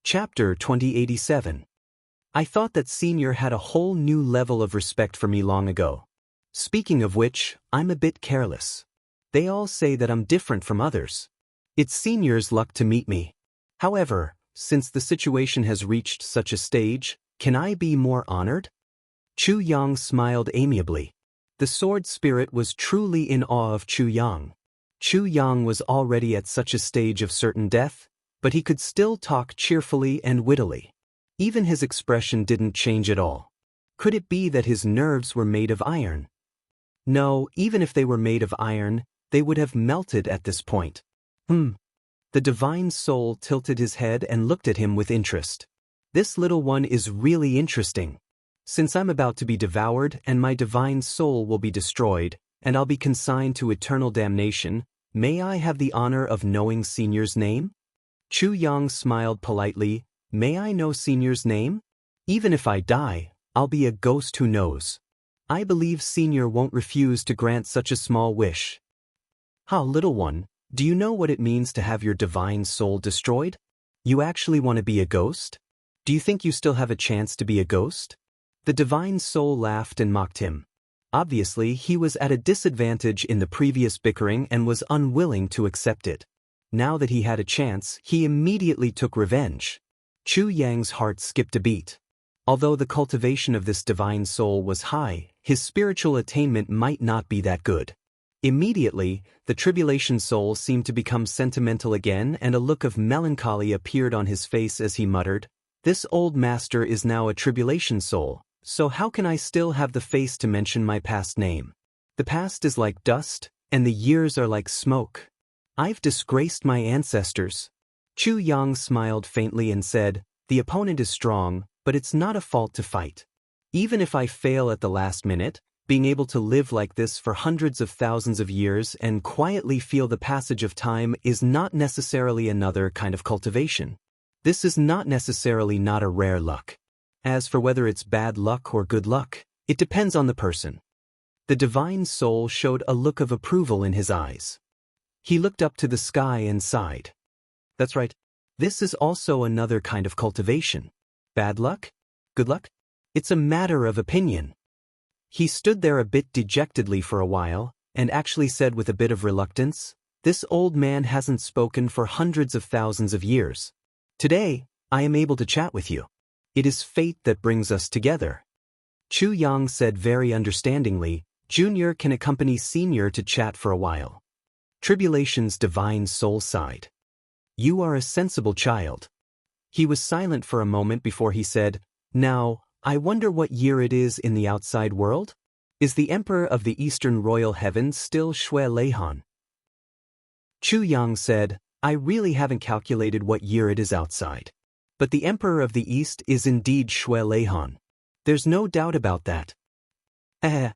Chapter 2087. I thought that Senior had a whole new level of respect for me long ago. Speaking of which, I'm a bit careless. They all say that I'm different from others. It's Senior's luck to meet me. However, since the situation has reached such a stage, can I be more honored? Chu Yang smiled amiably. The sword spirit was truly in awe of Chu Yang. Chu Yang was already at such a stage of certain death, but he could still talk cheerfully and wittily. Even his expression didn't change at all. Could it be that his nerves were made of iron? No, even if they were made of iron, they would have melted at this point. The divine soul tilted his head and looked at him with interest. This little one is really interesting. Since I'm about to be devoured and my divine soul will be destroyed, and I'll be consigned to eternal damnation, may I have the honor of knowing Senior's name? Chu Yang smiled politely. May I know Senior's name? Even if I die, I'll be a ghost who knows. I believe Senior won't refuse to grant such a small wish. How, little one, do you know what it means to have your divine soul destroyed? You actually want to be a ghost? Do you think you still have a chance to be a ghost? The divine soul laughed and mocked him. Obviously, he was at a disadvantage in the previous bickering and was unwilling to accept it. Now that he had a chance, he immediately took revenge. Chu Yang's heart skipped a beat. Although the cultivation of this divine soul was high, his spiritual attainment might not be that good. Immediately, the tribulation soul seemed to become sentimental again, and a look of melancholy appeared on his face as he muttered, "This old master is now a tribulation soul, so how can I still have the face to mention my past name? The past is like dust, and the years are like smoke. I've disgraced my ancestors." Chu Yang smiled faintly and said, "The opponent is strong, but it's not a fault to fight. Even if I fail at the last minute, being able to live like this for hundreds of thousands of years and quietly feel the passage of time is not necessarily another kind of cultivation. This is not necessarily not a rare luck. As for whether it's bad luck or good luck, it depends on the person." The divine soul showed a look of approval in his eyes. He looked up to the sky and sighed. That's right. This is also another kind of cultivation. Bad luck? Good luck? It's a matter of opinion. He stood there a bit dejectedly for a while, and actually said with a bit of reluctance, "This old man hasn't spoken for hundreds of thousands of years. Today, I am able to chat with you. It is fate that brings us together." Chu Yang said very understandingly, "Junior can accompany Senior to chat for a while." Tribulation's divine soul sighed. "You are a sensible child." He was silent for a moment before he said, "Now, I wonder what year it is in the outside world? Is the Emperor of the Eastern Royal Heavens still Shui Leihan?" Chu Yang said, "I really haven't calculated what year it is outside. But the Emperor of the East is indeed Shui Leihan. There's no doubt about that." The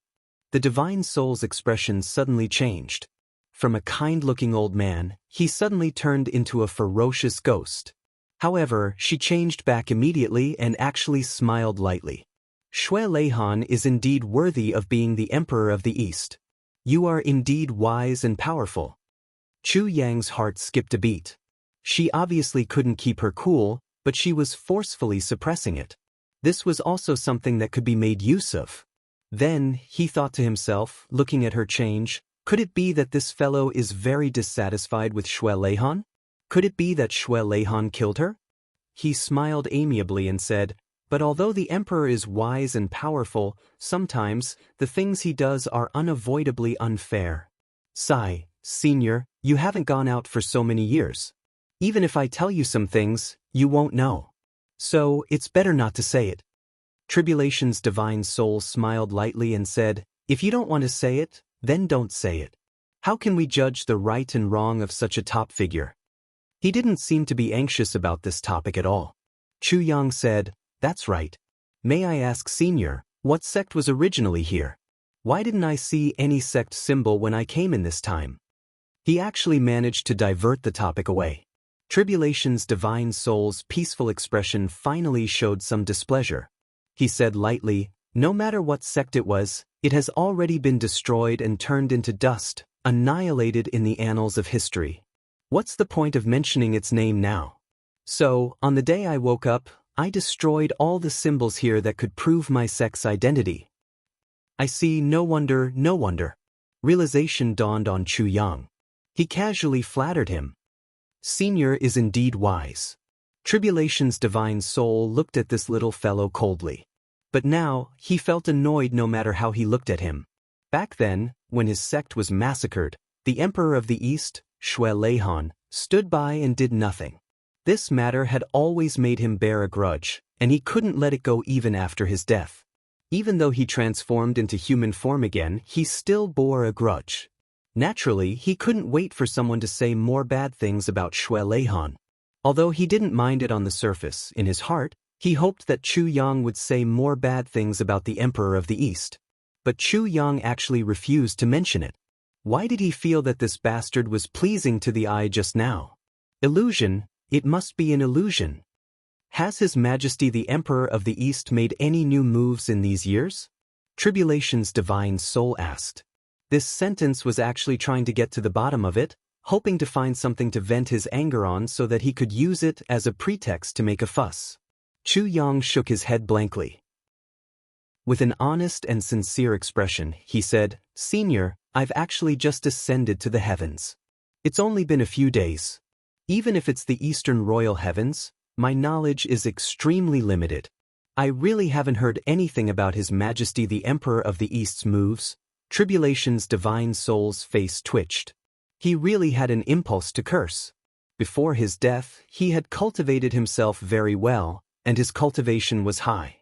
divine soul's expression suddenly changed. From a kind-looking old man, he suddenly turned into a ferocious ghost. However, she changed back immediately and actually smiled lightly. "Shui Leihan is indeed worthy of being the Emperor of the East. You are indeed wise and powerful." Chu Yang's heart skipped a beat. She obviously couldn't keep her cool, but she was forcefully suppressing it. This was also something that could be made use of. Then, he thought to himself, looking at her change, could it be that this fellow is very dissatisfied with Shui Leihan? Could it be that Shui Leihan killed her? He smiled amiably and said, "But although the Emperor is wise and powerful, sometimes the things he does are unavoidably unfair. Sigh, Senior, you haven't gone out for so many years. Even if I tell you some things, you won't know. So, it's better not to say it." Tribulation's divine soul smiled lightly and said, "If you don't want to say it, then don't say it. How can we judge the right and wrong of such a top figure?" He didn't seem to be anxious about this topic at all. Chu Yang said, "That's right. May I ask Senior, what sect was originally here? Why didn't I see any sect symbol when I came in this time?" He actually managed to divert the topic away. Tribulation's divine soul's peaceful expression finally showed some displeasure. He said lightly, "No matter what sect it was, it has already been destroyed and turned into dust, annihilated in the annals of history. What's the point of mentioning its name now? So, on the day I woke up, I destroyed all the symbols here that could prove my sex identity. I see, no wonder, no wonder. Realization dawned on Chu Yang. He casually flattered him. Senior is indeed wise. Tribulation's divine soul looked at this little fellow coldly. But now, he felt annoyed no matter how he looked at him. Back then, when his sect was massacred, the Emperor of the East, Xue Leihan, stood by and did nothing. This matter had always made him bear a grudge, and he couldn't let it go even after his death. Even though he transformed into human form again, he still bore a grudge. Naturally, he couldn't wait for someone to say more bad things about Xue Leihan. Although he didn't mind it on the surface, in his heart, he hoped that Chu Yang would say more bad things about the Emperor of the East. But Chu Yang actually refused to mention it. Why did he feel that this bastard was pleasing to the eye just now? Illusion, it must be an illusion. Has His Majesty the Emperor of the East made any new moves in these years? Tribulation's divine soul asked. This sentence was actually trying to get to the bottom of it, hoping to find something to vent his anger on so that he could use it as a pretext to make a fuss. Chu Yang shook his head blankly. With an honest and sincere expression, he said, "Senior, I've actually just ascended to the heavens. It's only been a few days. Even if it's the Eastern Royal Heavens, my knowledge is extremely limited. I really haven't heard anything about His Majesty the Emperor of the East's moves." Tribulation's divine soul's face twitched. He really had an impulse to curse. Before his death, he had cultivated himself very well, and his cultivation was high.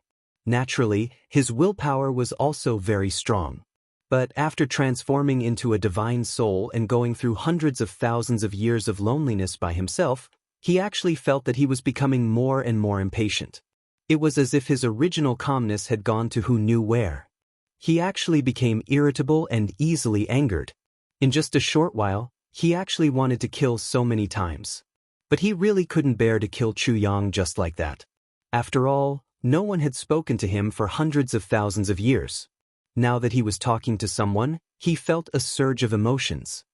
Naturally, his willpower was also very strong. But after transforming into a divine soul and going through hundreds of thousands of years of loneliness by himself, he actually felt that he was becoming more and more impatient. It was as if his original calmness had gone to who knew where. He actually became irritable and easily angered. In just a short while, he actually wanted to kill so many times. But he really couldn't bear to kill Chu Yang just like that. After all, no one had spoken to him for hundreds of thousands of years. Now that he was talking to someone, he felt a surge of emotions.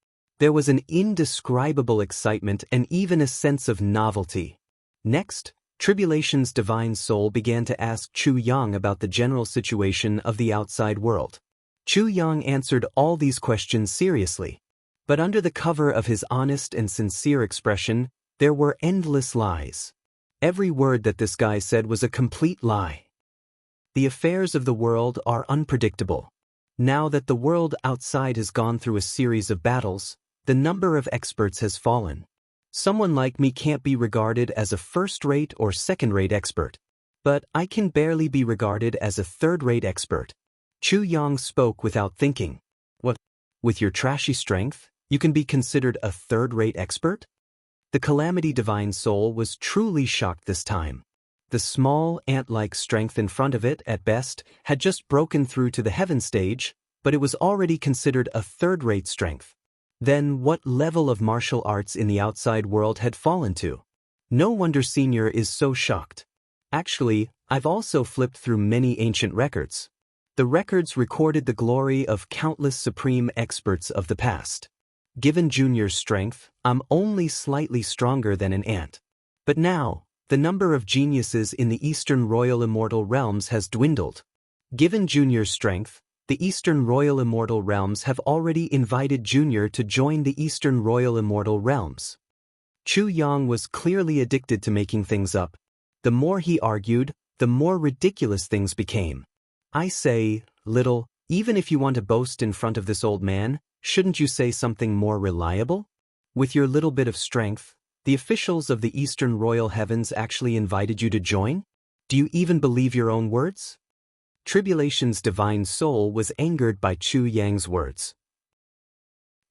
There was an indescribable excitement and even a sense of novelty. Next, Tribulation's divine soul began to ask Chu Yang about the general situation of the outside world. Chu Yang answered all these questions seriously. But under the cover of his honest and sincere expression, there were endless lies. Every word that this guy said was a complete lie. The affairs of the world are unpredictable. Now that the world outside has gone through a series of battles, the number of experts has fallen. Someone like me can't be regarded as a first-rate or second-rate expert. But I can barely be regarded as a third-rate expert. Chu Yang spoke without thinking. What? With your trashy strength, you can be considered a third-rate expert? The Calamity Divine Soul was truly shocked this time. The small, ant-like strength in front of it, at best, had just broken through to the heaven stage, but it was already considered a third-rate strength. Then what level of martial arts in the outside world had fallen to? No wonder Senior is so shocked. Actually, I've also flipped through many ancient records. The records recorded the glory of countless supreme experts of the past. Given Junior's strength, I'm only slightly stronger than an ant. But now, the number of geniuses in the Eastern Royal Immortal Realms has dwindled. Given Junior's strength, the Eastern Royal Immortal Realms have already invited Junior to join the Eastern Royal Immortal Realms. Chu Yang was clearly addicted to making things up. The more he argued, the more ridiculous things became. I say, little, even if you want to boast in front of this old man, shouldn't you say something more reliable? With your little bit of strength, the officials of the Eastern Royal Heavens actually invited you to join? Do you even believe your own words? Tribulation's divine soul was angered by Chu Yang's words.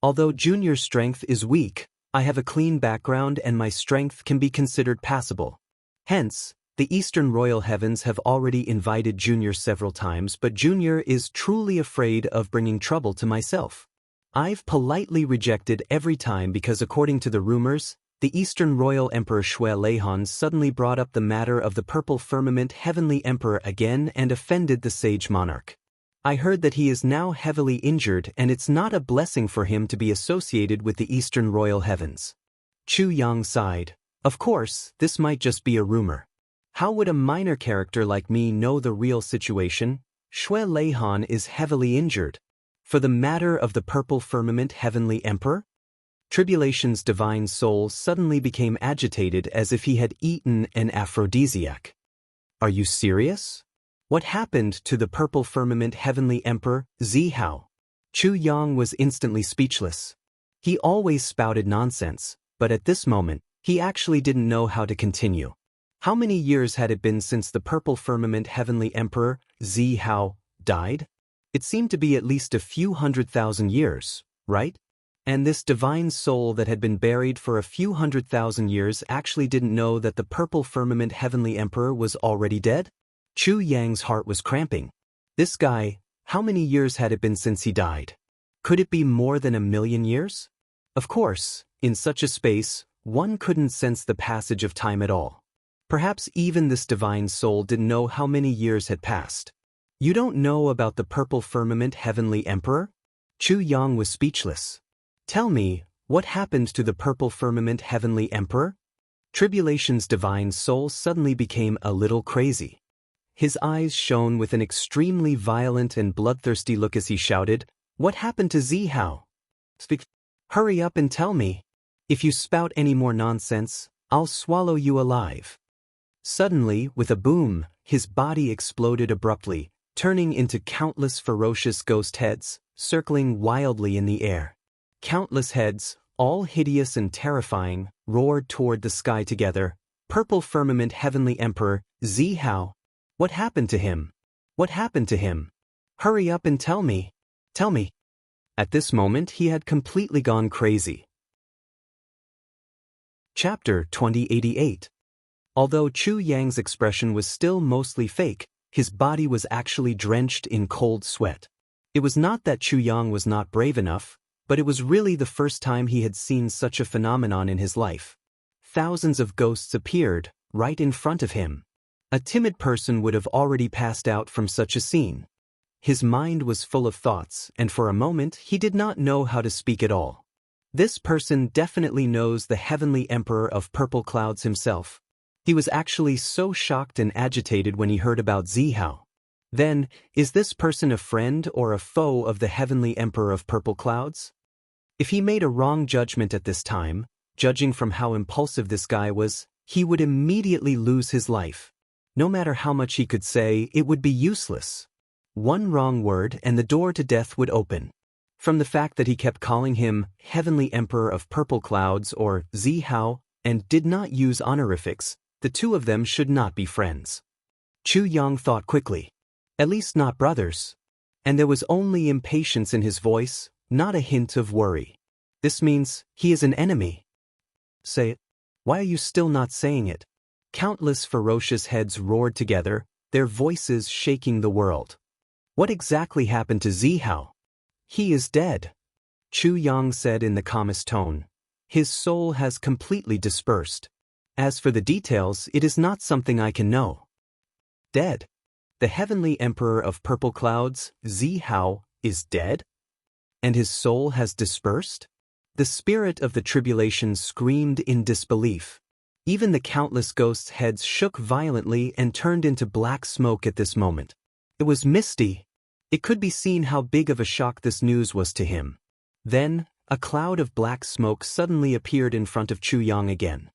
Although Junior's strength is weak, I have a clean background and my strength can be considered passable. Hence, the Eastern Royal Heavens have already invited Junior several times, but Junior is truly afraid of bringing trouble to myself. I've politely rejected every time because according to the rumors, the Eastern Royal Emperor Xue Leihan suddenly brought up the matter of the Purple Firmament Heavenly Emperor again and offended the Sage Monarch. I heard that he is now heavily injured and it's not a blessing for him to be associated with the Eastern Royal Heavens. Chu Yang sighed. Of course, this might just be a rumor. How would a minor character like me know the real situation? Shui Leihan is heavily injured. For the matter of the purple firmament heavenly emperor? Tribulation's divine soul suddenly became agitated as if he had eaten an aphrodisiac. Are you serious? What happened to the purple firmament heavenly emperor, Zihao? Chu Yang was instantly speechless. He always spouted nonsense, but at this moment, he actually didn't know how to continue. How many years had it been since the purple firmament heavenly emperor, Zihao, died? It seemed to be at least a few 100,000 years, right? And this divine soul that had been buried for a few 100,000 years actually didn't know that the purple firmament heavenly emperor was already dead? Chu Yang's heart was cramping. This guy, how many years had it been since he died? Could it be more than 1,000,000 years? Of course, in such a space, one couldn't sense the passage of time at all. Perhaps even this divine soul didn't know how many years had passed. You don't know about the purple firmament heavenly emperor? Chu Yang was speechless. Tell me, what happened to the purple firmament heavenly emperor? Tribulation's divine soul suddenly became a little crazy. His eyes shone with an extremely violent and bloodthirsty look as he shouted, "What happened to Zihao? Speak! Hurry up and tell me. If you spout any more nonsense, I'll swallow you alive." Suddenly, with a boom, his body exploded abruptly, turning into countless ferocious ghost heads, circling wildly in the air. Countless heads, all hideous and terrifying, roared toward the sky together. Purple firmament heavenly emperor, Zihao. What happened to him? What happened to him? Hurry up and tell me. Tell me. At this moment he had completely gone crazy. Chapter 2088. Although Chu Yang's expression was still mostly fake, his body was actually drenched in cold sweat. It was not that Chu Yang was not brave enough, but it was really the first time he had seen such a phenomenon in his life. Thousands of ghosts appeared, right in front of him. A timid person would have already passed out from such a scene. His mind was full of thoughts, and for a moment he did not know how to speak at all. This person definitely knows the heavenly emperor of purple clouds himself. He was actually so shocked and agitated when he heard about Zihao. Then, is this person a friend or a foe of the heavenly emperor of purple clouds? If he made a wrong judgment at this time, judging from how impulsive this guy was, he would immediately lose his life. No matter how much he could say, it would be useless. One wrong word and the door to death would open. From the fact that he kept calling him Heavenly Emperor of Purple Clouds or Zihao and did not use honorifics, the two of them should not be friends. Chu Yang thought quickly. At least not brothers. And there was only impatience in his voice, not a hint of worry. This means he is an enemy. Say it. Why are you still not saying it? Countless ferocious heads roared together, their voices shaking the world. What exactly happened to Zihao? He is dead. Chu Yang said in the calmest tone. His soul has completely dispersed. As for the details, it is not something I can know. Dead. The heavenly emperor of purple clouds, Zihao, is dead? And his soul has dispersed? The spirit of the tribulation screamed in disbelief. Even the countless ghosts' heads shook violently and turned into black smoke at this moment. It was misty. It could be seen how big of a shock this news was to him. Then, a cloud of black smoke suddenly appeared in front of Chu Yang again.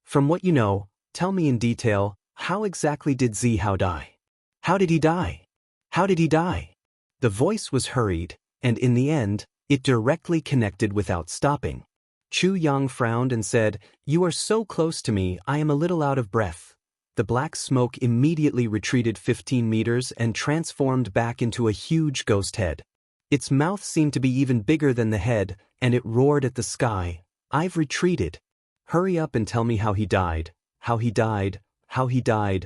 From what you know, tell me in detail, how exactly did Zihao die? How did he die? How did he die? The voice was hurried, and in the end, it directly connected without stopping. Chu Yang frowned and said, "You are so close to me, I am a little out of breath." The black smoke immediately retreated 15 meters and transformed back into a huge ghost head. Its mouth seemed to be even bigger than the head, and it roared at the sky. "I've retreated. Hurry up and tell me how he died, how he died, how he died."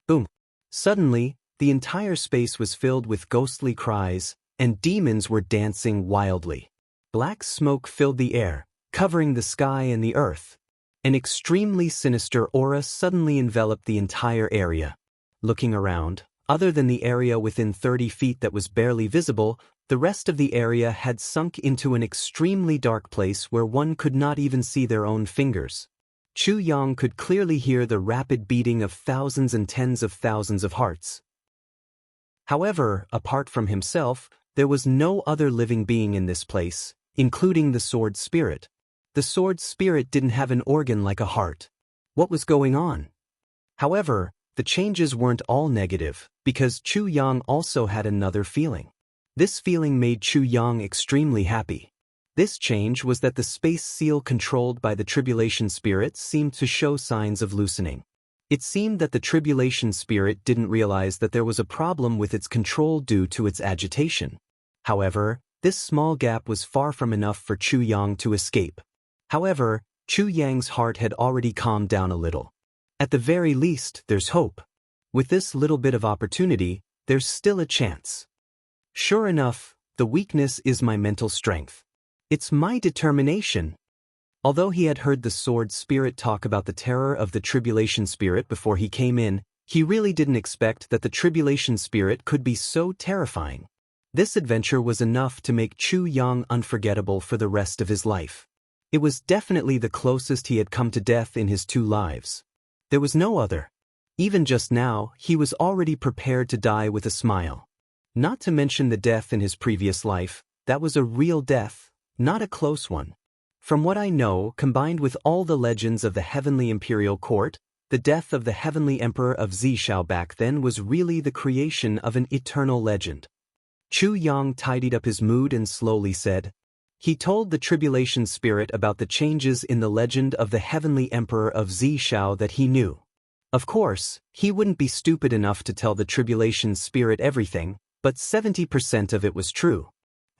Boom. Suddenly, the entire space was filled with ghostly cries, and demons were dancing wildly. Black smoke filled the air, covering the sky and the earth. An extremely sinister aura suddenly enveloped the entire area. Looking around, other than the area within 30 feet that was barely visible, The rest of the area had sunk into an extremely dark place where one could not even see their own fingers. Chu Yang could clearly hear the rapid beating of thousands and tens of thousands of hearts. However, apart from himself, there was no other living being in this place, including the sword spirit. The sword spirit didn't have an organ like a heart. What was going on? However, the changes weren't all negative, because Chu Yang also had another feeling. This feeling made Chu Yang extremely happy. This change was that the space seal controlled by the tribulation spirit seemed to show signs of loosening. It seemed that the tribulation spirit didn't realize that there was a problem with its control due to its agitation. However, this small gap was far from enough for Chu Yang to escape. However, Chu Yang's heart had already calmed down a little. At the very least, there's hope. With this little bit of opportunity, there's still a chance. Sure enough, the weakness is my mental strength. It's my determination. Although he had heard the sword spirit talk about the terror of the tribulation spirit before he came in, he really didn't expect that the tribulation spirit could be so terrifying. This adventure was enough to make Chu Yang unforgettable for the rest of his life. It was definitely the closest he had come to death in his 2 lives. There was no other. Even just now, he was already prepared to die with a smile. Not to mention the death in his previous life, that was a real death, not a close one. From what I know, combined with all the legends of the Heavenly Imperial Court, the death of the Heavenly Emperor of Zishao back then was really the creation of an eternal legend. Chu Yang tidied up his mood and slowly said, he told the tribulation spirit about the changes in the legend of the Heavenly Emperor of Zishao that he knew. Of course, he wouldn't be stupid enough to tell the tribulation spirit everything, but 70% of it was true.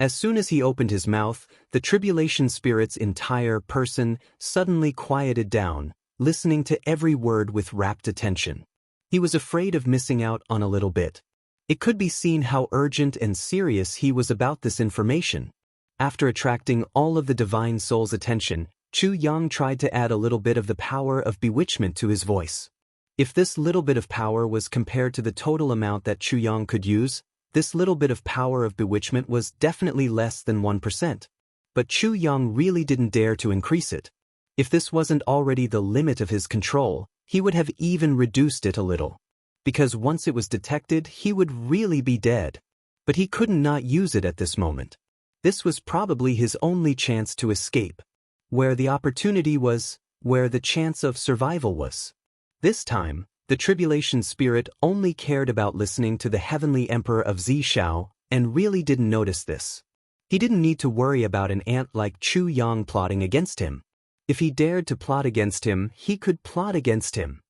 As soon as he opened his mouth, the tribulation spirit's entire person suddenly quieted down, listening to every word with rapt attention. He was afraid of missing out on a little bit. It could be seen how urgent and serious he was about this information. After attracting all of the divine soul's attention, Chu Yang tried to add a little bit of the power of bewitchment to his voice. If this little bit of power was compared to the total amount that Chu Yang could use, this little bit of power of bewitchment was definitely less than 1%. But Chu Yang really didn't dare to increase it. If this wasn't already the limit of his control, he would have even reduced it a little. Because once it was detected, he would really be dead. But he couldn't not use it at this moment. This was probably his only chance to escape. Where the opportunity was, where the chance of survival was. This time, the tribulation spirit only cared about listening to the Heavenly Emperor of Zishao, and really didn't notice this. He didn't need to worry about an ant like Chu Yang plotting against him. If he dared to plot against him, he could plot against him.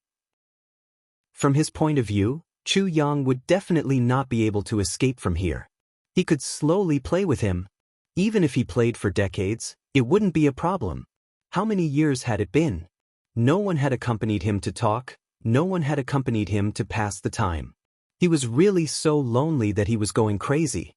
From his point of view, Chu Yang would definitely not be able to escape from here. He could slowly play with him. Even if he played for decades, it wouldn't be a problem. How many years had it been? No one had accompanied him to talk, no one had accompanied him to pass the time. He was really so lonely that he was going crazy.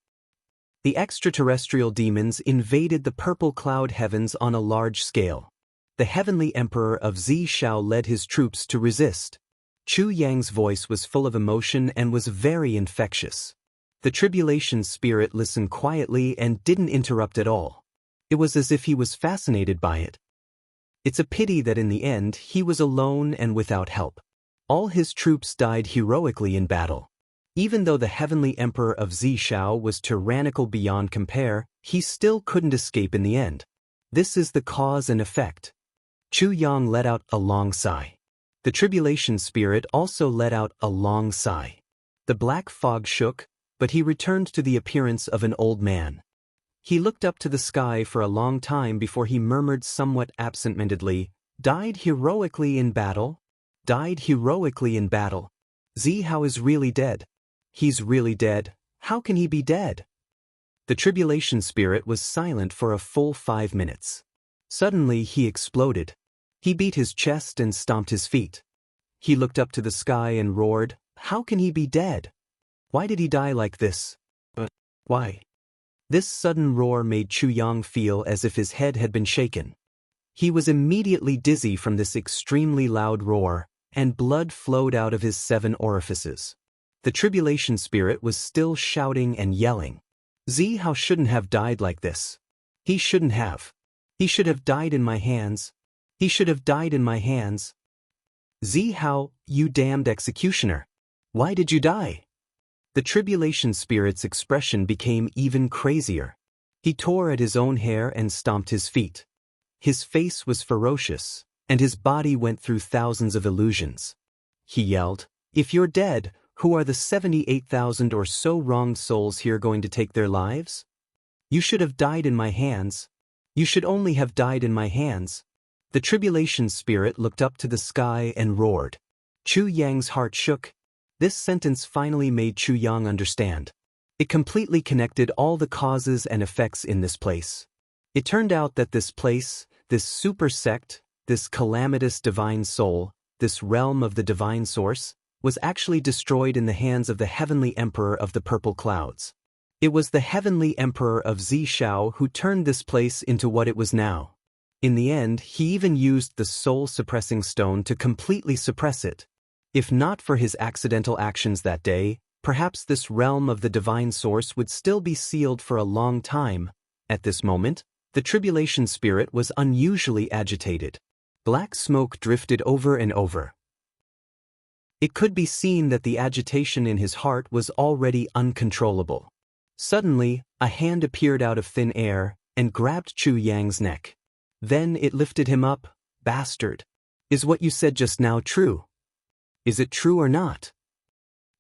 The extraterrestrial demons invaded the purple cloud heavens on a large scale. The Heavenly Emperor of Zishao led his troops to resist. Chu Yang's voice was full of emotion and was very infectious. The tribulation spirit listened quietly and didn't interrupt at all. It was as if he was fascinated by it. It's a pity that in the end he was alone and without help. All his troops died heroically in battle. Even though the Heavenly Emperor of Zishao was tyrannical beyond compare, he still couldn't escape in the end. This is the cause and effect. Chu Yang let out a long sigh. The tribulation spirit also let out a long sigh. The black fog shook, but he returned to the appearance of an old man. He looked up to the sky for a long time before he murmured somewhat absent-mindedly, "Died heroically in battle? Died heroically in battle. Zihao is really dead. He's really dead. How can he be dead?" The tribulation spirit was silent for a full 5 minutes. Suddenly he exploded. He beat his chest and stomped his feet. He looked up to the sky and roared, "How can he be dead? Why did he die like this? But why?" This sudden roar made Chu Yang feel as if his head had been shaken. He was immediately dizzy from this extremely loud roar, and blood flowed out of his 7 orifices. The tribulation spirit was still shouting and yelling. Zihao shouldn't have died like this. He shouldn't have. He should have died in my hands. He should have died in my hands. Zihao, you damned executioner. Why did you die? The tribulation spirit's expression became even crazier. He tore at his own hair and stomped his feet. His face was ferocious, and his body went through thousands of illusions. He yelled, "If you're dead, who are the 78,000 or so wronged souls here going to take their lives? You should have died in my hands. You should only have died in my hands." The tribulation spirit looked up to the sky and roared. Chu Yang's heart shook. This sentence finally made Chu Yang understand. It completely connected all the causes and effects in this place. It turned out that this place, this super sect, this calamitous divine soul, this realm of the divine source, was actually destroyed in the hands of the heavenly emperor of the purple clouds. It was the heavenly emperor of Zishao who turned this place into what it was now. In the end, he even used the soul-suppressing stone to completely suppress it. If not for his accidental actions that day, perhaps this realm of the divine source would still be sealed for a long time. At this moment, the tribulation spirit was unusually agitated. Black smoke drifted over and over. It could be seen that the agitation in his heart was already uncontrollable. Suddenly, a hand appeared out of thin air and grabbed Chu Yang's neck. Then it lifted him up. "Bastard. Is what you said just now true? Is it true or not?"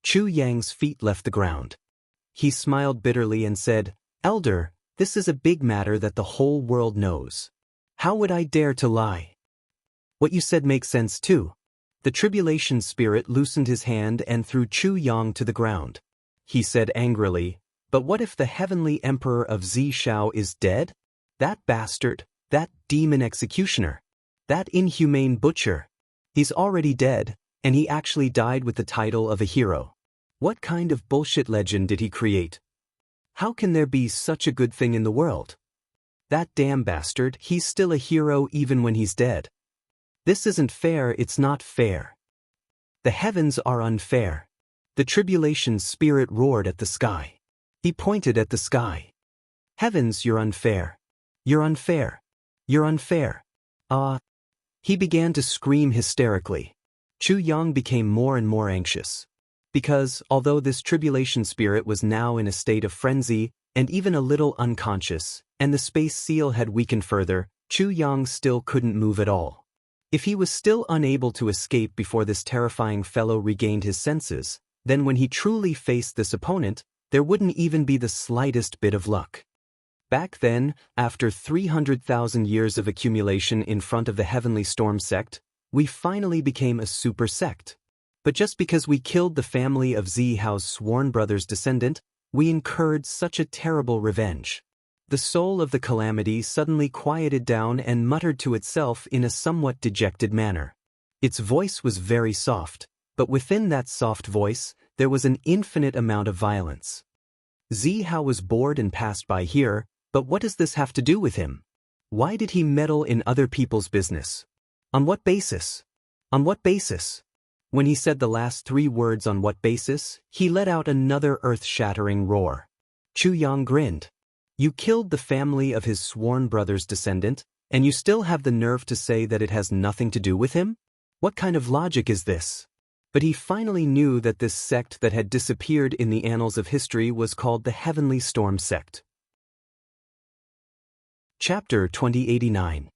Chu Yang's feet left the ground. He smiled bitterly and said, "Elder, this is a big matter that the whole world knows. How would I dare to lie? What you said makes sense too." The tribulation spirit loosened his hand and threw Chu Yang to the ground. He said angrily, "But what if the heavenly emperor of Zishao is dead? That bastard, that demon executioner, that inhumane butcher. He's already dead, and he actually died with the title of a hero. What kind of bullshit legend did he create? How can there be such a good thing in the world? That damn bastard, he's still a hero even when he's dead. This isn't fair, it's not fair. The heavens are unfair." The tribulation spirit roared at the sky. He pointed at the sky. "Heavens, you're unfair. You're unfair. You're unfair. He began to scream hysterically. Chu Yang became more and more anxious. Because, although this tribulation spirit was now in a state of frenzy, and even a little unconscious, and the space seal had weakened further, Chu Yang still couldn't move at all. If he was still unable to escape before this terrifying fellow regained his senses, then when he truly faced this opponent, there wouldn't even be the slightest bit of luck. Back then, after 300,000 years of accumulation in front of the Heavenly Storm sect, we finally became a super sect. But just because we killed the family of Zihao's sworn brother's descendant, we incurred such a terrible revenge. The soul of the calamity suddenly quieted down and muttered to itself in a somewhat dejected manner. Its voice was very soft, but within that soft voice, there was an infinite amount of violence. Zihao was bored and passed by here, but what does this have to do with him? Why did he meddle in other people's business? On what basis? On what basis? When he said the last 3 words "on what basis," he let out another earth-shattering roar. Chu Yang grinned. "You killed the family of his sworn brother's descendant, and you still have the nerve to say that it has nothing to do with him? What kind of logic is this?" But he finally knew that this sect that had disappeared in the annals of history was called the Heavenly Storm sect. Chapter 2089.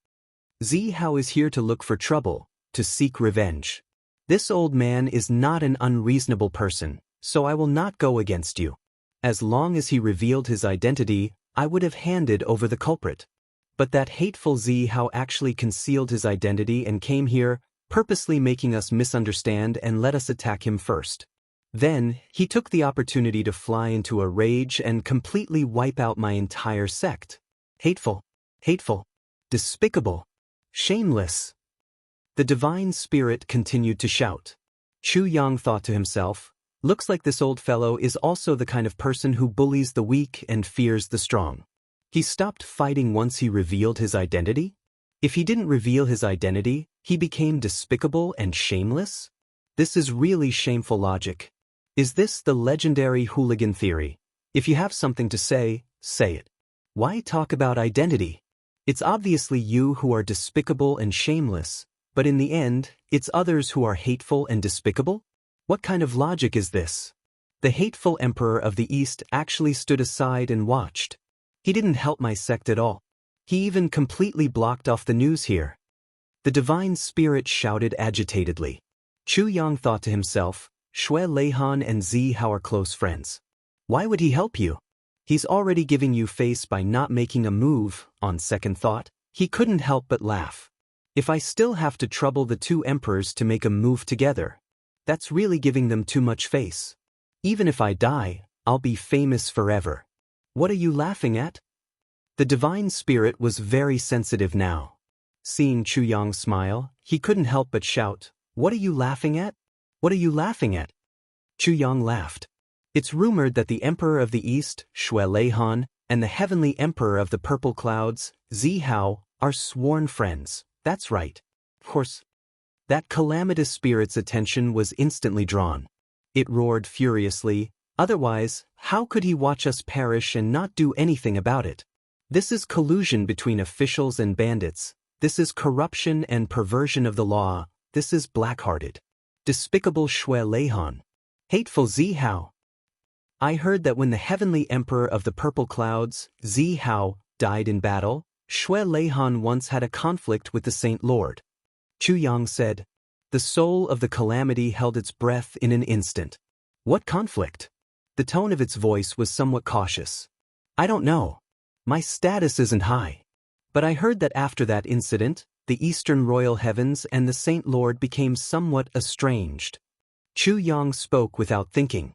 Zihao is here to look for trouble, to seek revenge. This old man is not an unreasonable person, so I will not go against you. As long as he revealed his identity, I would have handed over the culprit. But that hateful Zihao actually concealed his identity and came here, purposely making us misunderstand and let us attack him first. Then, he took the opportunity to fly into a rage and completely wipe out my entire sect. Hateful. Hateful. Despicable. Shameless. The divine spirit continued to shout. Chu Yang thought to himself, "Looks like this old fellow is also the kind of person who bullies the weak and fears the strong." He stopped fighting once he revealed his identity? If he didn't reveal his identity, he became despicable and shameless? This is really shameful logic. Is this the legendary hooligan theory? If you have something to say, say it. Why talk about identity? It's obviously you who are despicable and shameless, but in the end, it's others who are hateful and despicable? What kind of logic is this? The hateful emperor of the East actually stood aside and watched. He didn't help my sect at all. He even completely blocked off the news here. The divine spirit shouted agitatedly. Chu Yang thought to himself, Shui Leihan and Zi Hao are close friends. Why would he help you? He's already giving you face by not making a move. On second thought, he couldn't help but laugh. If I still have to trouble the two emperors to make a move together, that's really giving them too much face. Even if I die, I'll be famous forever. What are you laughing at? The divine spirit was very sensitive now. Seeing Chu Yang smile, he couldn't help but shout, What are you laughing at? What are you laughing at? Chu Yang laughed. It's rumored that the Emperor of the East, Shui Leihan, and the Heavenly Emperor of the Purple Clouds, Zi Hao, are sworn friends. That's right. Of course. That calamitous spirit's attention was instantly drawn. It roared furiously, otherwise, how could he watch us perish and not do anything about it? This is collusion between officials and bandits. This is corruption and perversion of the law. This is black-hearted. Despicable Shui Leihan. Hateful Zi Hao. I heard that when the Heavenly Emperor of the Purple Clouds, Zi Hao, died in battle, Shui Leihan once had a conflict with the Saint Lord. Chu Yang said. The soul of the calamity held its breath in an instant. What conflict? The tone of its voice was somewhat cautious. I don't know. My status isn't high. But I heard that after that incident, the Eastern Royal Heavens and the Saint Lord became somewhat estranged. Chu Yang spoke without thinking.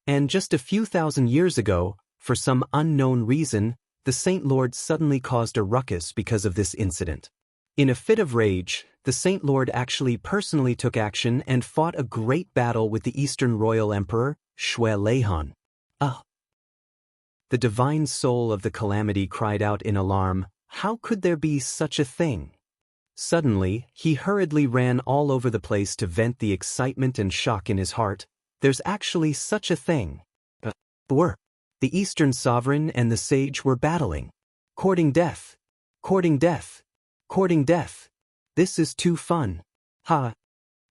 And just a few thousand years ago, for some unknown reason, the Saint Lord suddenly caused a ruckus because of this incident. In a fit of rage, the Saint Lord actually personally took action and fought a great battle with the Eastern Royal Emperor, Shui Leihan. The divine soul of the calamity cried out in alarm, how could there be such a thing? Suddenly, he hurriedly ran all over the place to vent the excitement and shock in his heart. There's actually such a thing. The Eastern Sovereign and the Sage were battling. Courting death. Courting death. Courting death. This is too fun. Ha!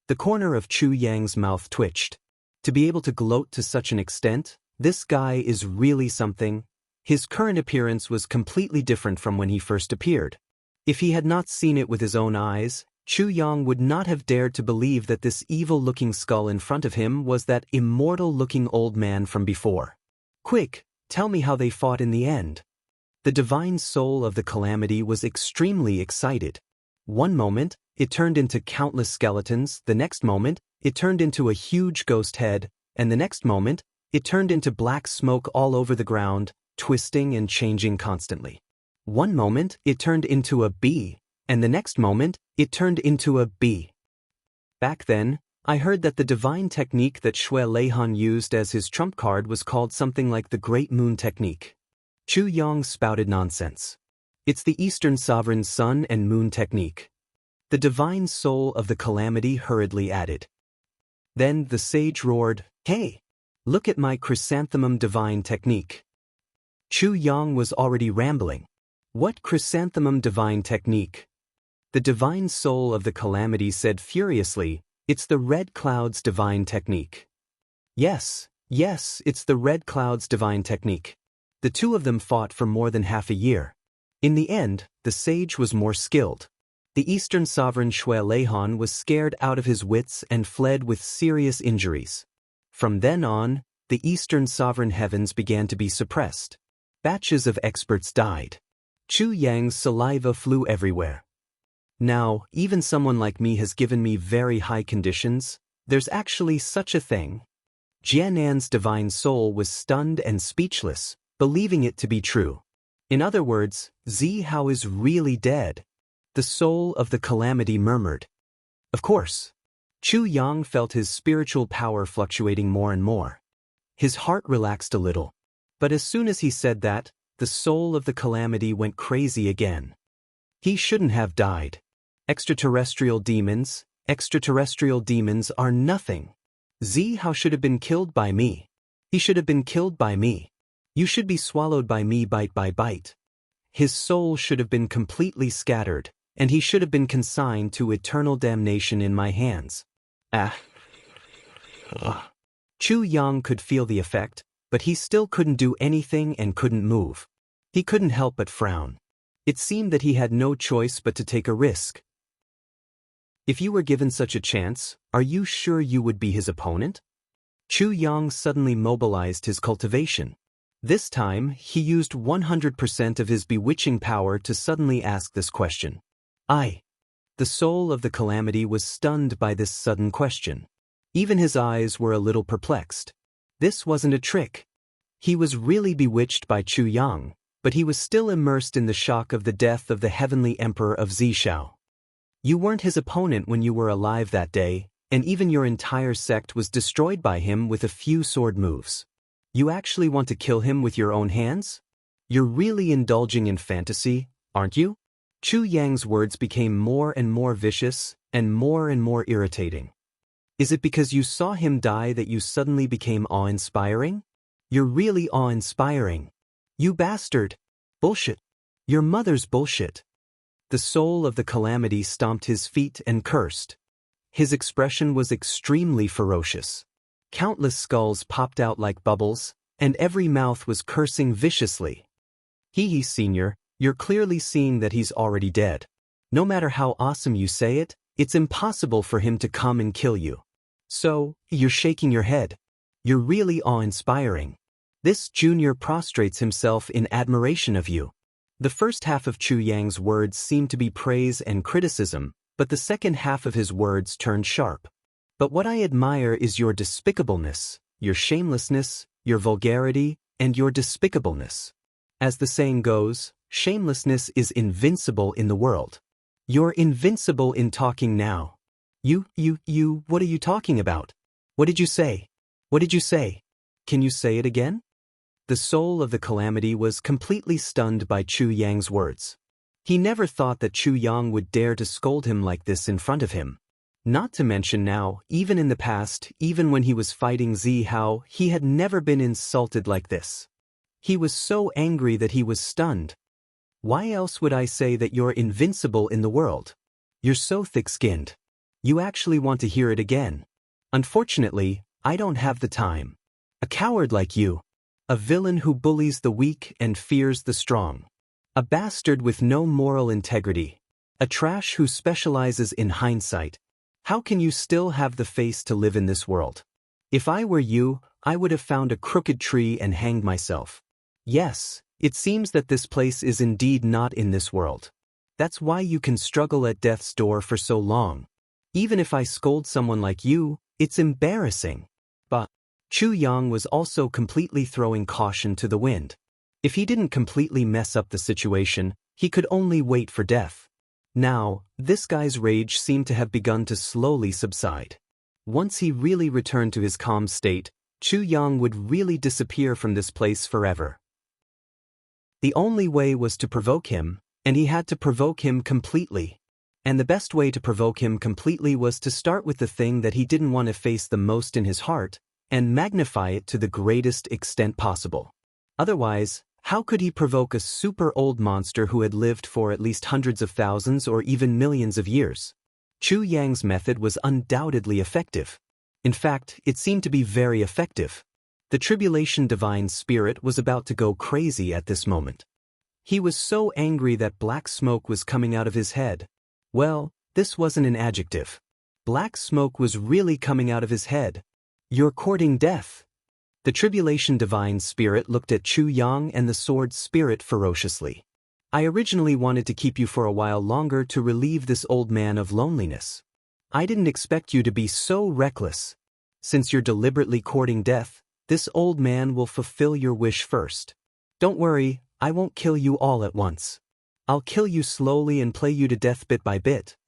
The corner of Chu Yang's mouth twitched. To be able to gloat to such an extent, this guy is really something. His current appearance was completely different from when he first appeared. If he had not seen it with his own eyes, Chu Yang would not have dared to believe that this evil-looking skull in front of him was that immortal-looking old man from before. Quick, tell me how they fought in the end. The divine soul of the calamity was extremely excited. One moment, it turned into countless skeletons, the next moment, it turned into a huge ghost head, and the next moment, it turned into black smoke all over the ground, twisting and changing constantly. One moment, it turned into a bee, and the next moment, it turned into a bee. Back then, I heard that the divine technique that Shui Leihan used as his trump card was called something like the Great Moon Technique. Chu Yang spouted nonsense. It's the Eastern Sovereign's Sun and Moon Technique. The divine soul of the calamity hurriedly added. Then the sage roared, Hey! Look at my chrysanthemum divine technique. Chu Yang was already rambling. What chrysanthemum divine technique? The divine soul of the calamity said furiously, It's the Red Cloud's divine technique. Yes, it's the Red Cloud's divine technique. The two of them fought for more than half a year. In the end, the sage was more skilled. The Eastern Sovereign Shui Leihan was scared out of his wits and fled with serious injuries. From then on, the Eastern Sovereign Heavens began to be suppressed. Batches of experts died. Chu Yang's saliva flew everywhere. Now, even someone like me has given me very high conditions. There's actually such a thing. Jiannan's divine soul was stunned and speechless, believing it to be true. In other words, Zi Hao is really dead. The soul of the calamity murmured. Of course. Chu Yang felt his spiritual power fluctuating more and more. His heart relaxed a little. But as soon as he said that, the soul of the calamity went crazy again. He shouldn't have died. Extraterrestrial demons are nothing. Zi Hao should have been killed by me. He should have been killed by me. You should be swallowed by me bite by bite. His soul should have been completely scattered, and he should have been consigned to eternal damnation in my hands. Ah. Ugh. Chu Yang could feel the effect, but he still couldn't do anything and couldn't move. He couldn't help but frown. It seemed that he had no choice but to take a risk. If you were given such a chance, are you sure you would be his opponent? Chu Yang suddenly mobilized his cultivation. This time, he used 100% of his bewitching power to suddenly ask this question. The soul of the calamity was stunned by this sudden question. Even his eyes were a little perplexed. This wasn't a trick. He was really bewitched by Chu Yang, but he was still immersed in the shock of the death of the heavenly emperor of Zishao. You weren't his opponent when you were alive that day, and even your entire sect was destroyed by him with a few sword moves. You actually want to kill him with your own hands? You're really indulging in fantasy, aren't you? Chu Yang's words became more and more vicious and more irritating. Is it because you saw him die that you suddenly became awe-inspiring? You're really awe-inspiring. You bastard. Bullshit. Your mother's bullshit. The soul of the calamity stomped his feet and cursed. His expression was extremely ferocious. Countless skulls popped out like bubbles, and every mouth was cursing viciously. Hee, Senior, you're clearly seeing that he's already dead. No matter how awesome you say it, it's impossible for him to come and kill you. So, you're shaking your head. You're really awe-inspiring. This junior prostrates himself in admiration of you. The first half of Chu Yang's words seemed to be praise and criticism, but the second half of his words turned sharp. But what I admire is your despicableness, your shamelessness, your vulgarity, and your despicableness. As the saying goes, shamelessness is invincible in the world. You're invincible in talking now. What are you talking about? What did you say? What did you say? Can you say it again? The soul of the calamity was completely stunned by Chu Yang's words. He never thought that Chu Yang would dare to scold him like this in front of him. Not to mention now, even in the past, even when he was fighting Zihao, he had never been insulted like this. He was so angry that he was stunned. Why else would I say that you're invincible in the world? You're so thick-skinned. You actually want to hear it again. Unfortunately, I don't have the time. A coward like you. A villain who bullies the weak and fears the strong. A bastard with no moral integrity. A trash who specializes in hindsight. How can you still have the face to live in this world? If I were you, I would have found a crooked tree and hanged myself. Yes, it seems that this place is indeed not in this world. That's why you can struggle at death's door for so long. Even if I scold someone like you, it's embarrassing. But Chu Yang was also completely throwing caution to the wind. If he didn't completely mess up the situation, he could only wait for death. Now, this guy's rage seemed to have begun to slowly subside. Once he really returned to his calm state, Chu Yang would really disappear from this place forever. The only way was to provoke him, and he had to provoke him completely. And the best way to provoke him completely was to start with the thing that he didn't want to face the most in his heart, and magnify it to the greatest extent possible. Otherwise, how could he provoke a super old monster who had lived for at least hundreds of thousands or even millions of years? Chu Yang's method was undoubtedly effective. In fact, it seemed to be very effective. The Tribulation Divine Spirit was about to go crazy at this moment. He was so angry that black smoke was coming out of his head. Well, this wasn't an adjective. Black smoke was really coming out of his head. You're courting death. The Tribulation Divine Spirit looked at Chu Yang and the Sword Spirit ferociously. I originally wanted to keep you for a while longer to relieve this old man of loneliness. I didn't expect you to be so reckless. Since you're deliberately courting death, this old man will fulfill your wish first. Don't worry, I won't kill you all at once. I'll kill you slowly and play you to death bit by bit.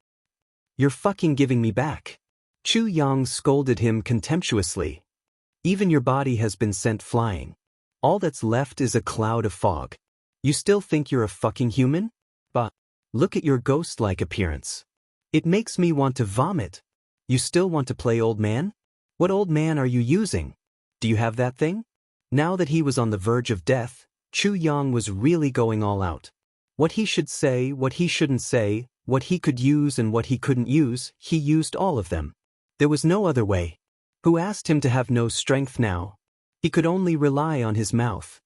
You're fucking giving me back. Chu Yang scolded him contemptuously. Even your body has been sent flying. All that's left is a cloud of fog. You still think you're a fucking human? But look at your ghost-like appearance. It makes me want to vomit. You still want to play old man? What old man are you using? Do you have that thing? Now that he was on the verge of death, Chu Yang was really going all out. What he should say, what he shouldn't say, what he could use and what he couldn't use, he used all of them. There was no other way. Who asked him to have no strength now? He could only rely on his mouth.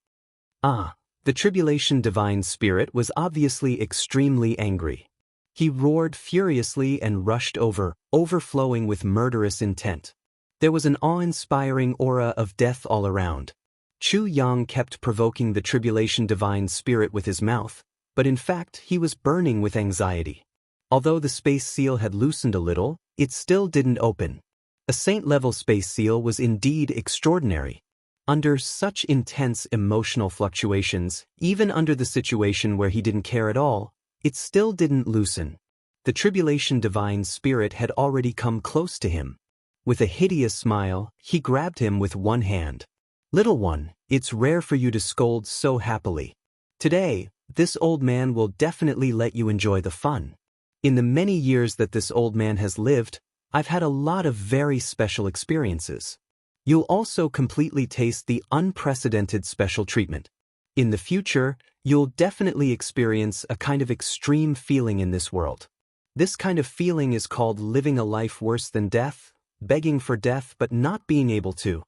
The Tribulation Divine Spirit was obviously extremely angry. He roared furiously and rushed over, overflowing with murderous intent. There was an awe-inspiring aura of death all around. Chu Yang kept provoking the Tribulation Divine Spirit with his mouth, but in fact he was burning with anxiety. Although the space seal had loosened a little, it still didn't open. A saint-level space seal was indeed extraordinary. Under such intense emotional fluctuations, even under the situation where he didn't care at all, it still didn't loosen. The Tribulation Divine Spirit had already come close to him. With a hideous smile, he grabbed him with one hand. "Little one, it's rare for you to scold so happily. Today, this old man will definitely let you enjoy the fun. In the many years that this old man has lived, I've had a lot of very special experiences. You'll also completely taste the unprecedented special treatment. In the future, you'll definitely experience a kind of extreme feeling in this world. This kind of feeling is called living a life worse than death, begging for death but not being able to."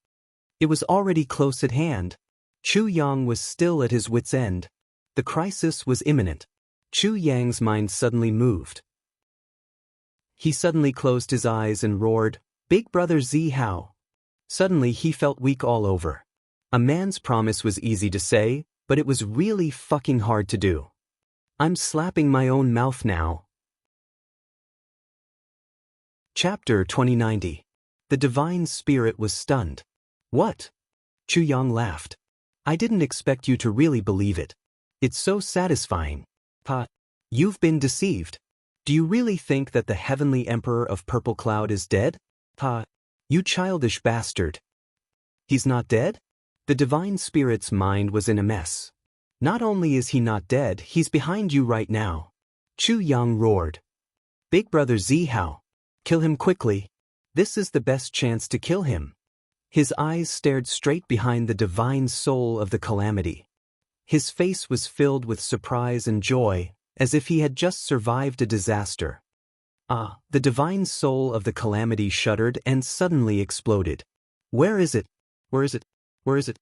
It was already close at hand. Chu Yang was still at his wit's end. The crisis was imminent. Chu Yang's mind suddenly moved. He suddenly closed his eyes and roared, "Big Brother Zhao." Suddenly he felt weak all over. A man's promise was easy to say, but it was really fucking hard to do. I'm slapping my own mouth now. Chapter 2090. The Divine Spirit was stunned. "What?" Chu Yang laughed. "I didn't expect you to really believe it. It's so satisfying. You've been deceived. Do you really think that the Heavenly Emperor of Purple Cloud is dead? You childish bastard. He's not dead?" The Divine Spirit's mind was in a mess. "Not only is he not dead, he's behind you right now." Chu Yang roared. "Big Brother Zhao, kill him quickly. This is the best chance to kill him." His eyes stared straight behind the divine soul of the calamity. His face was filled with surprise and joy, as if he had just survived a disaster. The divine soul of the calamity shuddered and suddenly exploded. "Where is it? Where is it? Where is it?"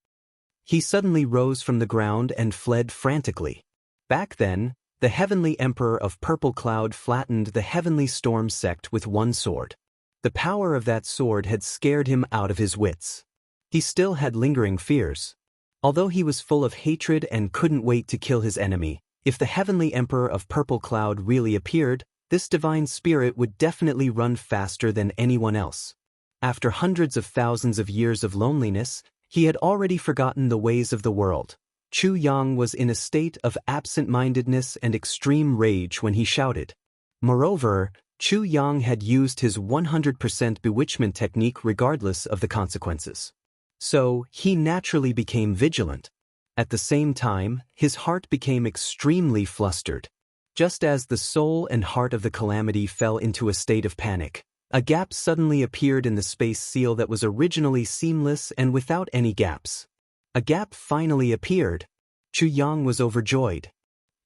He suddenly rose from the ground and fled frantically. Back then, the Heavenly Emperor of Purple Cloud flattened the Heavenly Storm sect with one sword. The power of that sword had scared him out of his wits. He still had lingering fears. Although he was full of hatred and couldn't wait to kill his enemy, if the Heavenly Emperor of Purple Cloud really appeared, this divine spirit would definitely run faster than anyone else. After hundreds of thousands of years of loneliness, he had already forgotten the ways of the world. Chu Yang was in a state of absent-mindedness and extreme rage when he shouted. Moreover, Chu Yang had used his 100% bewitchment technique regardless of the consequences. So, he naturally became vigilant. At the same time, his heart became extremely flustered. Just as the soul and heart of the calamity fell into a state of panic, a gap suddenly appeared in the space seal that was originally seamless and without any gaps. A gap finally appeared. Chu Yang was overjoyed.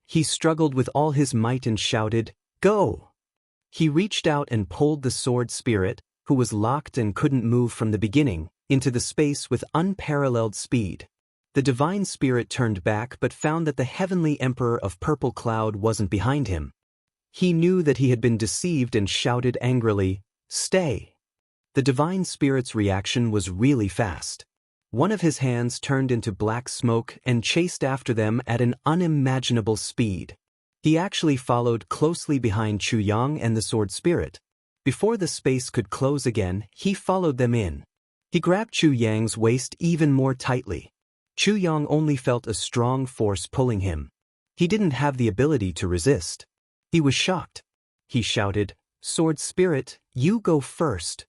He struggled with all his might and shouted, "Go!" He reached out and pulled the sword spirit, who was locked and couldn't move from the beginning, into the space with unparalleled speed. The divine spirit turned back but found that the Heavenly Emperor of Purple Cloud wasn't behind him. He knew that he had been deceived and shouted angrily, "Stay!" The divine spirit's reaction was really fast. One of his hands turned into black smoke and chased after them at an unimaginable speed. He actually followed closely behind Chu Yang and the sword spirit. Before the space could close again, he followed them in. He grabbed Chu Yang's waist even more tightly. Chu Yang only felt a strong force pulling him. He didn't have the ability to resist. He was shocked. He shouted, "Sword Spirit, you go first."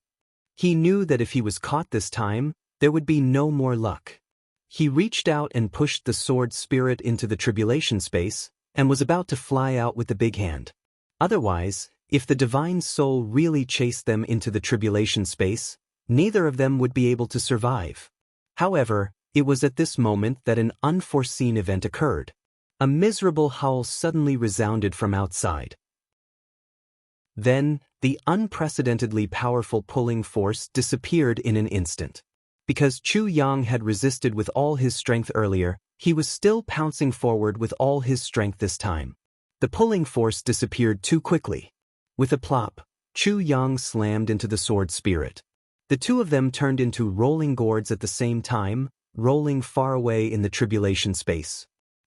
He knew that if he was caught this time, there would be no more luck. He reached out and pushed the sword spirit into the tribulation space, and was about to fly out with the big hand. Otherwise, if the divine soul really chased them into the tribulation space, neither of them would be able to survive. However, It was at this moment that an unforeseen event occurred. A miserable howl suddenly resounded from outside. Then, the unprecedentedly powerful pulling force disappeared in an instant. Because Chu Yang had resisted with all his strength earlier, he was still pouncing forward with all his strength this time. The pulling force disappeared too quickly. With a plop, Chu Yang slammed into the sword spirit. The two of them turned into rolling gourds at the same time, rolling far away in the tribulation space.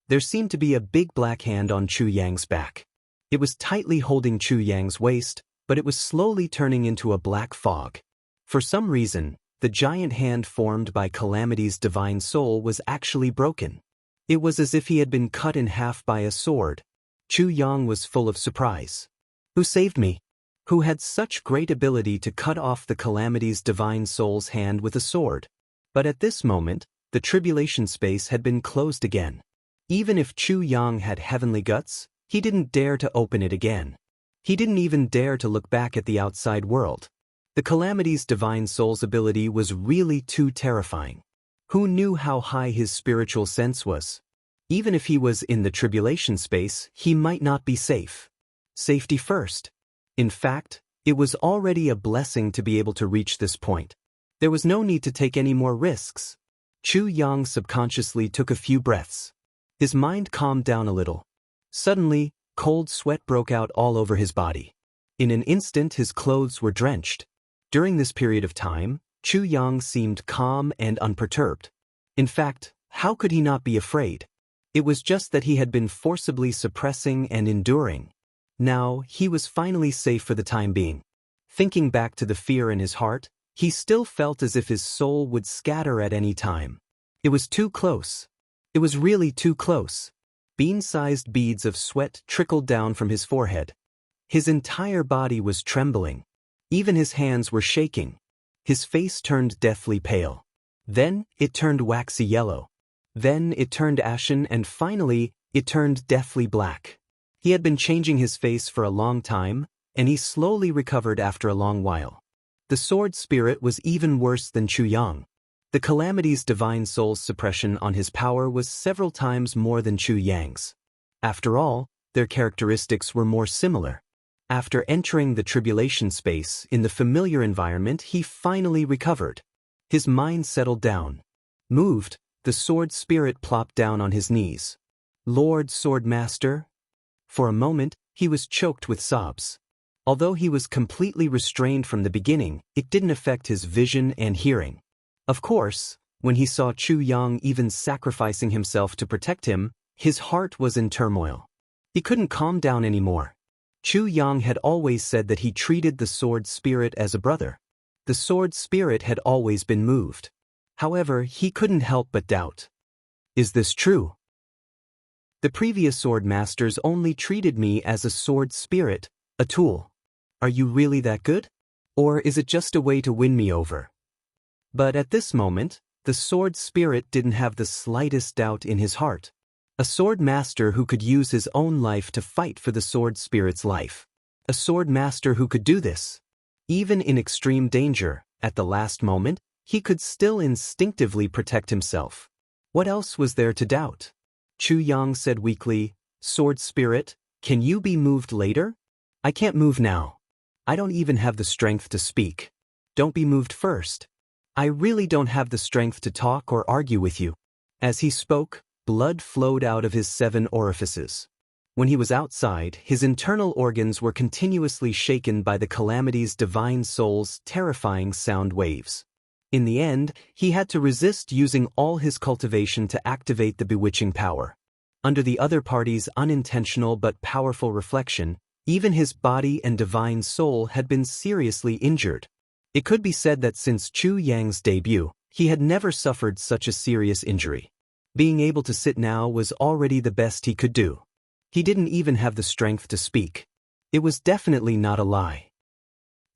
There seemed to be a big black hand on Chu Yang's back. It was tightly holding Chu Yang's waist, but it was slowly turning into a black fog. For some reason, the giant hand formed by Calamity's divine soul was actually broken. It was as if he had been cut in half by a sword. Chu Yang was full of surprise. Who saved me? Who had such great ability to cut off the Calamity's divine soul's hand with a sword? But at this moment, the tribulation space had been closed again. Even if Chu Yang had heavenly guts, he didn't dare to open it again. He didn't even dare to look back at the outside world. The Calamity's divine soul's ability was really too terrifying. Who knew how high his spiritual sense was? Even if he was in the tribulation space, he might not be safe. Safety first. In fact, it was already a blessing to be able to reach this point. There was no need to take any more risks. Chu Yang subconsciously took a few breaths. His mind calmed down a little. Suddenly, cold sweat broke out all over his body. In an instant, his clothes were drenched. During this period of time, Chu Yang seemed calm and unperturbed. In fact, how could he not be afraid? It was just that he had been forcibly suppressing and enduring. Now, he was finally safe for the time being. Thinking back to the fear in his heart, he still felt as if his soul would scatter at any time. It was too close. It was really too close. Bean-sized beads of sweat trickled down from his forehead. His entire body was trembling. Even his hands were shaking. His face turned deathly pale. Then, it turned waxy yellow. Then, it turned ashen, and finally, it turned deathly black. He had been changing his face for a long time, and he slowly recovered after a long while. The sword spirit was even worse than Chu Yang. The Calamity's divine soul's suppression on his power was several times more than Chu Yang's. After all, their characteristics were more similar. After entering the tribulation space in the familiar environment, he finally recovered. His mind settled down. Moved, the sword spirit plopped down on his knees. Lord Sword Master? For a moment, he was choked with sobs. Although he was completely restrained from the beginning, it didn't affect his vision and hearing. Of course, when he saw Chu Yang even sacrificing himself to protect him, his heart was in turmoil. He couldn't calm down anymore. Chu Yang had always said that he treated the sword spirit as a brother. The sword spirit had always been moved. However, he couldn't help but doubt. Is this true? The previous sword masters only treated me as a sword spirit, a tool. Are you really that good? Or is it just a way to win me over? But at this moment, the sword spirit didn't have the slightest doubt in his heart. A sword master who could use his own life to fight for the sword spirit's life. A sword master who could do this. Even in extreme danger, at the last moment, he could still instinctively protect himself. What else was there to doubt? Chu Yang said weakly, "Sword spirit, can you be moved later? I can't move now. I don't even have the strength to speak. Don't be moved first. I really don't have the strength to talk or argue with you." As he spoke, blood flowed out of his 7 orifices. When he was outside, his internal organs were continuously shaken by the Calamity's divine soul's terrifying sound waves. In the end, he had to resist using all his cultivation to activate the bewitching power. Under the other party's unintentional but powerful reflection, even his body and divine soul had been seriously injured. It could be said that since Chu Yang's debut, he had never suffered such a serious injury. Being able to sit now was already the best he could do. He didn't even have the strength to speak. It was definitely not a lie.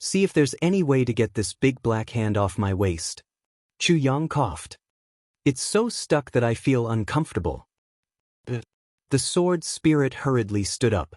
See if there's any way to get this big black hand off my waist. Chu Yang coughed. It's so stuck that I feel uncomfortable. The sword spirit hurriedly stood up.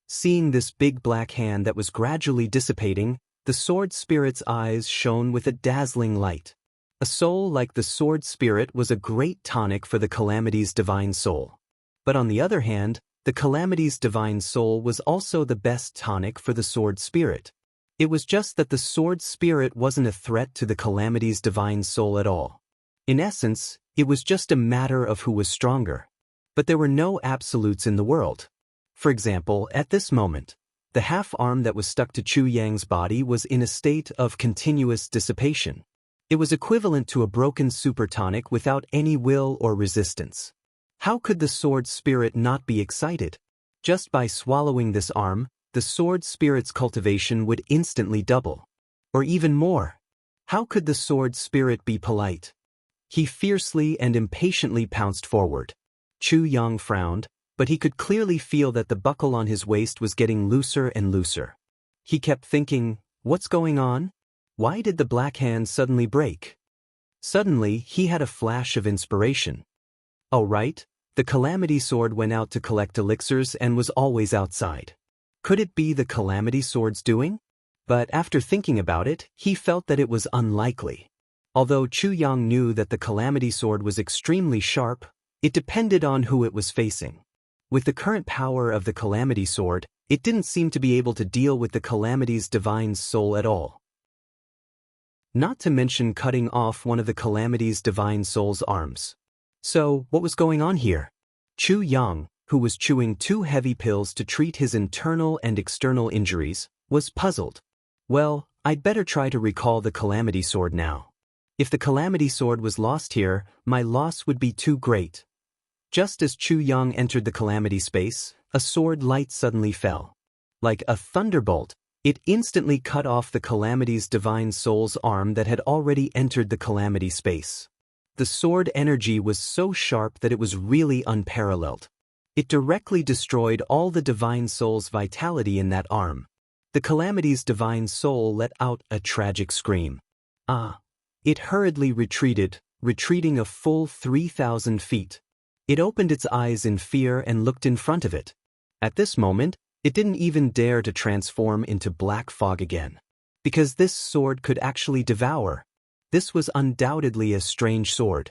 Seeing this big black hand that was gradually dissipating, the sword spirit's eyes shone with a dazzling light. A soul like the sword spirit was a great tonic for the calamity's divine soul. But on the other hand, the calamity's divine soul was also the best tonic for the sword spirit. It was just that the sword spirit wasn't a threat to the calamity's divine soul at all. In essence, it was just a matter of who was stronger. But there were no absolutes in the world. For example, at this moment, the half-arm that was stuck to Chu Yang's body was in a state of continuous dissipation. It was equivalent to a broken supertonic without any will or resistance. How could the sword spirit not be excited? Just by swallowing this arm, the sword spirit's cultivation would instantly double. Or even more. How could the sword spirit be polite? He fiercely and impatiently pounced forward. Chu Yang frowned, but he could clearly feel that the buckle on his waist was getting looser and looser. He kept thinking, what's going on? Why did the black hand suddenly break? Suddenly, he had a flash of inspiration. Oh right, the calamity sword went out to collect elixirs and was always outside. Could it be the calamity sword's doing? But after thinking about it, he felt that it was unlikely. Although Chu Yang knew that the calamity sword was extremely sharp, it depended on who it was facing. With the current power of the calamity sword, it didn't seem to be able to deal with the calamity's divine soul at all. Not to mention cutting off one of the calamity's divine soul's arms. So, what was going on here? Chu Yang, who was chewing 2 heavy pills to treat his internal and external injuries, was puzzled. Well, I'd better try to recall the calamity sword now. If the calamity sword was lost here, my loss would be too great. Just as Chu Yang entered the calamity space, a sword light suddenly fell. Like a thunderbolt, it instantly cut off the calamity's divine soul's arm that had already entered the calamity space. The sword energy was so sharp that it was really unparalleled. It directly destroyed all the divine soul's vitality in that arm. The calamity's divine soul let out a tragic scream. It hurriedly retreated, retreating a full 3,000 feet. It opened its eyes in fear and looked in front of it. At this moment, it didn't even dare to transform into black fog again. Because this sword could actually devour. This was undoubtedly a strange sword.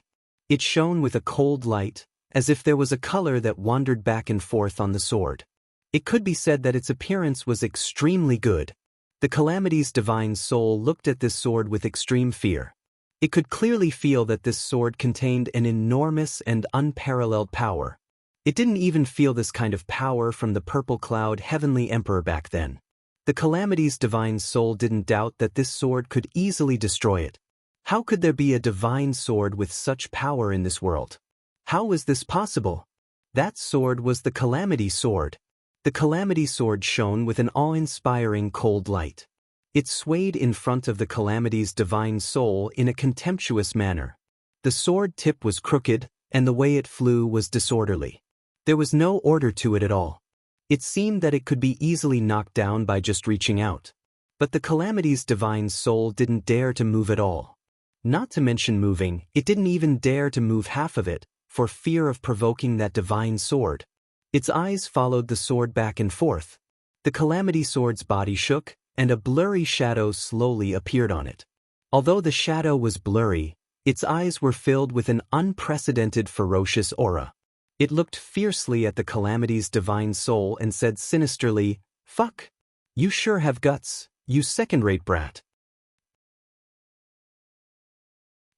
It shone with a cold light, as if there was a color that wandered back and forth on the sword. It could be said that its appearance was extremely good. The calamity's divine soul looked at this sword with extreme fear. It could clearly feel that this sword contained an enormous and unparalleled power. It didn't even feel this kind of power from the purple cloud heavenly emperor back then. The calamity's divine soul didn't doubt that this sword could easily destroy it. How could there be a divine sword with such power in this world? How was this possible? That sword was the calamity sword. The calamity sword shone with an awe-inspiring cold light. It swayed in front of the calamity's divine soul in a contemptuous manner. The sword tip was crooked, and the way it flew was disorderly. There was no order to it at all. It seemed that it could be easily knocked down by just reaching out. But the calamity's divine soul didn't dare to move at all. Not to mention moving, it didn't even dare to move half of it, for fear of provoking that divine sword. Its eyes followed the sword back and forth. The calamity sword's body shook, and a blurry shadow slowly appeared on it. Although the shadow was blurry, its eyes were filled with an unprecedented ferocious aura. It looked fiercely at the calamity's divine soul and said sinisterly, "Fuck! You sure have guts, you second-rate brat."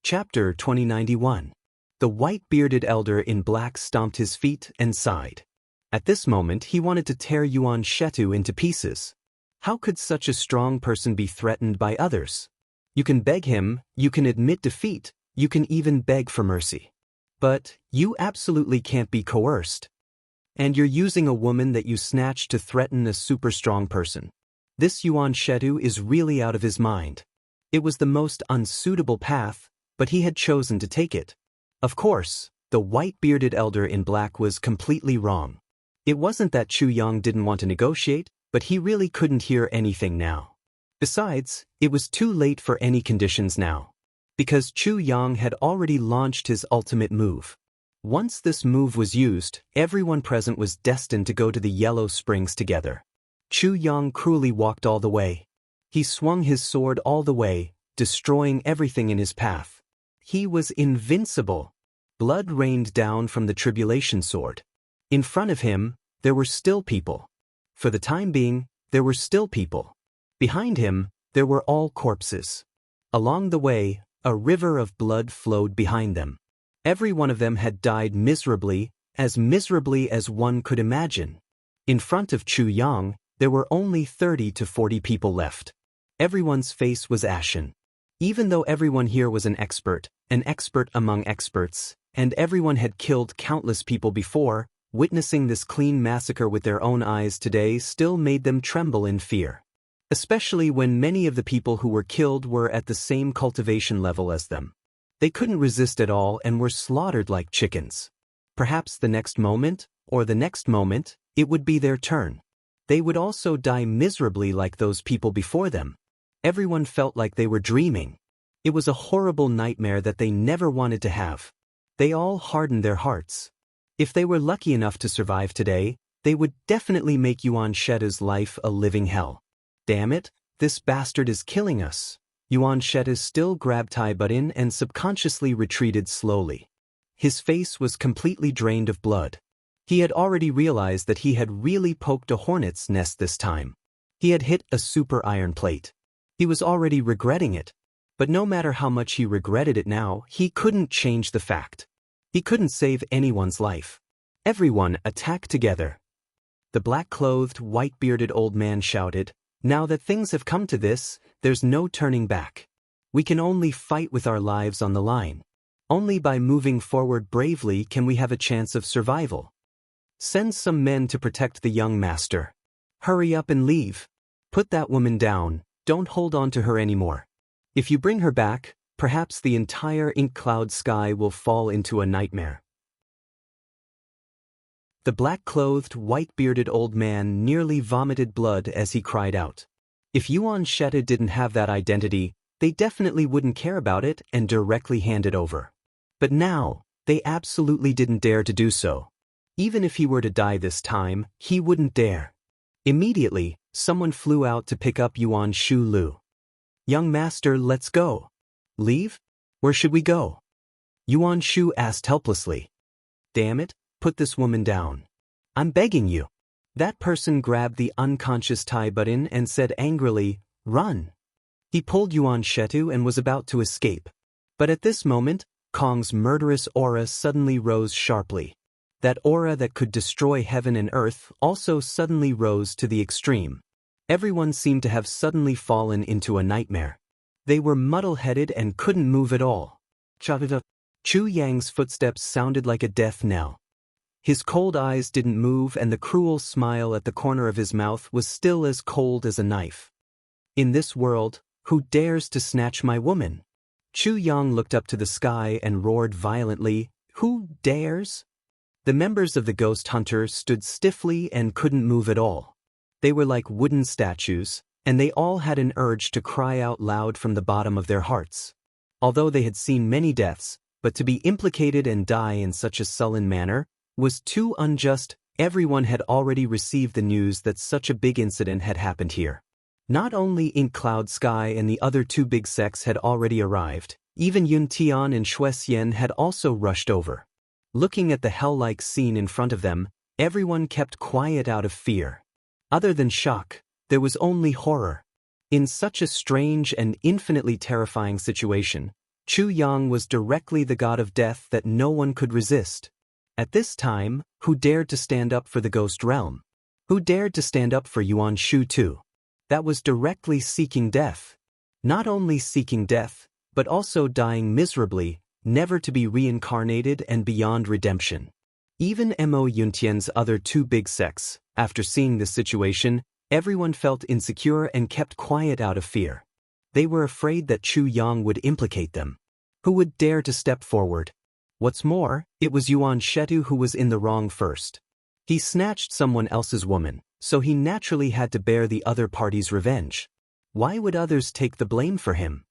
Chapter 2091. The white-bearded elder in black stomped his feet and sighed. At this moment he wanted to tear Yuan Shetu into pieces. How could such a strong person be threatened by others? You can beg him, you can admit defeat, you can even beg for mercy. But you absolutely can't be coerced. And you're using a woman that you snatched to threaten a super strong person. This Yuan Shetu is really out of his mind. It was the most unsuitable path, but he had chosen to take it. Of course, the white-bearded elder in black was completely wrong. It wasn't that Chu Yang didn't want to negotiate, but he really couldn't hear anything now. Besides, it was too late for any conditions now. Because Chu Yang had already launched his ultimate move. Once this move was used, everyone present was destined to go to the Yellow Springs together. Chu Yang cruelly walked all the way. He swung his sword all the way, destroying everything in his path. He was invincible. Blood rained down from the tribulation sword. In front of him, there were still people. For the time being, there were still people. Behind him, there were all corpses. Along the way, a river of blood flowed behind them. Every one of them had died miserably as one could imagine. In front of Chu Yang, there were only 30 to 40 people left. Everyone's face was ashen. Even though everyone here was an expert among experts, and everyone had killed countless people before, witnessing this clean massacre with their own eyes today still made them tremble in fear. Especially when many of the people who were killed were at the same cultivation level as them. They couldn't resist at all and were slaughtered like chickens. Perhaps the next moment, or the next moment, it would be their turn. They would also die miserably like those people before them. Everyone felt like they were dreaming. It was a horrible nightmare that they never wanted to have. They all hardened their hearts. If they were lucky enough to survive today, they would definitely make Yuan Sheda's life a living hell. Damn it, this bastard is killing us. Yuan Sheda still grabbed Tai Button and subconsciously retreated slowly. His face was completely drained of blood. He had already realized that he had really poked a hornet's nest this time. He had hit a super iron plate. He was already regretting it. But no matter how much he regretted it now, he couldn't change the fact. He couldn't save anyone's life. Everyone attacked together. The black-clothed, white-bearded old man shouted, "Now that things have come to this, there's no turning back. We can only fight with our lives on the line. Only by moving forward bravely can we have a chance of survival. Send some men to protect the young master. Hurry up and leave. Put that woman down. Don't hold on to her anymore. If you bring her back, perhaps the entire ink cloud sky will fall into a nightmare." The black-clothed, white-bearded old man nearly vomited blood as he cried out. If Yuan Sheda didn't have that identity, they definitely wouldn't care about it and directly hand it over. But now, they absolutely didn't dare to do so. Even if he were to die this time, he wouldn't dare. Immediately, someone flew out to pick up Yuan Shu Lu. "Young master, let's go." "Leave? Where should we go?" Yuan Shu asked helplessly. "Damn it, put this woman down. I'm begging you." That person grabbed the unconscious Tai Button and said angrily, "Run." He pulled Yuan Shetu and was about to escape. But at this moment, Kong's murderous aura suddenly rose sharply. That aura that could destroy heaven and earth also suddenly rose to the extreme. Everyone seemed to have suddenly fallen into a nightmare. They were muddle-headed and couldn't move at all. Chu Yang's footsteps sounded like a death knell. His cold eyes didn't move and the cruel smile at the corner of his mouth was still as cold as a knife. "In this world, who dares to snatch my woman?" Chu Yang looked up to the sky and roared violently, "Who dares?" The members of the ghost hunter stood stiffly and couldn't move at all. They were like wooden statues, and they all had an urge to cry out loud from the bottom of their hearts. Although they had seen many deaths, but to be implicated and die in such a sullen manner was too unjust. Everyone had already received the news that such a big incident had happened here. Not only Ink Cloud Sky and the other two big sects had already arrived, even Yun Tian and Xue Xian had also rushed over. Looking at the hell-like scene in front of them, everyone kept quiet out of fear. Other than shock, there was only horror. In such a strange and infinitely terrifying situation, Chu Yang was directly the god of death that no one could resist. At this time, who dared to stand up for the ghost realm? Who dared to stand up for Yuan Shu too? That was directly seeking death. Not only seeking death, but also dying miserably, never to be reincarnated and beyond redemption. Even Mo Yuntian's other two big sects, after seeing this situation, everyone felt insecure and kept quiet out of fear. They were afraid that Chu Yang would implicate them. Who would dare to step forward? What's more, it was Yuan Shetu who was in the wrong first. He snatched someone else's woman, so he naturally had to bear the other party's revenge. Why would others take the blame for him?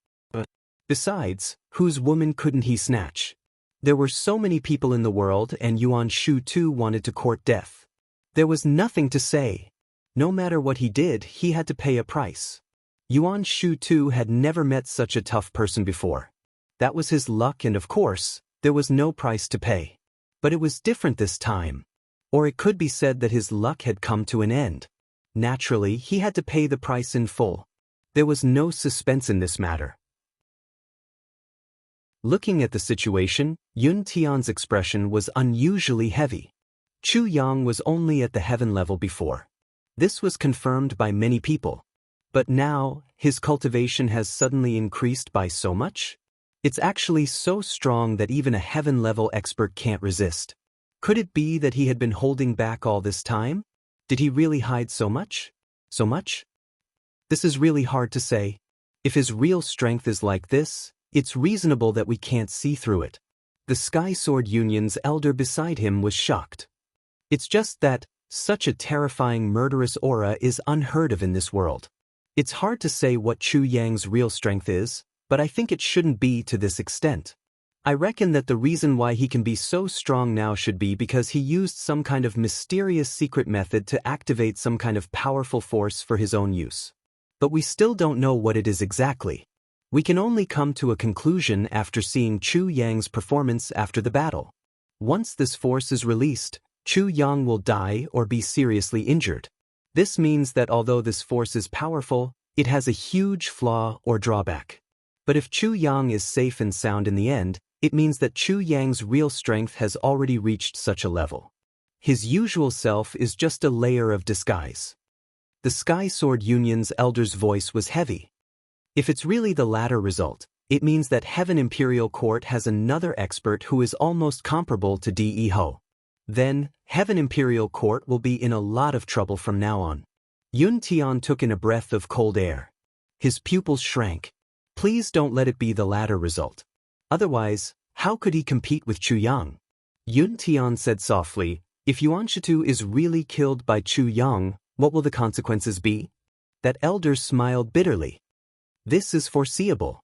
Besides, whose woman couldn't he snatch? There were so many people in the world and Yuan Shu too wanted to court death. There was nothing to say. No matter what he did, he had to pay a price. Yuan Shu too had never met such a tough person before. That was his luck, and of course, there was no price to pay. But it was different this time. Or it could be said that his luck had come to an end. Naturally, he had to pay the price in full. There was no suspense in this matter. Looking at the situation, Yun Tian's expression was unusually heavy. Chu Yang was only at the heaven level before. This was confirmed by many people. But now, his cultivation has suddenly increased by so much? It's actually so strong that even a heaven-level expert can't resist. Could it be that he had been holding back all this time? Did he really hide so much? So much? This is really hard to say. If his real strength is like this, it's reasonable that we can't see through it. The Sky Sword Union's elder beside him was shocked. It's just that such a terrifying murderous aura is unheard of in this world. It's hard to say what Chu Yang's real strength is, but I think it shouldn't be to this extent. I reckon that the reason why he can be so strong now should be because he used some kind of mysterious secret method to activate some kind of powerful force for his own use. But we still don't know what it is exactly. We can only come to a conclusion after seeing Chu Yang's performance after the battle. Once this force is released, Chu Yang will die or be seriously injured. This means that although this force is powerful, it has a huge flaw or drawback. But if Chu Yang is safe and sound in the end, it means that Chu Yang's real strength has already reached such a level. His usual self is just a layer of disguise. The Sky Sword Union's elder's voice was heavy. If it's really the latter result, it means that Heaven Imperial Court has another expert who is almost comparable to De Ho. Then, Heaven Imperial Court will be in a lot of trouble from now on. Yun Tian took in a breath of cold air. His pupils shrank. Please don't let it be the latter result. Otherwise, how could he compete with Chu Yang? Yun Tian said softly, if Yuan Shitu is really killed by Chu Yang, what will the consequences be? That elder smiled bitterly. This is foreseeable.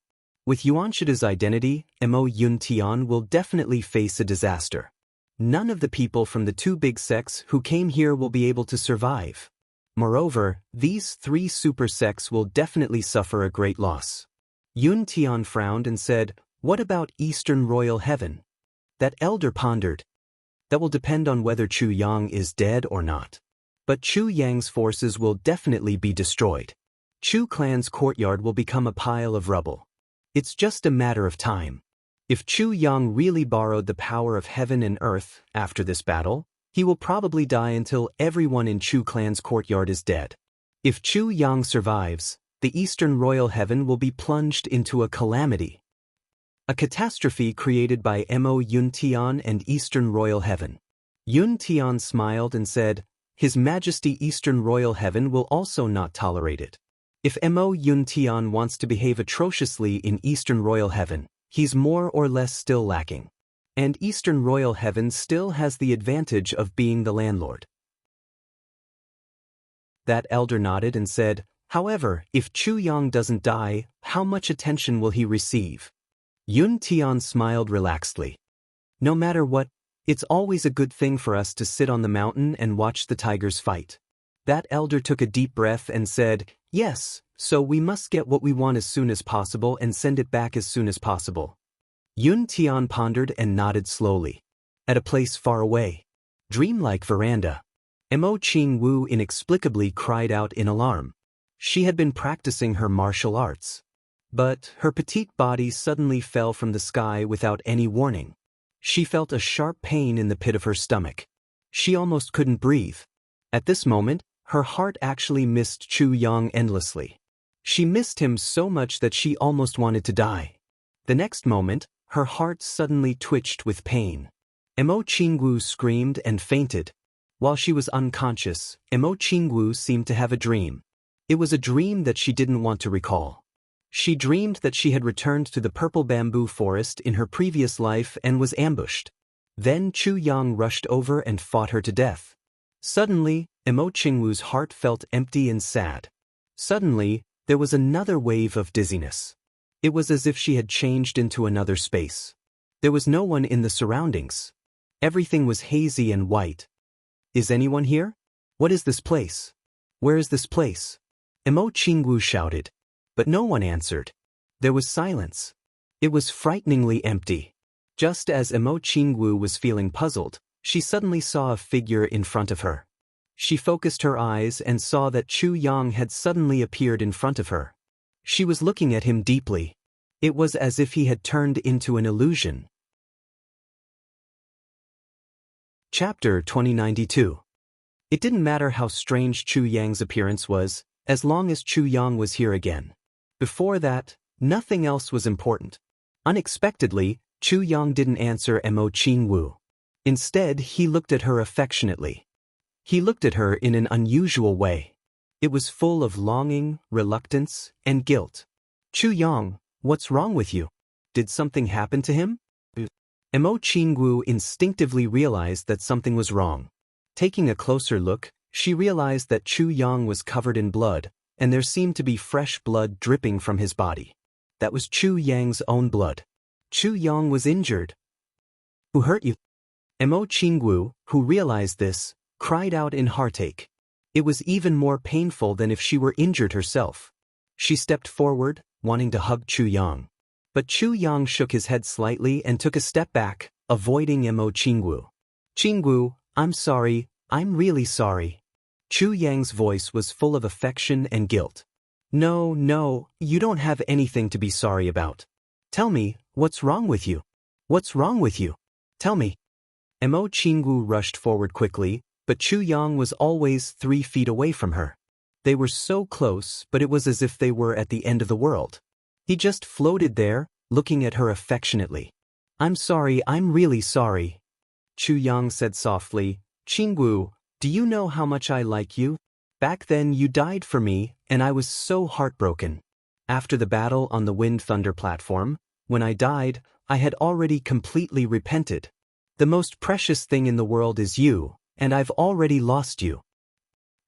With Yuan Shitu's identity, Mo Yun Tian will definitely face a disaster. None of the people from the two big sects who came here will be able to survive. Moreover, these three super sects will definitely suffer a great loss. Yun Tian frowned and said, what about Eastern Royal Heaven? That elder pondered. That will depend on whether Chu Yang is dead or not. But Chu Yang's forces will definitely be destroyed. Chu clan's courtyard will become a pile of rubble. It's just a matter of time. If Chu Yang really borrowed the power of heaven and earth after this battle, he will probably die until everyone in Chu clan's courtyard is dead. If Chu Yang survives, the Eastern Royal Heaven will be plunged into a calamity. A catastrophe created by Mo Yun Tian and Eastern Royal Heaven. Yun Tian smiled and said, His Majesty Eastern Royal Heaven will also not tolerate it. If Mo Yun Tian wants to behave atrociously in Eastern Royal Heaven, he's more or less still lacking. And Eastern Royal Heaven still has the advantage of being the landlord. That elder nodded and said, however, if Chu Yang doesn't die, how much attention will he receive? Yun Tian smiled relaxedly. No matter what, it's always a good thing for us to sit on the mountain and watch the tigers fight. That elder took a deep breath and said, yes, so we must get what we want as soon as possible and send it back as soon as possible. Yun Tian pondered and nodded slowly. At a place far away. Dreamlike veranda. Mo Qingwu inexplicably cried out in alarm. She had been practicing her martial arts. But her petite body suddenly fell from the sky without any warning. She felt a sharp pain in the pit of her stomach. She almost couldn't breathe. At this moment, her heart actually missed Chu Yang endlessly. She missed him so much that she almost wanted to die. The next moment, her heart suddenly twitched with pain. Mo Qingwu screamed and fainted. While she was unconscious, Mo Qingwu seemed to have a dream. It was a dream that she didn't want to recall. She dreamed that she had returned to the purple bamboo forest in her previous life and was ambushed. Then Chu Yang rushed over and fought her to death. Suddenly, Mo Qingwu's heart felt empty and sad. Suddenly, there was another wave of dizziness. It was as if she had changed into another space. There was no one in the surroundings. Everything was hazy and white. Is anyone here? What is this place? Where is this place? Mo Qingwu shouted. But no one answered. There was silence. It was frighteningly empty. Just as Emo Qingwu was feeling puzzled, she suddenly saw a figure in front of her. She focused her eyes and saw that Chu Yang had suddenly appeared in front of her. She was looking at him deeply. It was as if he had turned into an illusion. Chapter 2092. It didn't matter how strange Chu Yang's appearance was, as long as Chu Yang was here again. Before that, nothing else was important. Unexpectedly, Chu Yang didn't answer Emo Qingwu. Instead, he looked at her affectionately. He looked at her in an unusual way. It was full of longing, reluctance, and guilt. Chu Yang, what's wrong with you? Did something happen to him? Emo Qingwu instinctively realized that something was wrong. Taking a closer look, she realized that Chu Yang was covered in blood, and there seemed to be fresh blood dripping from his body. That was Chu Yang's own blood. Chu Yang was injured. Who hurt you? Emo Qingwu, who realized this, cried out in heartache. It was even more painful than if she were injured herself. She stepped forward, wanting to hug Chu Yang. But Chu Yang shook his head slightly and took a step back, avoiding Emo Qingwu. Qingwu, I'm sorry, I'm really sorry. Chu Yang's voice was full of affection and guilt. No, you don't have anything to be sorry about. Tell me, what's wrong with you? What's wrong with you? Tell me. Emo Qingwu rushed forward quickly, but Chu Yang was always 3 feet away from her. They were so close, but it was as if they were at the end of the world. He just floated there, looking at her affectionately. I'm sorry, I'm really sorry. Chu Yang said softly, Qingwu, do you know how much I like you? Back then you died for me, and I was so heartbroken. After the battle on the Wind Thunder platform, when I died, I had already completely repented. The most precious thing in the world is you, and I've already lost you.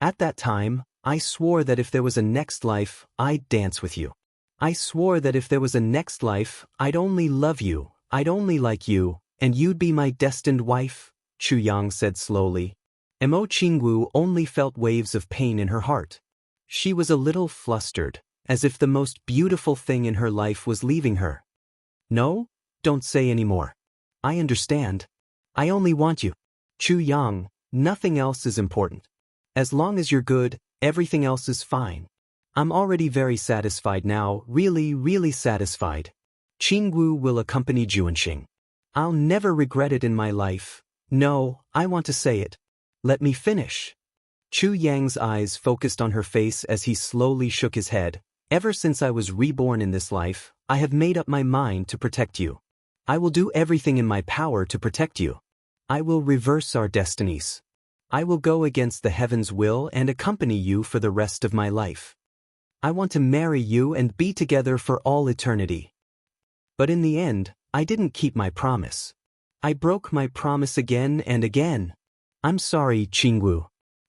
At that time, I swore that if there was a next life, I'd dance with you. I swore that if there was a next life, I'd only love you, I'd only like you, and you'd be my destined wife, Chu Yang said slowly. Emo Qingwu only felt waves of pain in her heart. She was a little flustered, as if the most beautiful thing in her life was leaving her. No, don't say any more. I understand. I only want you. Chu Yang, nothing else is important. As long as you're good, everything else is fine. I'm already very satisfied now, really satisfied. Qingwu will accompany Juanxing. I'll never regret it in my life. No, I want to say it. Let me finish. Chu Yang's eyes focused on her face as he slowly shook his head. Ever since I was reborn in this life, I have made up my mind to protect you. I will do everything in my power to protect you. I will reverse our destinies. I will go against the heaven's will and accompany you for the rest of my life. I want to marry you and be together for all eternity. But in the end, I didn't keep my promise. I broke my promise again and again. I'm sorry, Qingwu.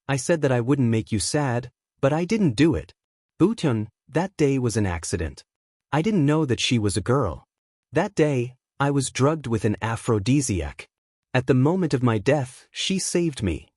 I said that I wouldn't make you sad, but I didn't do it. Butun, that day was an accident. I didn't know that she was a girl. That day, I was drugged with an aphrodisiac. At the moment of my death, she saved me.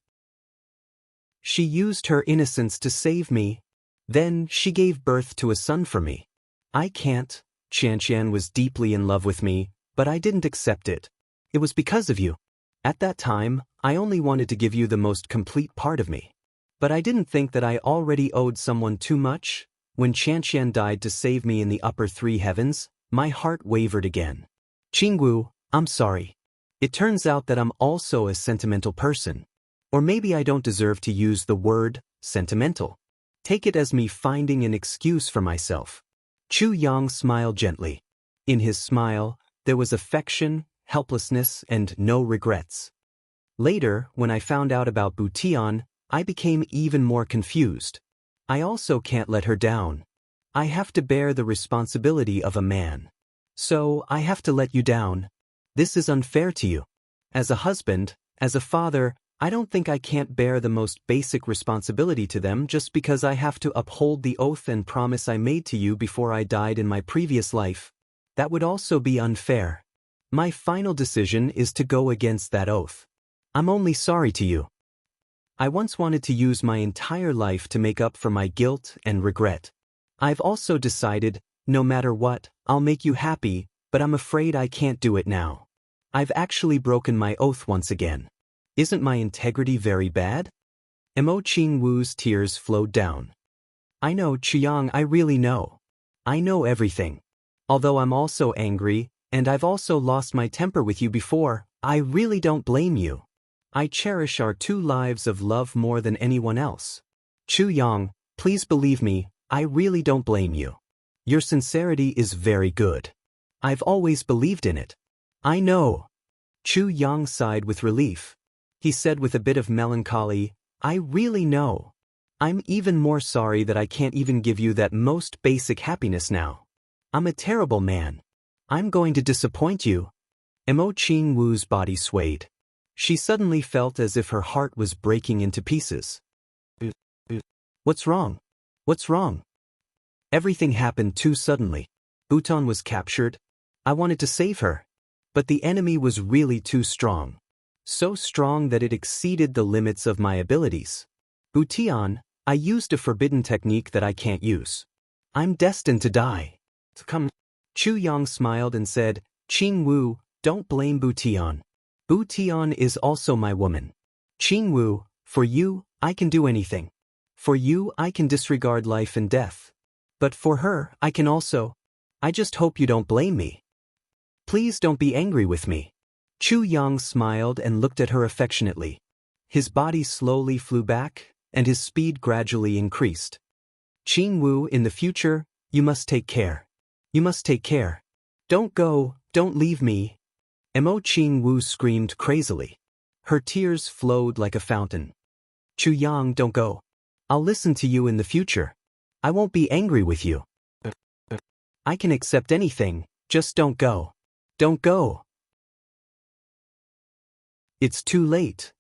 She used her innocence to save me. Then she gave birth to a son for me. I can't. Qianqian was deeply in love with me, but I didn't accept it. It was because of you. At that time, I only wanted to give you the most complete part of me. But I didn't think that I already owed someone too much. When Qianqian died to save me in the upper 3 heavens, my heart wavered again. Qingwu, I'm sorry. It turns out that I'm also a sentimental person. Or maybe I don't deserve to use the word sentimental. Take it as me finding an excuse for myself. Chu Yang smiled gently. In his smile, there was affection, helplessness, and no regrets. Later, when I found out about Butian, I became even more confused. I also can't let her down. I have to bear the responsibility of a man. So, I have to let you down. This is unfair to you. As a husband, as a father, I don't think I can't bear the most basic responsibility to them just because I have to uphold the oath and promise I made to you before I died in my previous life. That would also be unfair. My final decision is to go against that oath. I'm only sorry to you. I once wanted to use my entire life to make up for my guilt and regret. I've also decided, no matter what, I'll make you happy, but I'm afraid I can't do it now. I've actually broken my oath once again. Isn't my integrity very bad? Mo Qingwu's tears flowed down. I know, Chuyang, I really know. I know everything. Although I'm also angry, and I've also lost my temper with you before, I really don't blame you. I cherish our 2 lives of love more than anyone else. Chuyang, please believe me, I really don't blame you. Your sincerity is very good. I've always believed in it. I know. Chuyang sighed with relief. He said with a bit of melancholy, I really know. I'm even more sorry that I can't even give you that most basic happiness now. I'm a terrible man. I'm going to disappoint you. Mo Qingwu's body swayed. She suddenly felt as if her heart was breaking into pieces. What's wrong? What's wrong? Everything happened too suddenly. Bhutan was captured. I wanted to save her. But the enemy was really too strong. So strong that it exceeded the limits of my abilities. Bhutan, I used a forbidden technique that I can't use. I'm destined to die. Come. Chuyang smiled and said, Qingwu, don't blame Bhutan. Bhutan is also my woman. Qingwu, for you, I can do anything. For you, I can disregard life and death. But for her, I can also. I just hope you don't blame me. Please don't be angry with me. Chuyang smiled and looked at her affectionately. His body slowly flew back, and his speed gradually increased. Qingwu, in the future, you must take care. You must take care. Don't go, don't leave me. Mo Qingwu screamed crazily. Her tears flowed like a fountain. Chuyang, don't go. I'll listen to you in the future. I won't be angry with you. I can accept anything, just don't go. Don't go. It's too late.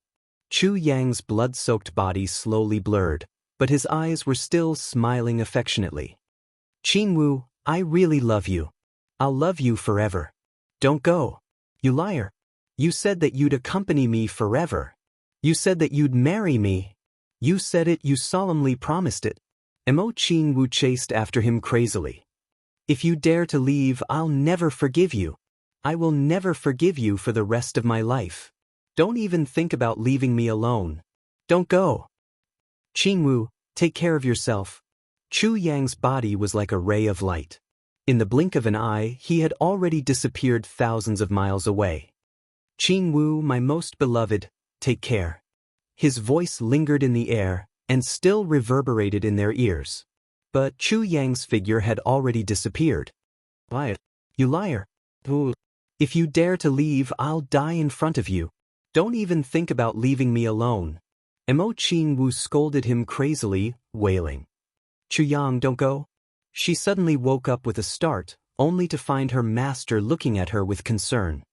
Chuyang's blood-soaked body slowly blurred, but his eyes were still smiling affectionately. Qingwu, I really love you. I'll love you forever. Don't go. You liar. You said that you'd accompany me forever. You said that you'd marry me. You said it, you solemnly promised it. Mo Qingwu chased after him crazily. If you dare to leave, I'll never forgive you. I will never forgive you for the rest of my life. Don't even think about leaving me alone. Don't go. Qingwu, take care of yourself. Chuyang's body was like a ray of light. In the blink of an eye, he had already disappeared thousands of miles away. Qingwu, my most beloved, take care. His voice lingered in the air, and still reverberated in their ears. But Chuyang's figure had already disappeared. Liar. You liar. If you dare to leave, I'll die in front of you. Don't even think about leaving me alone. Mo Qingwu scolded him crazily, wailing. Chuyang, don't go. She suddenly woke up with a start, only to find her master looking at her with concern.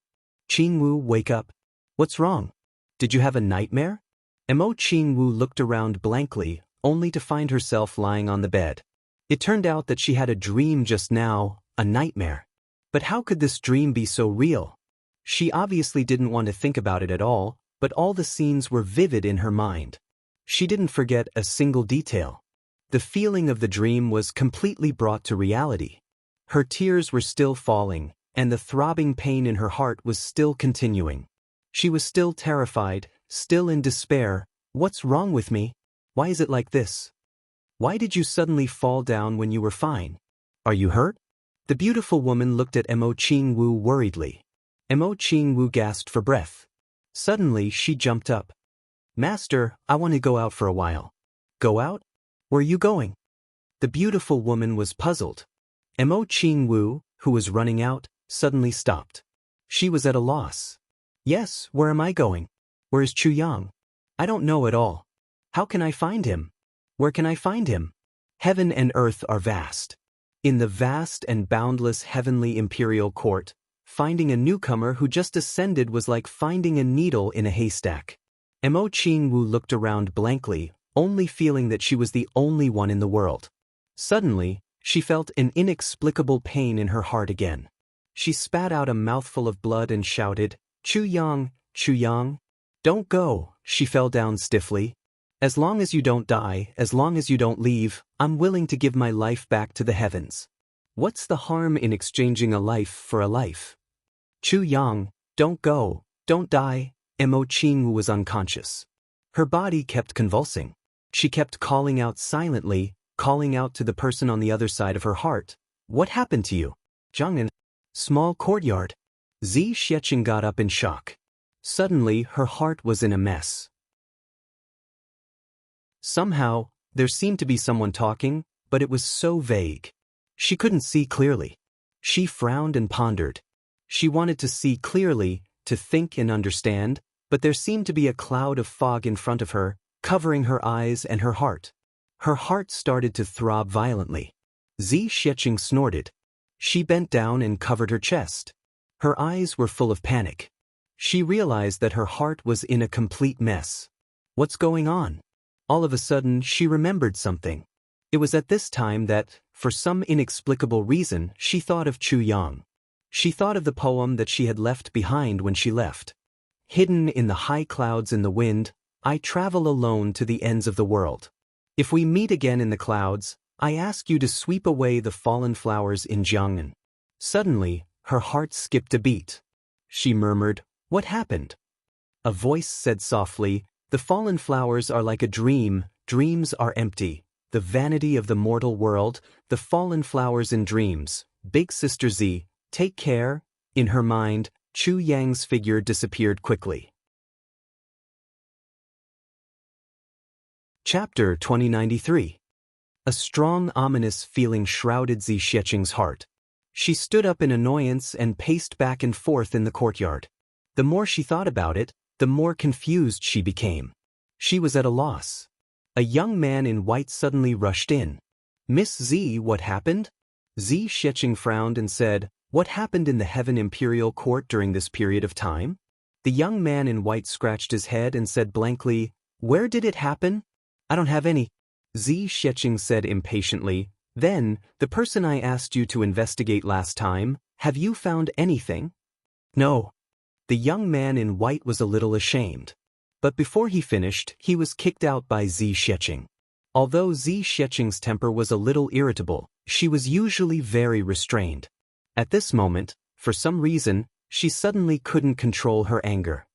Qingwu, wake up. What's wrong? Did you have a nightmare? Mo Qingwu looked around blankly, only to find herself lying on the bed. It turned out that she had a dream just now, a nightmare. But how could this dream be so real? She obviously didn't want to think about it at all, but all the scenes were vivid in her mind. She didn't forget a single detail. The feeling of the dream was completely brought to reality. Her tears were still falling, and the throbbing pain in her heart was still continuing. She was still terrified, still in despair. What's wrong with me? Why is it like this? Why did you suddenly fall down when you were fine? Are you hurt? The beautiful woman looked at Mo Qingwu worriedly. Mo Qingwu gasped for breath. Suddenly she jumped up. Master, I want to go out for a while. Go out? Where are you going? The beautiful woman was puzzled. Mo Qingwu, who was running out, suddenly stopped. She was at a loss. Yes, where am I going? Where is Chuyang? I don't know at all. How can I find him? Where can I find him? Heaven and earth are vast. In the vast and boundless heavenly imperial court, finding a newcomer who just ascended was like finding a needle in a haystack. Mo Qingwu looked around blankly, only feeling that she was the only one in the world. Suddenly, she felt an inexplicable pain in her heart again. She spat out a mouthful of blood and shouted, Chuyang, Chuyang. Don't go. She fell down stiffly. As long as you don't die, as long as you don't leave, I'm willing to give my life back to the heavens. What's the harm in exchanging a life for a life? Chu Yang, don't go, don't die. Mo Qingwu was unconscious. Her body kept convulsing. She kept calling out silently, calling out to the person on the other side of her heart. What happened to you? Jiangnan. Small courtyard. Zi Xiecheng got up in shock. Suddenly, her heart was in a mess. Somehow, there seemed to be someone talking, but it was so vague. She couldn't see clearly. She frowned and pondered. She wanted to see clearly, to think and understand, but there seemed to be a cloud of fog in front of her, covering her eyes and her heart. Her heart started to throb violently. Zi Xiecheng snorted. She bent down and covered her chest. Her eyes were full of panic. She realized that her heart was in a complete mess. What's going on? All of a sudden, she remembered something. It was at this time that, for some inexplicable reason, she thought of Chu Yang. She thought of the poem that she had left behind when she left. Hidden in the high clouds in the wind, I travel alone to the ends of the world. If we meet again in the clouds, I ask you to sweep away the fallen flowers in Jianghu. Suddenly, her heart skipped a beat. She murmured, "What happened?" A voice said softly, "The fallen flowers are like a dream, dreams are empty, the vanity of the mortal world, the fallen flowers in dreams. Big Sister Z, take care." In her mind, Chu Yang's figure disappeared quickly. Chapter 2093. A strong, ominous feeling shrouded Zi Xiecheng's heart. She stood up in annoyance and paced back and forth in the courtyard. The more she thought about it, the more confused she became. She was at a loss. A young man in white suddenly rushed in. "Miss Z, what happened?" Zi Xiecheng frowned and said, "What happened in the Heaven Imperial Court during this period of time?" The young man in white scratched his head and said blankly, "Where did it happen? I don't have any." Zi Xiecheng said impatiently, "Then, the person I asked you to investigate last time, have you found anything?" "No." The young man in white was a little ashamed. But before he finished, he was kicked out by Zi Xiecheng. Although Zi Xiecheng's temper was a little irritable, she was usually very restrained. At this moment, for some reason, she suddenly couldn't control her anger.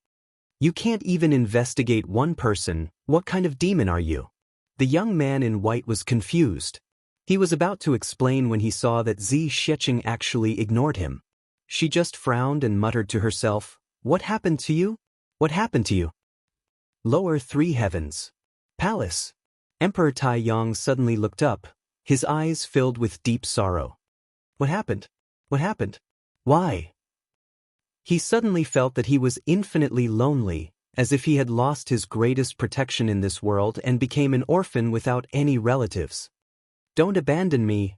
"You can't even investigate one person, what kind of demon are you?" The young man in white was confused. He was about to explain when he saw that Zi Xiecheng actually ignored him. She just frowned and muttered to herself, "What happened to you? What happened to you?" Lower 3 heavens. Palace. Emperor Taiyang suddenly looked up, his eyes filled with deep sorrow. "What happened? What happened? Why?" He suddenly felt that he was infinitely lonely, as if he had lost his greatest protection in this world and became an orphan without any relatives. "Don't abandon me."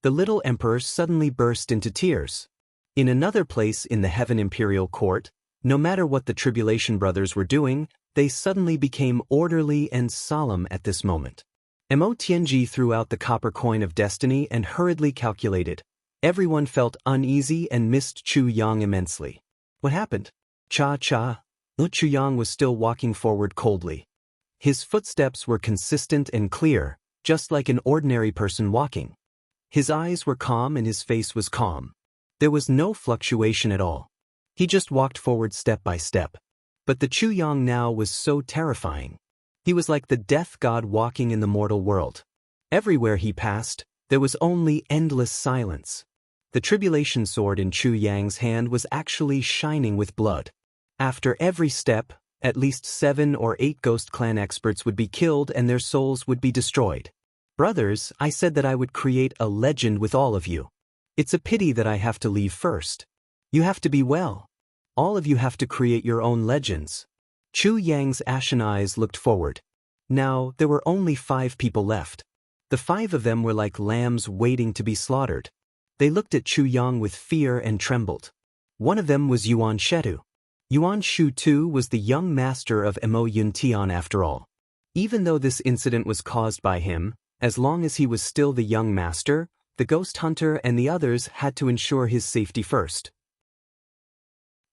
The little emperor suddenly burst into tears. In another place in the Heaven Imperial Court, no matter what the Tribulation Brothers were doing, they suddenly became orderly and solemn at this moment. Mo Tianji threw out the copper coin of destiny and hurriedly calculated. Everyone felt uneasy and missed Chu Yang immensely. "What happened?" "Cha-cha." Chu Yang was still walking forward coldly. His footsteps were consistent and clear, just like an ordinary person walking. His eyes were calm and his face was calm. There was no fluctuation at all. He just walked forward step by step. But the Chu Yang now was so terrifying. He was like the death god walking in the mortal world. Everywhere he passed, there was only endless silence. The tribulation sword in Chu Yang's hand was actually shining with blood. After every step, at least 7 or 8 Ghost Clan experts would be killed and their souls would be destroyed. "Brothers, I said that I would create a legend with all of you. It's a pity that I have to leave first. You have to be well. All of you have to create your own legends." Chu Yang's ashen eyes looked forward. Now, there were only 5 people left. The 5 of them were like lambs waiting to be slaughtered. They looked at Chu Yang with fear and trembled. One of them was Yuan Shetu. Yuan Shu too was the young master of Mo Yuntian after all. Even though this incident was caused by him, as long as he was still the young master, the ghost hunter and the others had to ensure his safety first.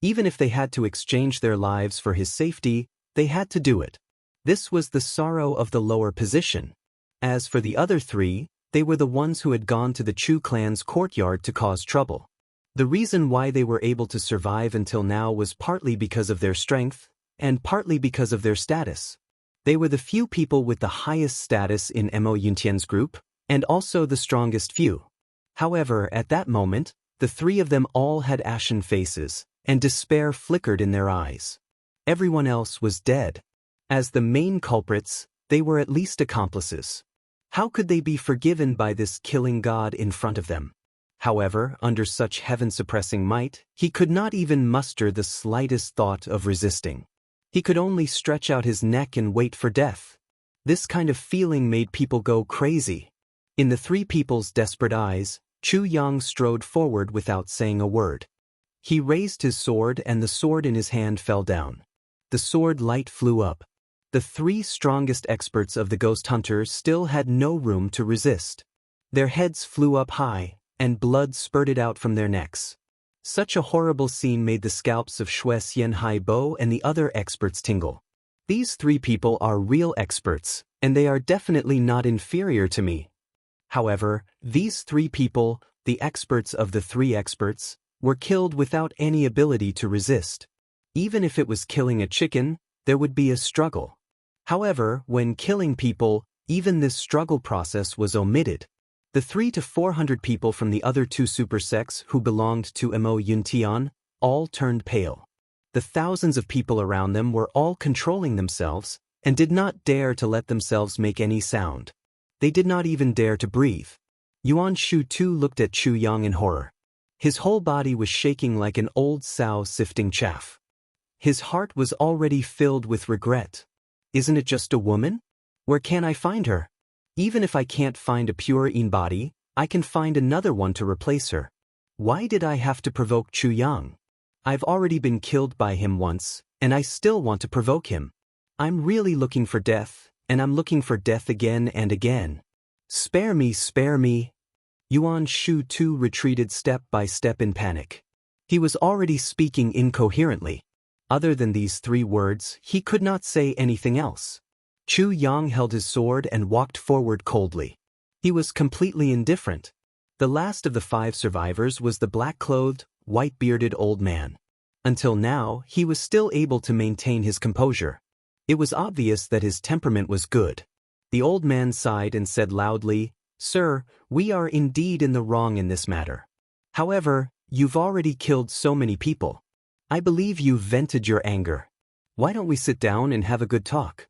Even if they had to exchange their lives for his safety, they had to do it. This was the sorrow of the lower position. As for the other 3, They were the ones who had gone to the Chu clan's courtyard to cause trouble. The reason why they were able to survive until now was partly because of their strength, and partly because of their status. They were the few people with the highest status in Mo Yuntian's group, and also the strongest few. However, at that moment, the three of them all had ashen faces, and despair flickered in their eyes. Everyone else was dead. As the main culprits, they were at least accomplices. How could they be forgiven by this killing god in front of them? However, under such heaven-suppressing might, he could not even muster the slightest thought of resisting. He could only stretch out his neck and wait for death. This kind of feeling made people go crazy. In the three people's desperate eyes, Chu Yang strode forward without saying a word. He raised his sword and the sword in his hand fell down. The sword light flew up. The three strongest experts of the ghost hunters still had no room to resist. Their heads flew up high, and blood spurted out from their necks. Such a horrible scene made the scalps of Xue Xianhai Bo and the other experts tingle. These three people are real experts, and they are definitely not inferior to me. However, these three people, the experts of the three experts, were killed without any ability to resist. Even if it was killing a chicken, there would be a struggle. However, when killing people, even this struggle process was omitted. The 300 to 400 people from the other two super sects who belonged to Mo Yuntian all turned pale. The thousands of people around them were all controlling themselves and did not dare to let themselves make any sound. They did not even dare to breathe. Yuan Shu too looked at Chu Yang in horror. His whole body was shaking like an old sow sifting chaff. His heart was already filled with regret. Isn't it just a woman? Where can I find her? Even if I can't find a pure Yin body, I can find another one to replace her. Why did I have to provoke Chu Yang? I've already been killed by him once, and I still want to provoke him. I'm really looking for death, and I'm looking for death again and again. Spare me, spare me. Yuan Shu too retreated step by step in panic. He was already speaking incoherently. Other than these three words, he could not say anything else. Chu Yang held his sword and walked forward coldly. He was completely indifferent. The last of the 5 survivors was the black-clothed, white-bearded old man. Until now, he was still able to maintain his composure. It was obvious that his temperament was good. The old man sighed and said loudly, "Sir, we are indeed in the wrong in this matter. However, you've already killed so many people. I believe you've vented your anger. Why don't we sit down and have a good talk?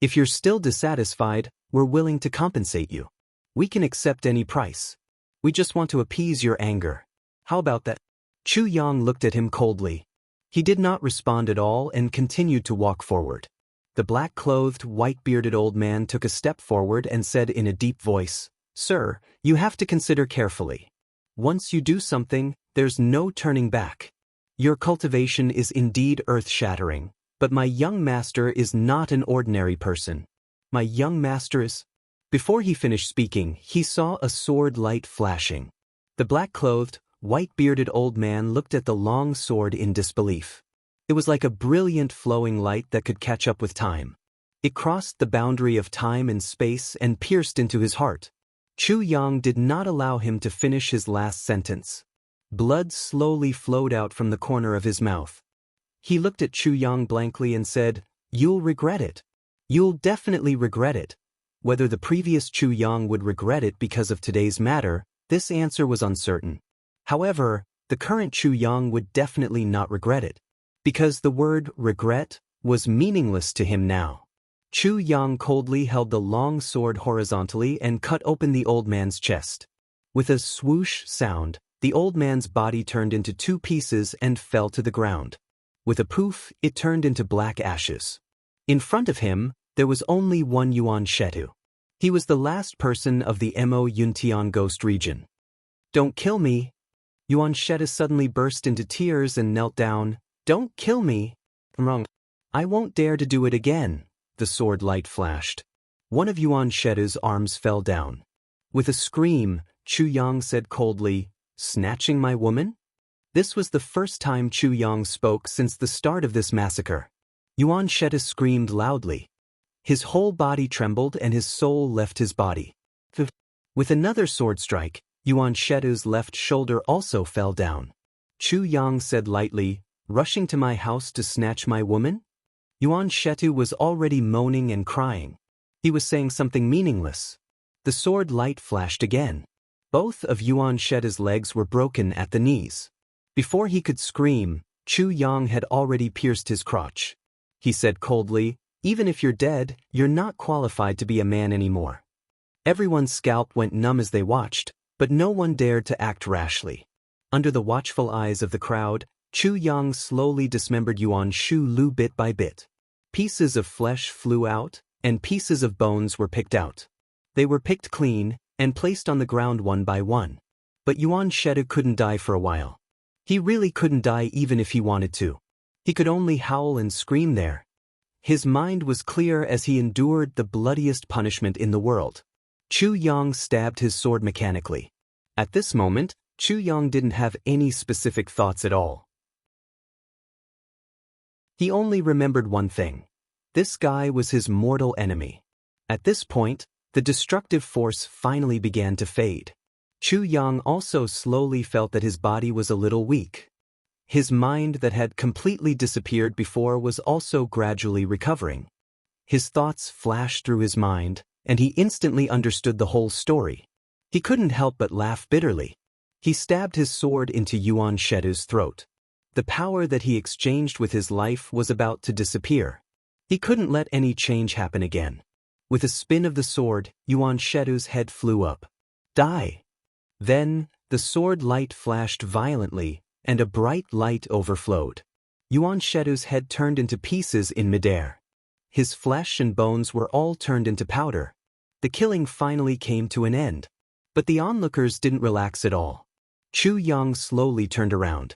If you're still dissatisfied, we're willing to compensate you. We can accept any price. We just want to appease your anger. How about that?" Chu Yang looked at him coldly. He did not respond at all and continued to walk forward. The black-clothed, white-bearded old man took a step forward and said in a deep voice, "Sir, you have to consider carefully. Once you do something, there's no turning back. Your cultivation is indeed earth-shattering. But my young master is not an ordinary person. My young master is—" Before he finished speaking, he saw a sword light flashing. The black-clothed, white-bearded old man looked at the long sword in disbelief. It was like a brilliant flowing light that could catch up with time. It crossed the boundary of time and space and pierced into his heart. Chu Yang did not allow him to finish his last sentence. Blood slowly flowed out from the corner of his mouth. He looked at Chu Yang blankly and said, "You'll regret it. You'll definitely regret it." Whether the previous Chu Yang would regret it because of today's matter, this answer was uncertain. However, the current Chu Yang would definitely not regret it, because the word regret was meaningless to him now. Chu Yang coldly held the long sword horizontally and cut open the old man's chest. With a swoosh sound, the old man's body turned into 2 pieces and fell to the ground. With a poof, it turned into black ashes. In front of him, there was only one Yuan Shetu. He was the last person of the Mo Yuntian ghost region. "Don't kill me." Yuan Shetu suddenly burst into tears and knelt down. "Don't kill me." "Wrong. I won't dare to do it again." The sword light flashed. One of Yuan Shetu's arms fell down. With a scream, Chu Yang said coldly, "Snatching my woman?" This was the first time Chu Yang spoke since the start of this massacre. Yuan Shetu screamed loudly. His whole body trembled and his soul left his body. With another sword strike, Yuan Shetu's left shoulder also fell down. Chu Yang said lightly, "Rushing to my house to snatch my woman?" Yuan Shetu was already moaning and crying. He was saying something meaningless. The sword light flashed again. Both of Yuan Shetu's legs were broken at the knees. Before he could scream, Chu Yang had already pierced his crotch. He said coldly, "Even if you're dead, you're not qualified to be a man anymore." Everyone's scalp went numb as they watched, but no one dared to act rashly. Under the watchful eyes of the crowd, Chu Yang slowly dismembered Yuan Shu Lu bit by bit. Pieces of flesh flew out, and pieces of bones were picked out. They were picked clean, and placed on the ground one by one. But Yuan Shetu couldn't die for a while. He really couldn't die even if he wanted to. He could only howl and scream there. His mind was clear as he endured the bloodiest punishment in the world. Chu Yang stabbed his sword mechanically. At this moment, Chu Yang didn't have any specific thoughts at all. He only remembered one thing. This guy was his mortal enemy. At this point, the destructive force finally began to fade. Chu Yang also slowly felt that his body was a little weak. His mind that had completely disappeared before was also gradually recovering. His thoughts flashed through his mind, and he instantly understood the whole story. He couldn't help but laugh bitterly. He stabbed his sword into Yuan Shetu's throat. The power that he exchanged with his life was about to disappear. He couldn't let any change happen again. With a spin of the sword, Yuan Shetu's head flew up. "Die!" Then, the sword light flashed violently, and a bright light overflowed. Yuan Shetu's head turned into pieces in midair. His flesh and bones were all turned into powder. The killing finally came to an end. But the onlookers didn't relax at all. Chu Yang slowly turned around.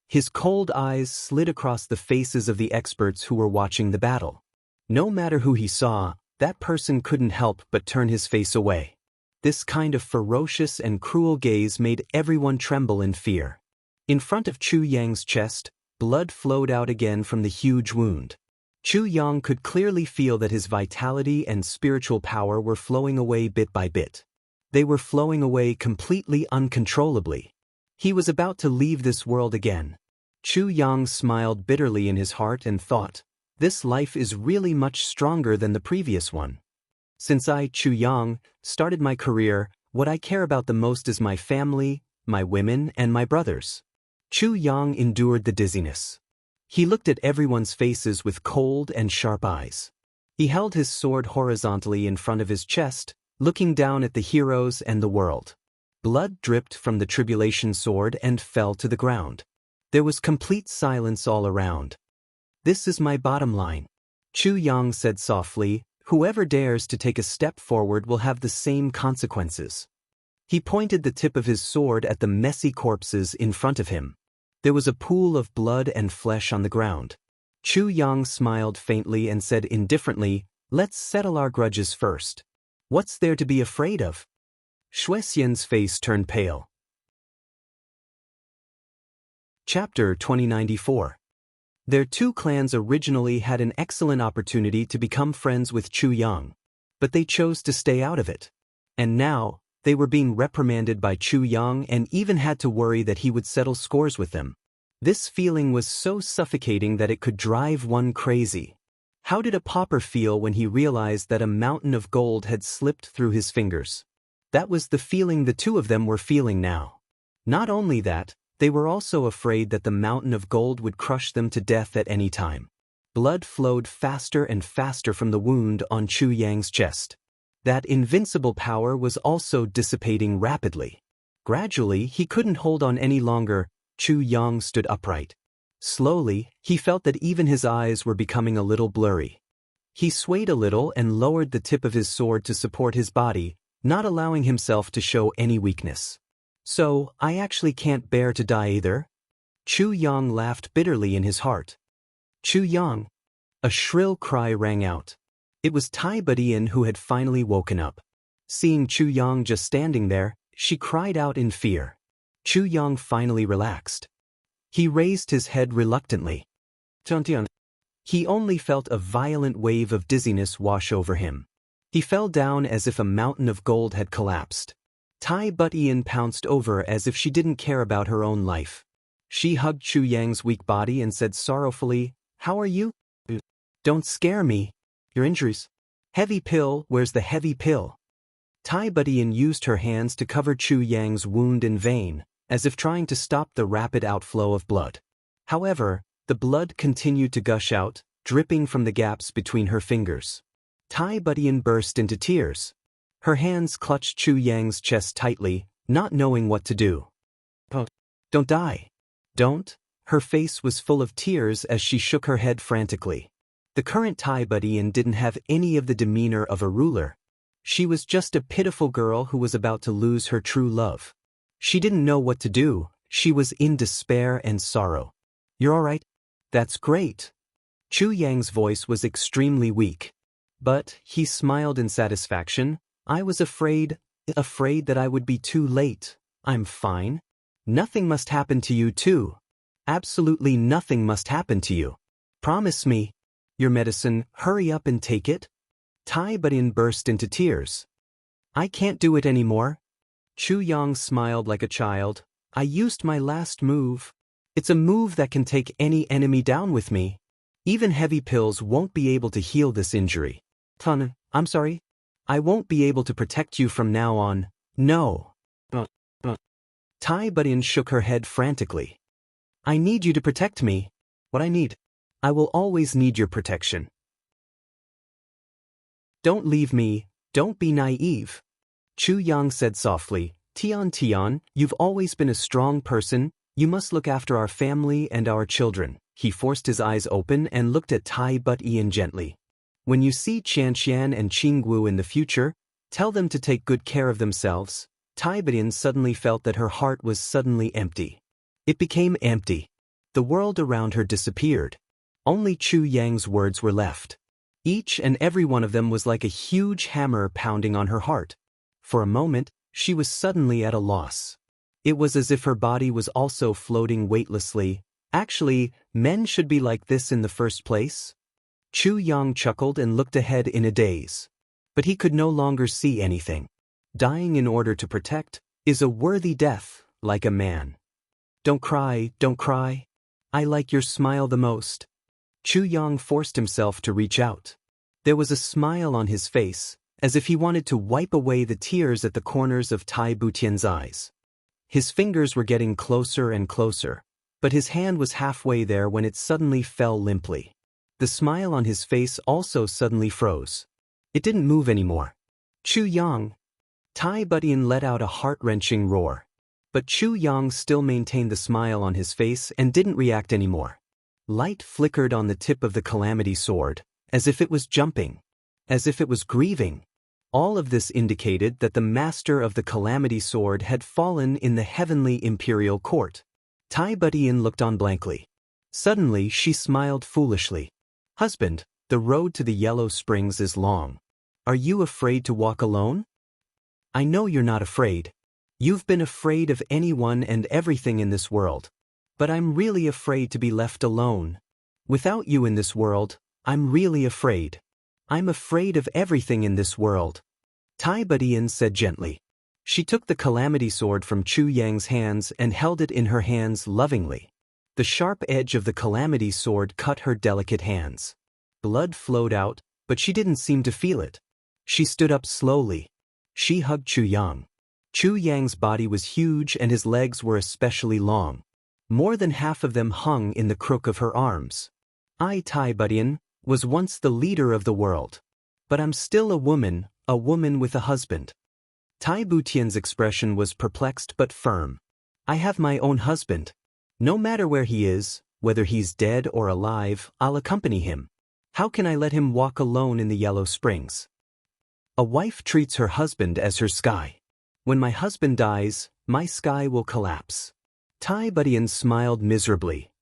His cold eyes slid across the faces of the experts who were watching the battle. No matter who he saw, that person couldn't help but turn his face away. This kind of ferocious and cruel gaze made everyone tremble in fear. In front of Chu Yang's chest, blood flowed out again from the huge wound. Chu Yang could clearly feel that his vitality and spiritual power were flowing away bit by bit. They were flowing away completely uncontrollably. He was about to leave this world again. Chu Yang smiled bitterly in his heart and thought, "This life is really much stronger than the previous one. Since I, Chu Yang, started my career, what I care about the most is my family, my women, and my brothers." Chu Yang endured the dizziness. He looked at everyone's faces with cold and sharp eyes. He held his sword horizontally in front of his chest, looking down at the heroes and the world. Blood dripped from the tribulation sword and fell to the ground. There was complete silence all around. "This is my bottom line," Chu Yang said softly. "Whoever dares to take a step forward will have the same consequences." He pointed the tip of his sword at the messy corpses in front of him. There was a pool of blood and flesh on the ground. Chu Yang smiled faintly and said indifferently, "Let's settle our grudges first. What's there to be afraid of?" Shui Xian's face turned pale. Chapter 2094. Their two clans originally had an excellent opportunity to become friends with Chu Yang, but they chose to stay out of it. And now, they were being reprimanded by Chu Yang and even had to worry that he would settle scores with them. This feeling was so suffocating that it could drive one crazy. How did a pauper feel when he realized that a mountain of gold had slipped through his fingers? That was the feeling the two of them were feeling now. Not only that, they were also afraid that the mountain of gold would crush them to death at any time. Blood flowed faster and faster from the wound on Chu Yang's chest. That invincible power was also dissipating rapidly. Gradually, he couldn't hold on any longer. Chu Yang stood upright. Slowly, he felt that even his eyes were becoming a little blurry. He swayed a little and lowered the tip of his sword to support his body, not allowing himself to show any weakness. "So, I actually can't bear to die either?" Chu Yang laughed bitterly in his heart. "Chu Yang!" A shrill cry rang out. It was Tai Badian who had finally woken up. Seeing Chu Yang just standing there, she cried out in fear. Chu Yang finally relaxed. He raised his head reluctantly. Tiantian. He only felt a violent wave of dizziness wash over him. He fell down as if a mountain of gold had collapsed. Tai Butian pounced over as if she didn't care about her own life. She hugged Chu Yang's weak body and said sorrowfully, "How are you? Don't scare me. Your injuries. Heavy pill, where's the heavy pill?" Tai Butian used her hands to cover Chu Yang's wound in vain, as if trying to stop the rapid outflow of blood. However, the blood continued to gush out, dripping from the gaps between her fingers. Tai Butian burst into tears. Her hands clutched Chu Yang's chest tightly, not knowing what to do. Don't die. Don't." Her face was full of tears as she shook her head frantically. The current Tai Butian didn't have any of the demeanor of a ruler. She was just a pitiful girl who was about to lose her true love. She didn't know what to do. She was in despair and sorrow. "You're all right? That's great." Chu Yang's voice was extremely weak. But he smiled in satisfaction. "I was afraid that I would be too late. I'm fine. Nothing must happen to you too. Absolutely nothing must happen to you. Promise me. Your medicine, hurry up and take it." Tai Butian burst into tears. "I can't do it anymore." Chu Yang smiled like a child. "I used my last move. It's a move that can take any enemy down with me. Even heavy pills won't be able to heal this injury. I'm sorry. I won't be able to protect you from now on. No." Tai Butian shook her head frantically. "I need you to protect me. What I need. I will always need your protection. Don't leave me, don't be naive." Chu Yang said softly, Tian, you've always been a strong person, you must look after our family and our children." He forced his eyes open and looked at Tai Butian gently. "When you see Qianxian and Jianghu in the future, tell them to take good care of themselves." Tai Butian suddenly felt that her heart was suddenly empty. It became empty. The world around her disappeared. Only Chu Yang's words were left. Each and every one of them was like a huge hammer pounding on her heart. For a moment, she was suddenly at a loss. It was as if her body was also floating weightlessly. Actually, men should be like this in the first place? Chu Yang chuckled and looked ahead in a daze. But he could no longer see anything. Dying in order to protect is a worthy death, like a man. Don't cry. I like your smile the most." Chu Yang forced himself to reach out. There was a smile on his face, as if he wanted to wipe away the tears at the corners of Tai Butian's eyes. His fingers were getting closer and closer, but his hand was halfway there when it suddenly fell limply. The smile on his face also suddenly froze. It didn't move anymore. "Chu Yang!" Tai Butian let out a heart-wrenching roar. But Chu Yang still maintained the smile on his face and didn't react anymore. Light flickered on the tip of the Calamity Sword, as if it was jumping, as if it was grieving. All of this indicated that the master of the Calamity Sword had fallen in the heavenly imperial court. Tai Butian looked on blankly. Suddenly she smiled foolishly. "Husband, the road to the Yellow Springs is long. Are you afraid to walk alone?" "I know you're not afraid. You've been afraid of anyone and everything in this world. But I'm really afraid to be left alone. Without you in this world, I'm really afraid. I'm afraid of everything in this world." Tai Butian said gently. She took the Calamity Sword from Chu Yang's hands and held it in her hands lovingly. The sharp edge of the Calamity Sword cut her delicate hands. Blood flowed out, but she didn't seem to feel it. She stood up slowly. She hugged Chu Yang. Chu Yang's body was huge and his legs were especially long. More than half of them hung in the crook of her arms. "I, Tai Butian, was once the leader of the world. But I'm still a woman with a husband." Tai Butian's expression was perplexed but firm. "I have my own husband. No matter where he is, whether he's dead or alive, I'll accompany him. How can I let him walk alone in the Yellow Springs? A wife treats her husband as her sky. When my husband dies, my sky will collapse." Tai Butian smiled miserably.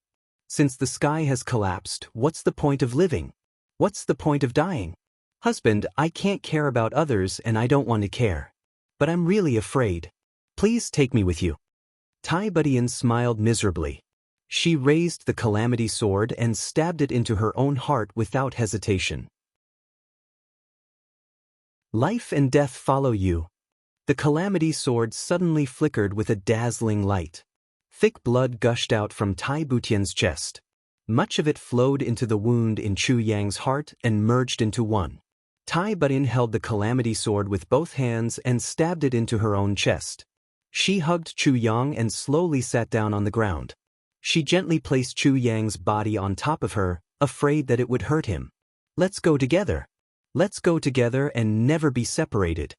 "Since the sky has collapsed, what's the point of living? What's the point of dying? Husband, I can't care about others and I don't want to care. But I'm really afraid. Please take me with you." Tai Butian smiled miserably. She raised the Calamity Sword and stabbed it into her own heart without hesitation. "Life and death follow you. The calamity sword suddenly flickered with a dazzling light. Thick blood gushed out from Tai Butian's chest. Much of it flowed into the wound in Chu Yang's heart and merged into one. Tai Butian held the calamity sword with both hands and stabbed it into her own chest. She hugged Chu Yang and slowly sat down on the ground. She gently placed Chu Yang's body on top of her, afraid that it would hurt him. "Let's go together. Let's go together and never be separated."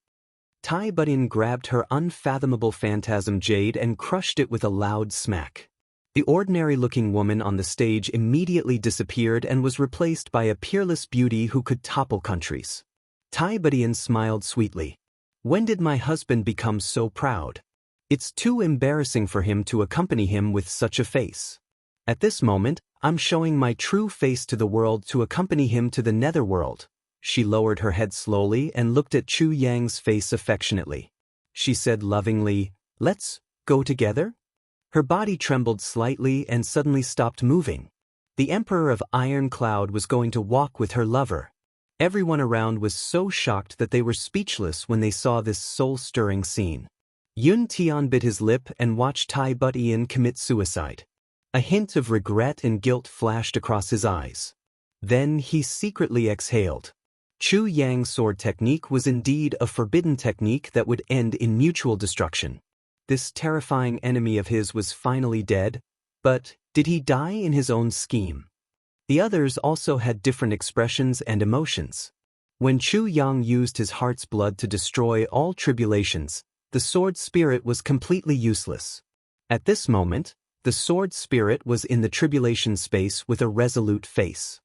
Tai Butian grabbed her unfathomable phantasm jade and crushed it with a loud smack. The ordinary-looking woman on the stage immediately disappeared and was replaced by a peerless beauty who could topple countries. Tai Butian smiled sweetly. "When did my husband become so proud? It's too embarrassing for him to accompany him with such a face. At this moment, I'm showing my true face to the world to accompany him to the netherworld." She lowered her head slowly and looked at Chu Yang's face affectionately. She said lovingly, "Let's go together?" Her body trembled slightly and suddenly stopped moving. The Emperor of Iron Cloud was going to walk with her lover. Everyone around was so shocked that they were speechless when they saw this soul-stirring scene. Yun Tian bit his lip and watched Tai Butian commit suicide. A hint of regret and guilt flashed across his eyes. Then he secretly exhaled. Chu Yang's sword technique was indeed a forbidden technique that would end in mutual destruction. This terrifying enemy of his was finally dead, but did he die in his own scheme? The others also had different expressions and emotions. When Chu Yang used his heart's blood to destroy all tribulations, the sword spirit was completely useless. At this moment, the sword spirit was in the tribulation space with a resolute face.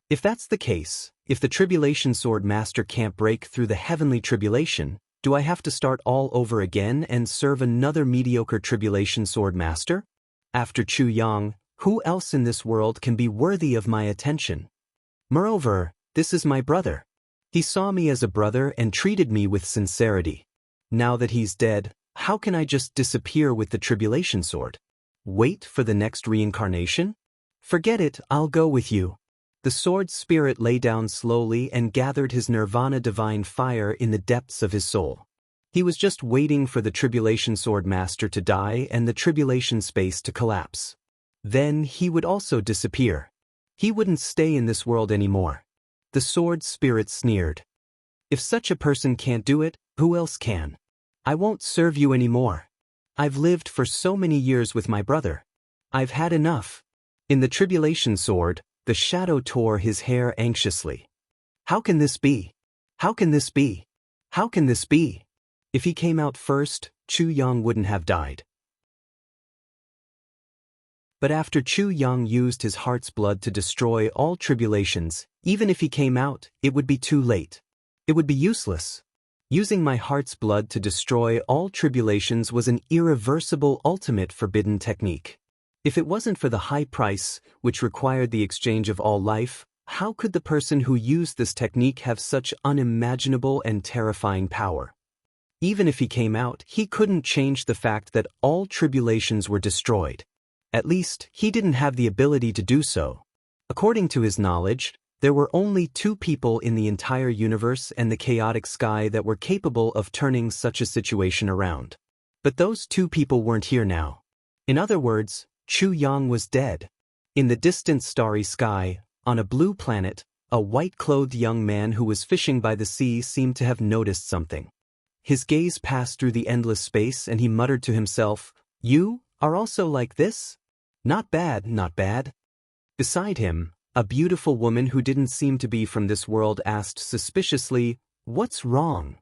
If that's the case, if the tribulation sword master can't break through the heavenly tribulation, do I have to start all over again and serve another mediocre tribulation sword master? After Chu Yang, who else in this world can be worthy of my attention? Moreover, this is my brother. He saw me as a brother and treated me with sincerity. Now that he's dead, how can I just disappear with the tribulation sword? Wait for the next reincarnation? Forget it, I'll go with you. The sword spirit lay down slowly and gathered his nirvana divine fire in the depths of his soul. He was just waiting for the tribulation sword master to die and the tribulation space to collapse. Then he would also disappear. He wouldn't stay in this world anymore. The sword spirit sneered. If such a person can't do it, who else can? I won't serve you anymore. I've lived for so many years with my brother. I've had enough. In the tribulation sword, the shadow tore his hair anxiously. How can this be? How can this be? How can this be? If he came out first, Chu Yang wouldn't have died. But after Chu Yang used his heart's blood to destroy all tribulations, even if he came out, it would be too late. It would be useless. Using my heart's blood to destroy all tribulations was an irreversible ultimate forbidden technique. If it wasn't for the high price, which required the exchange of all life, how could the person who used this technique have such unimaginable and terrifying power? Even if he came out, he couldn't change the fact that all tribulations were destroyed. At least, he didn't have the ability to do so. According to his knowledge, there were only 2 people in the entire universe and the chaotic sky that were capable of turning such a situation around. But those 2 people weren't here now. In other words, Chu Yang was dead. In the distant starry sky, on a blue planet, a white-clothed young man who was fishing by the sea seemed to have noticed something. His gaze passed through the endless space and he muttered to himself, "You are also like this? Not bad, not bad." Beside him, a beautiful woman who didn't seem to be from this world asked suspiciously, "What's wrong?"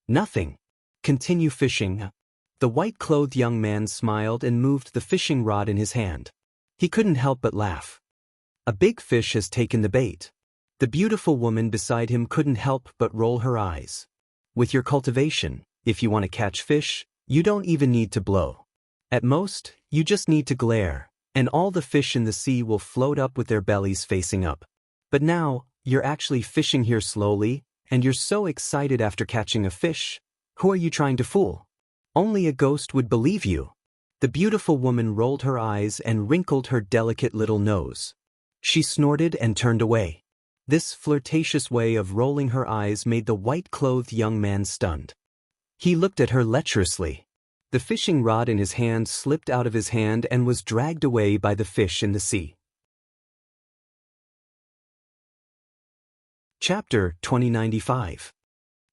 "Nothing. Continue fishing." The white-clothed young man smiled and moved the fishing rod in his hand. He couldn't help but laugh. A big fish has taken the bait. The beautiful woman beside him couldn't help but roll her eyes. With your cultivation, if you want to catch fish, you don't even need to blow. At most, you just need to glare, and all the fish in the sea will float up with their bellies facing up. But now, you're actually fishing here slowly, and you're so excited after catching a fish. Who are you trying to fool? Only a ghost would believe you. The beautiful woman rolled her eyes and wrinkled her delicate little nose. She snorted and turned away. This flirtatious way of rolling her eyes made the white-clothed young man stunned. He looked at her lecherously. The fishing rod in his hand slipped out of his hand and was dragged away by the fish in the sea. Chapter 2095.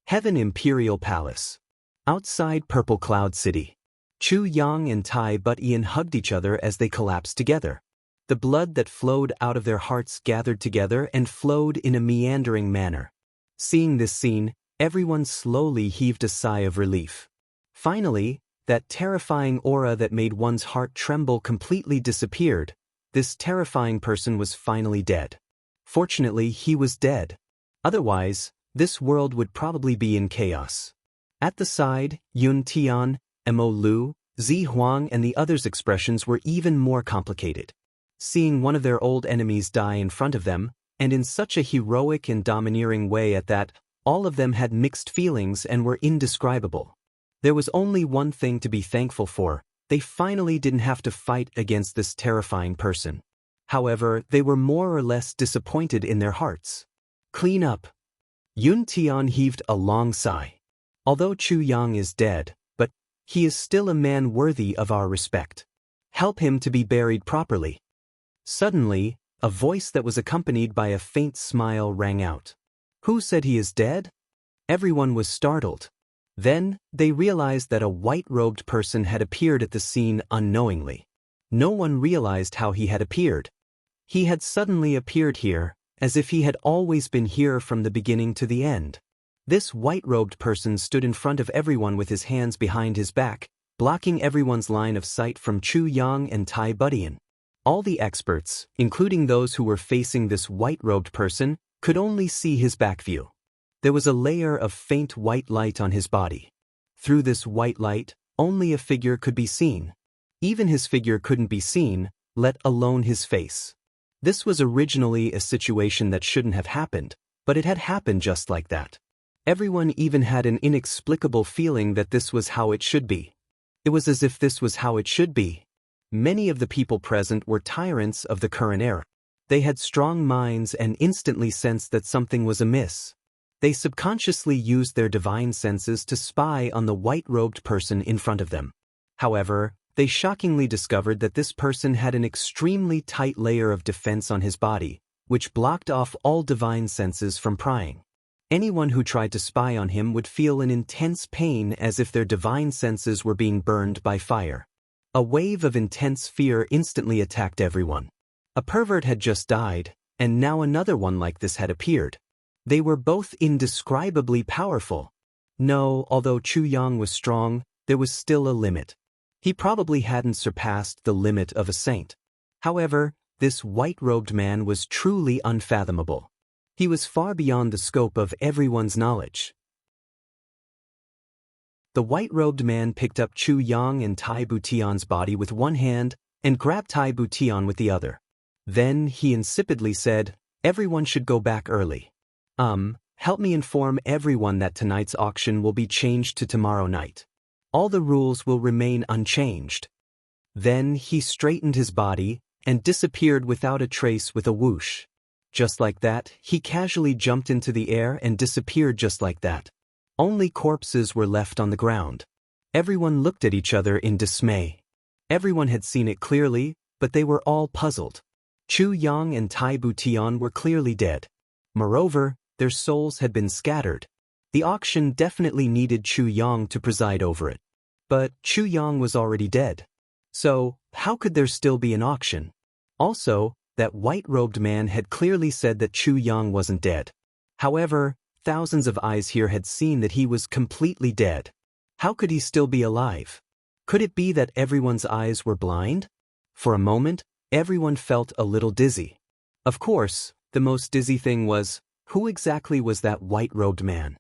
Heaven Imperial Palace. Outside Purple Cloud City. Chu Yang and Tai Butian hugged each other as they collapsed together. The blood that flowed out of their hearts gathered together and flowed in a meandering manner. Seeing this scene, everyone slowly heaved a sigh of relief. Finally, that terrifying aura that made one's heart tremble completely disappeared. This terrifying person was finally dead. Fortunately, he was dead. Otherwise, this world would probably be in chaos. At the side, Yun Tian, Mo Lu, Zi Huang and the others' expressions were even more complicated. Seeing one of their old enemies die in front of them, and in such a heroic and domineering way at that, all of them had mixed feelings and were indescribable. There was only one thing to be thankful for: they finally didn't have to fight against this terrifying person. However, they were more or less disappointed in their hearts. Clean up. Yun Tian heaved a long sigh. Although Chu Yang is dead, but he is still a man worthy of our respect. Help him to be buried properly. Suddenly, a voice that was accompanied by a faint smile rang out. Who said he is dead? Everyone was startled. Then, they realized that a white-robed person had appeared at the scene unknowingly. No one realized how he had appeared. He had suddenly appeared here, as if he had always been here from the beginning to the end. This white-robed person stood in front of everyone with his hands behind his back, blocking everyone's line of sight from Chu Yang and Tai Butian. All the experts, including those who were facing this white-robed person, could only see his back view. There was a layer of faint white light on his body. Through this white light, only a figure could be seen. Even his figure couldn't be seen, let alone his face. This was originally a situation that shouldn't have happened, but it had happened just like that. Everyone even had an inexplicable feeling that this was how it should be. It was as if this was how it should be. Many of the people present were tyrants of the current era. They had strong minds and instantly sensed that something was amiss. They subconsciously used their divine senses to spy on the white-robed person in front of them. However, they shockingly discovered that this person had an extremely tight layer of defense on his body, which blocked off all divine senses from prying. Anyone who tried to spy on him would feel an intense pain as if their divine senses were being burned by fire. A wave of intense fear instantly attacked everyone. A pervert had just died, and now another one like this had appeared. They were both indescribably powerful. No, although Chu Yang was strong, there was still a limit. He probably hadn't surpassed the limit of a saint. However, this white-robed man was truly unfathomable. He was far beyond the scope of everyone's knowledge. The white-robed man picked up Chu Yang and Tai Butian's body with one hand and grabbed Tai Butian with the other. Then he insipidly said, "Everyone should go back early. Help me inform everyone that tonight's auction will be changed to tomorrow night. All the rules will remain unchanged." Then he straightened his body and disappeared without a trace with a whoosh. Just like that, he casually jumped into the air and disappeared just like that. Only corpses were left on the ground. Everyone looked at each other in dismay. Everyone had seen it clearly, but they were all puzzled. Chu Yang and Tai Butian were clearly dead. Moreover, their souls had been scattered. The auction definitely needed Chu Yang to preside over it. But Chu Yang was already dead. So, how could there still be an auction? Also, that white-robed man had clearly said that Chu Yang wasn't dead. However, thousands of eyes here had seen that he was completely dead. How could he still be alive? Could it be that everyone's eyes were blind? For a moment, everyone felt a little dizzy. Of course, the most dizzy thing was, who exactly was that white-robed man?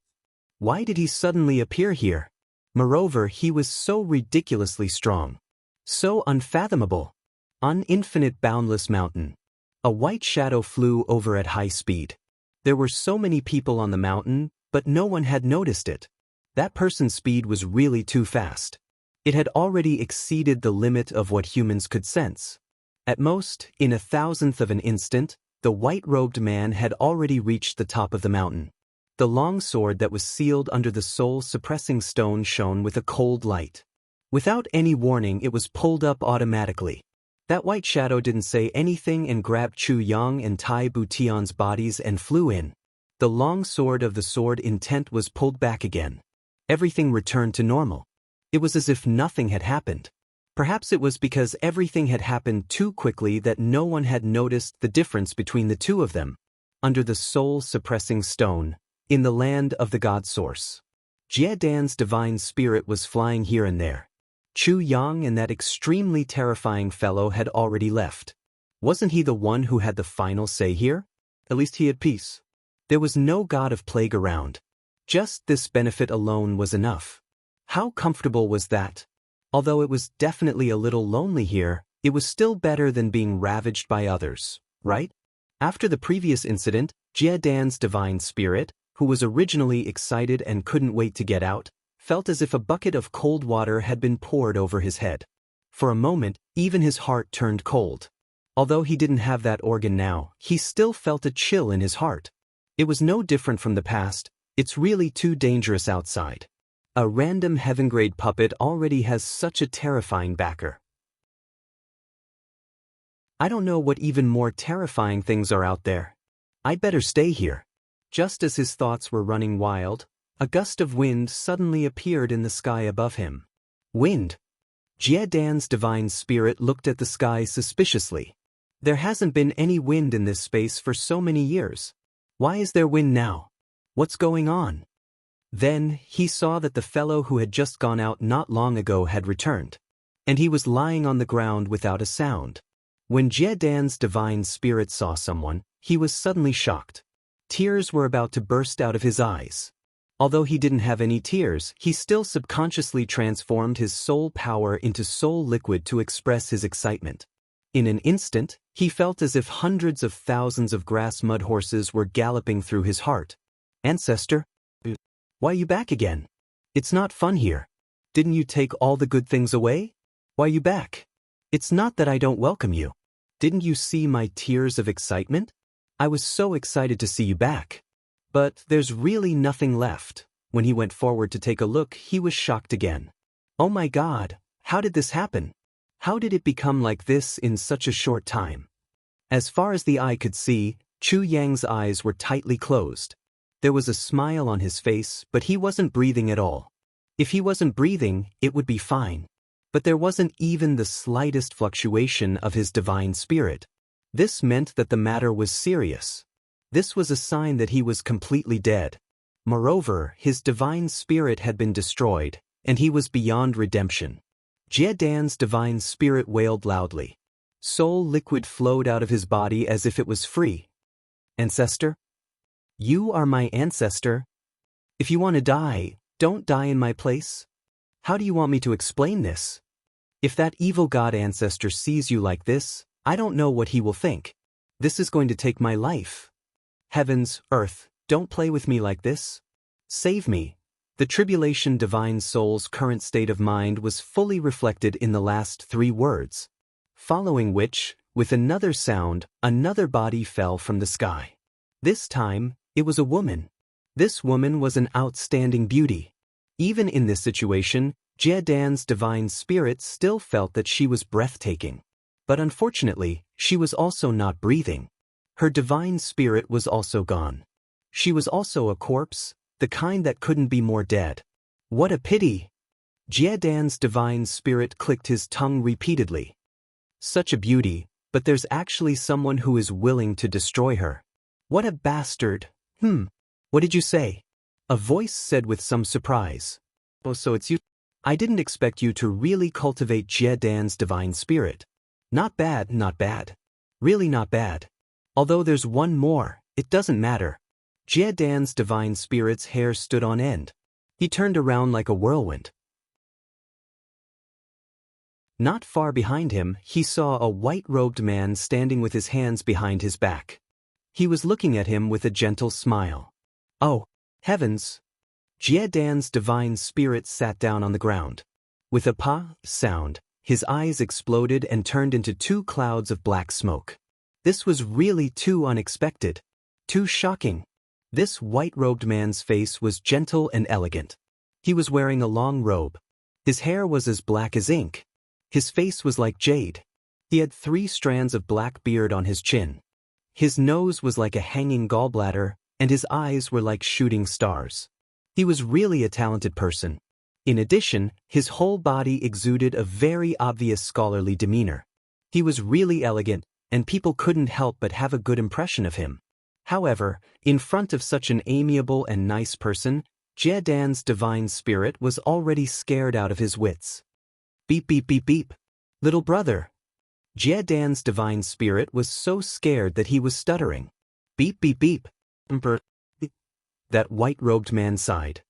Why did he suddenly appear here? Moreover, he was so ridiculously strong. So unfathomable. On infinite boundless mountain. A white shadow flew over at high speed. There were so many people on the mountain, but no one had noticed it. That person's speed was really too fast. It had already exceeded the limit of what humans could sense. At most, in a thousandth of an instant, the white-robed man had already reached the top of the mountain. The long sword that was sealed under the soul-suppressing stone shone with a cold light. Without any warning, it was pulled up automatically. That white shadow didn't say anything and grabbed Chu Yang and Tai Butian's bodies and flew in. The long sword of the sword intent was pulled back again. Everything returned to normal. It was as if nothing had happened. Perhaps it was because everything had happened too quickly that no one had noticed the difference between the two of them. Under the soul-suppressing stone, in the land of the God Source, Jie Dan's divine spirit was flying here and there. Chu Yang and that extremely terrifying fellow had already left. Wasn't he the one who had the final say here? At least he had peace. There was no god of plague around. Just this benefit alone was enough. How comfortable was that? Although it was definitely a little lonely here, it was still better than being ravaged by others, right? After the previous incident, Jie Dan's divine spirit, who was originally excited and couldn't wait to get out, felt as if a bucket of cold water had been poured over his head. For a moment, even his heart turned cold. Although he didn't have that organ now, he still felt a chill in his heart. It was no different from the past. It's really too dangerous outside. A random heaven-grade puppet already has such a terrifying backer. I don't know what even more terrifying things are out there. I'd better stay here. Just as his thoughts were running wild, a gust of wind suddenly appeared in the sky above him. Wind? Jie Dan's divine spirit looked at the sky suspiciously. There hasn't been any wind in this space for so many years. Why is there wind now? What's going on? Then, he saw that the fellow who had just gone out not long ago had returned. And he was lying on the ground without a sound. When Jie Dan's divine spirit saw someone, he was suddenly shocked. Tears were about to burst out of his eyes. Although he didn't have any tears, he still subconsciously transformed his soul power into soul liquid to express his excitement. In an instant, he felt as if hundreds of thousands of grass mud horses were galloping through his heart. Ancestor? Why are you back again? It's not fun here. Didn't you take all the good things away? Why are you back? It's not that I don't welcome you. Didn't you see my tears of excitement? I was so excited to see you back. But there's really nothing left. When he went forward to take a look, he was shocked again. Oh my God, how did this happen? How did it become like this in such a short time? As far as the eye could see, Chu Yang's eyes were tightly closed. There was a smile on his face, but he wasn't breathing at all. If he wasn't breathing, it would be fine. But there wasn't even the slightest fluctuation of his divine spirit. This meant that the matter was serious. This was a sign that he was completely dead. Moreover, his divine spirit had been destroyed, and he was beyond redemption. Jie Dan's divine spirit wailed loudly. Soul liquid flowed out of his body as if it was free. Ancestor? You are my ancestor. If you want to die, don't die in my place. How do you want me to explain this? If that evil god ancestor sees you like this, I don't know what he will think. This is going to take my life. Heavens, earth, don't play with me like this. Save me. The tribulation divine soul's current state of mind was fully reflected in the last 3 words. Following which, with another sound, another body fell from the sky. This time, it was a woman. This woman was an outstanding beauty. Even in this situation, Jie Dan's divine spirit still felt that she was breathtaking. But unfortunately, she was also not breathing. Her divine spirit was also gone. She was also a corpse, the kind that couldn't be more dead. What a pity! Jie Dan's divine spirit clicked his tongue repeatedly. Such a beauty, but there's actually someone who is willing to destroy her. What a bastard! What did you say? A voice said with some surprise. Oh, so it's you? I didn't expect you to really cultivate Jie Dan's divine spirit. Not bad, not bad. Really not bad. Although there's one more, it doesn't matter. Jie Dan's divine spirit's hair stood on end. He turned around like a whirlwind. Not far behind him, he saw a white-robed man standing with his hands behind his back. He was looking at him with a gentle smile. Oh, heavens! Jie Dan's divine spirit sat down on the ground. With a pa sound, his eyes exploded and turned into 2 clouds of black smoke. This was really too unexpected. Too shocking. This white-robed man's face was gentle and elegant. He was wearing a long robe. His hair was as black as ink. His face was like jade. He had 3 strands of black beard on his chin. His nose was like a hanging gallbladder, and his eyes were like shooting stars. He was really a talented person. In addition, his whole body exuded a very obvious scholarly demeanor. He was really elegant, and people couldn't help but have a good impression of him. However, in front of such an amiable and nice person, Jie Dan's divine spirit was already scared out of his wits. Beep beep beep beep. Little brother. Jie Dan's divine spirit was so scared that he was stuttering. Beep beep beep. That white-robed man sighed.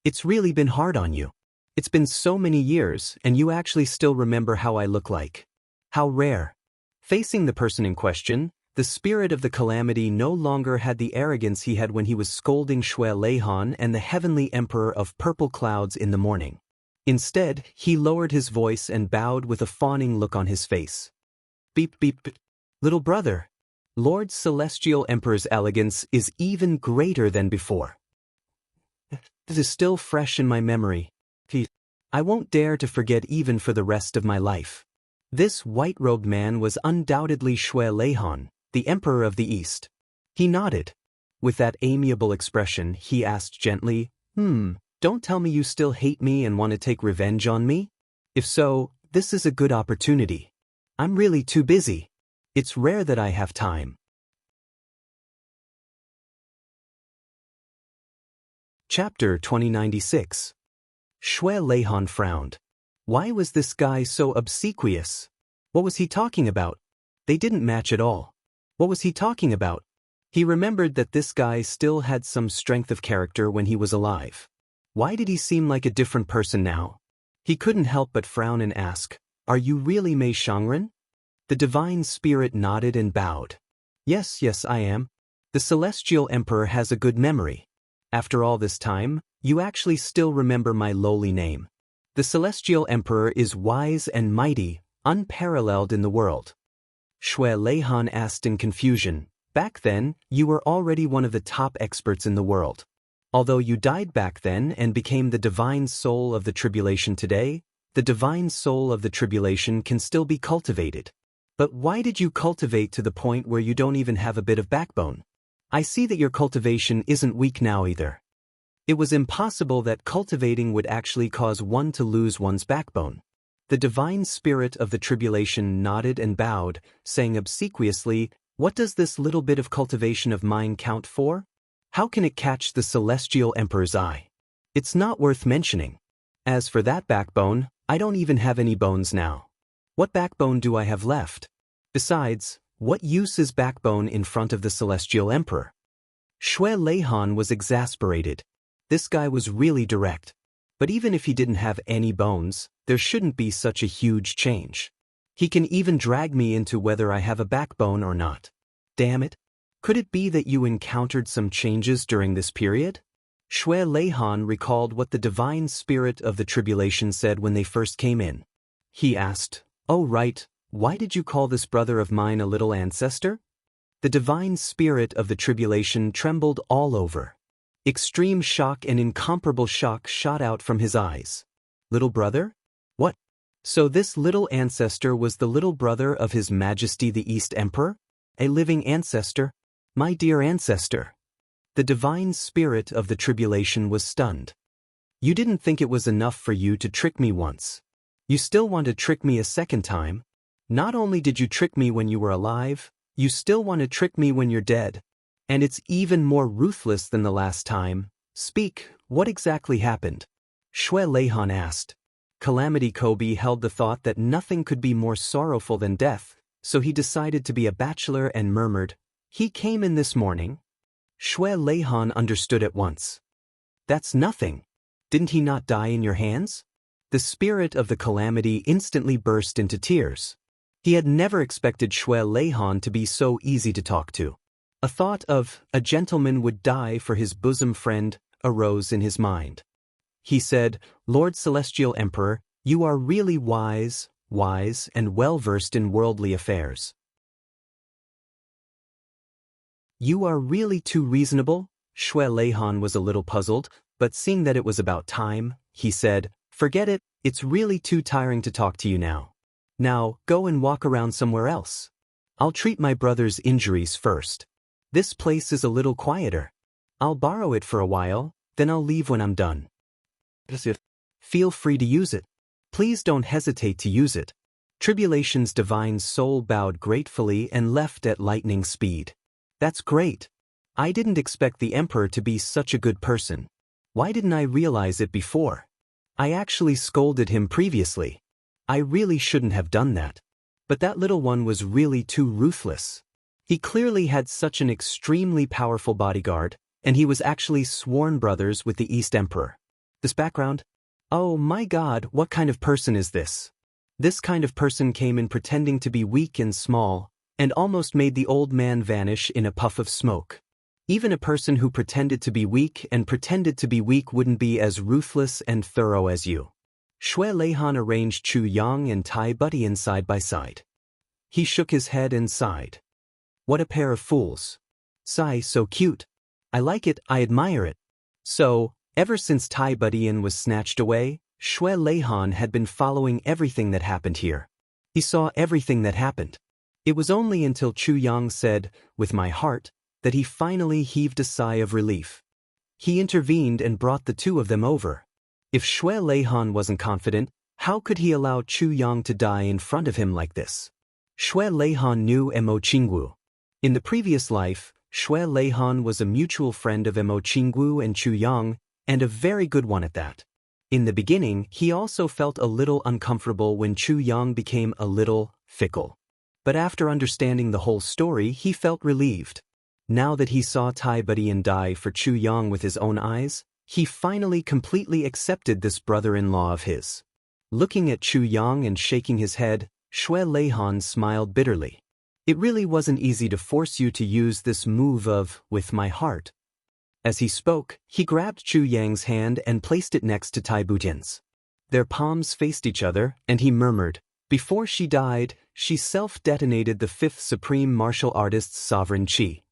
It's really been hard on you. It's been so many years, and you actually still remember how I look like. How rare. Facing the person in question, the spirit of the calamity no longer had the arrogance he had when he was scolding Shui Leihan and the heavenly emperor of purple clouds in the morning. Instead, he lowered his voice and bowed with a fawning look on his face. Beep beep beep. Little brother. Lord Celestial Emperor's elegance is even greater than before. It is still fresh in my memory. I won't dare to forget even for the rest of my life. This white-robed man was undoubtedly Shui Leihan, the Emperor of the East. He nodded. With that amiable expression, he asked gently, don't tell me you still hate me and want to take revenge on me? If so, this is a good opportunity. I'm really too busy. It's rare that I have time. Chapter 2096. Shui Leihan frowned. Why was this guy so obsequious? What was he talking about? They didn't match at all. What was he talking about? He remembered that this guy still had some strength of character when he was alive. Why did he seem like a different person now? He couldn't help but frown and ask, Are you really Mei Shangren? The divine spirit nodded and bowed. Yes, I am. The Celestial Emperor has a good memory. After all this time, you actually still remember my lowly name. The Celestial Emperor is wise and mighty, unparalleled in the world. Shui Leihan asked in confusion. Back then, you were already one of the top experts in the world. Although you died back then and became the divine soul of the tribulation today, the divine soul of the tribulation can still be cultivated. But why did you cultivate to the point where you don't even have a bit of backbone? I see that your cultivation isn't weak now either. It was impossible that cultivating would actually cause one to lose one's backbone. The divine spirit of the tribulation nodded and bowed, saying obsequiously, What does this little bit of cultivation of mine count for? How can it catch the Celestial Emperor's eye? It's not worth mentioning. As for that backbone, I don't even have any bones now. What backbone do I have left? Besides, what use is backbone in front of the Celestial Emperor? Shui Leihan was exasperated. This guy was really direct. But even if he didn't have any bones, there shouldn't be such a huge change. He can even drag me into whether I have a backbone or not. Damn it. Could it be that you encountered some changes during this period? Shui Leihan recalled what the divine spirit of the tribulation said when they first came in. He asked, Oh right, why did you call this brother of mine a little ancestor? The divine spirit of the tribulation trembled all over. Extreme shock and incomparable shock shot out from his eyes. Little brother? What? So this little ancestor was the little brother of His Majesty the East Emperor? A living ancestor? My dear ancestor. The divine spirit of the tribulation was stunned. You didn't think it was enough for you to trick me once. You still want to trick me a second time? Not only did you trick me when you were alive, you still want to trick me when you're dead. And it's even more ruthless than the last time. Speak, what exactly happened? Shui Leihan asked. Calamity Kobe held the thought that nothing could be more sorrowful than death, so he decided to be a bachelor and murmured, He came in this morning. Shui Leihan understood at once. That's nothing. Didn't he not die in your hands? The spirit of the calamity instantly burst into tears. He had never expected Shui Leihan to be so easy to talk to. A thought of a gentleman would die for his bosom friend arose in his mind. He said, Lord Celestial Emperor, you are really wise and well-versed in worldly affairs. You are really too reasonable? Shui Leihan was a little puzzled, but seeing that it was about time, he said, "Forget it, it's really too tiring to talk to you now. Now, go and walk around somewhere else. I'll treat my brother's injuries first. This place is a little quieter. I'll borrow it for a while, then I'll leave when I'm done. Feel free to use it. Please don't hesitate to use it." Tribulation's divine soul bowed gratefully and left at lightning speed. "That's great. I didn't expect the Emperor to be such a good person. Why didn't I realize it before? I actually scolded him previously. I really shouldn't have done that. But that little one was really too ruthless. He clearly had such an extremely powerful bodyguard, and he was actually sworn brothers with the East Emperor. This background? Oh my God, what kind of person is this? This kind of person came in pretending to be weak and small, and almost made the old man vanish in a puff of smoke. Even a person who pretended to be weak wouldn't be as ruthless and thorough as you." Shui Leihan arranged Chu Yang and Tai Budian side by side. He shook his head and sighed. "What a pair of fools. Sai, so cute. I like it, I admire it." So, ever since Tai Budian was snatched away, Shui Leihan had been following everything that happened here. He saw everything that happened. It was only until Chu Yang said, "With my heart," that he finally heaved a sigh of relief. He intervened and brought the two of them over. If Shui Leihan wasn't confident, how could he allow Chu Yang to die in front of him like this? Shui Leihan knew Emo Qingwu. In the previous life, Shui Leihan was a mutual friend of Emo Qingwu and Chu Yang, and a very good one at that. In the beginning, he also felt a little uncomfortable when Chu Yang became a little fickle. But after understanding the whole story, he felt relieved. Now that he saw Tai Budian die for Chu Yang with his own eyes, he finally completely accepted this brother-in-law of his. Looking at Chu Yang and shaking his head, Shui Leihan smiled bitterly. "It really wasn't easy to force you to use this move of, 'with my heart.'" As he spoke, he grabbed Chu Yang's hand and placed it next to Tai Budian's. Their palms faced each other, and he murmured, "Before she died, she self-detonated the fifth supreme martial artist's sovereign qi.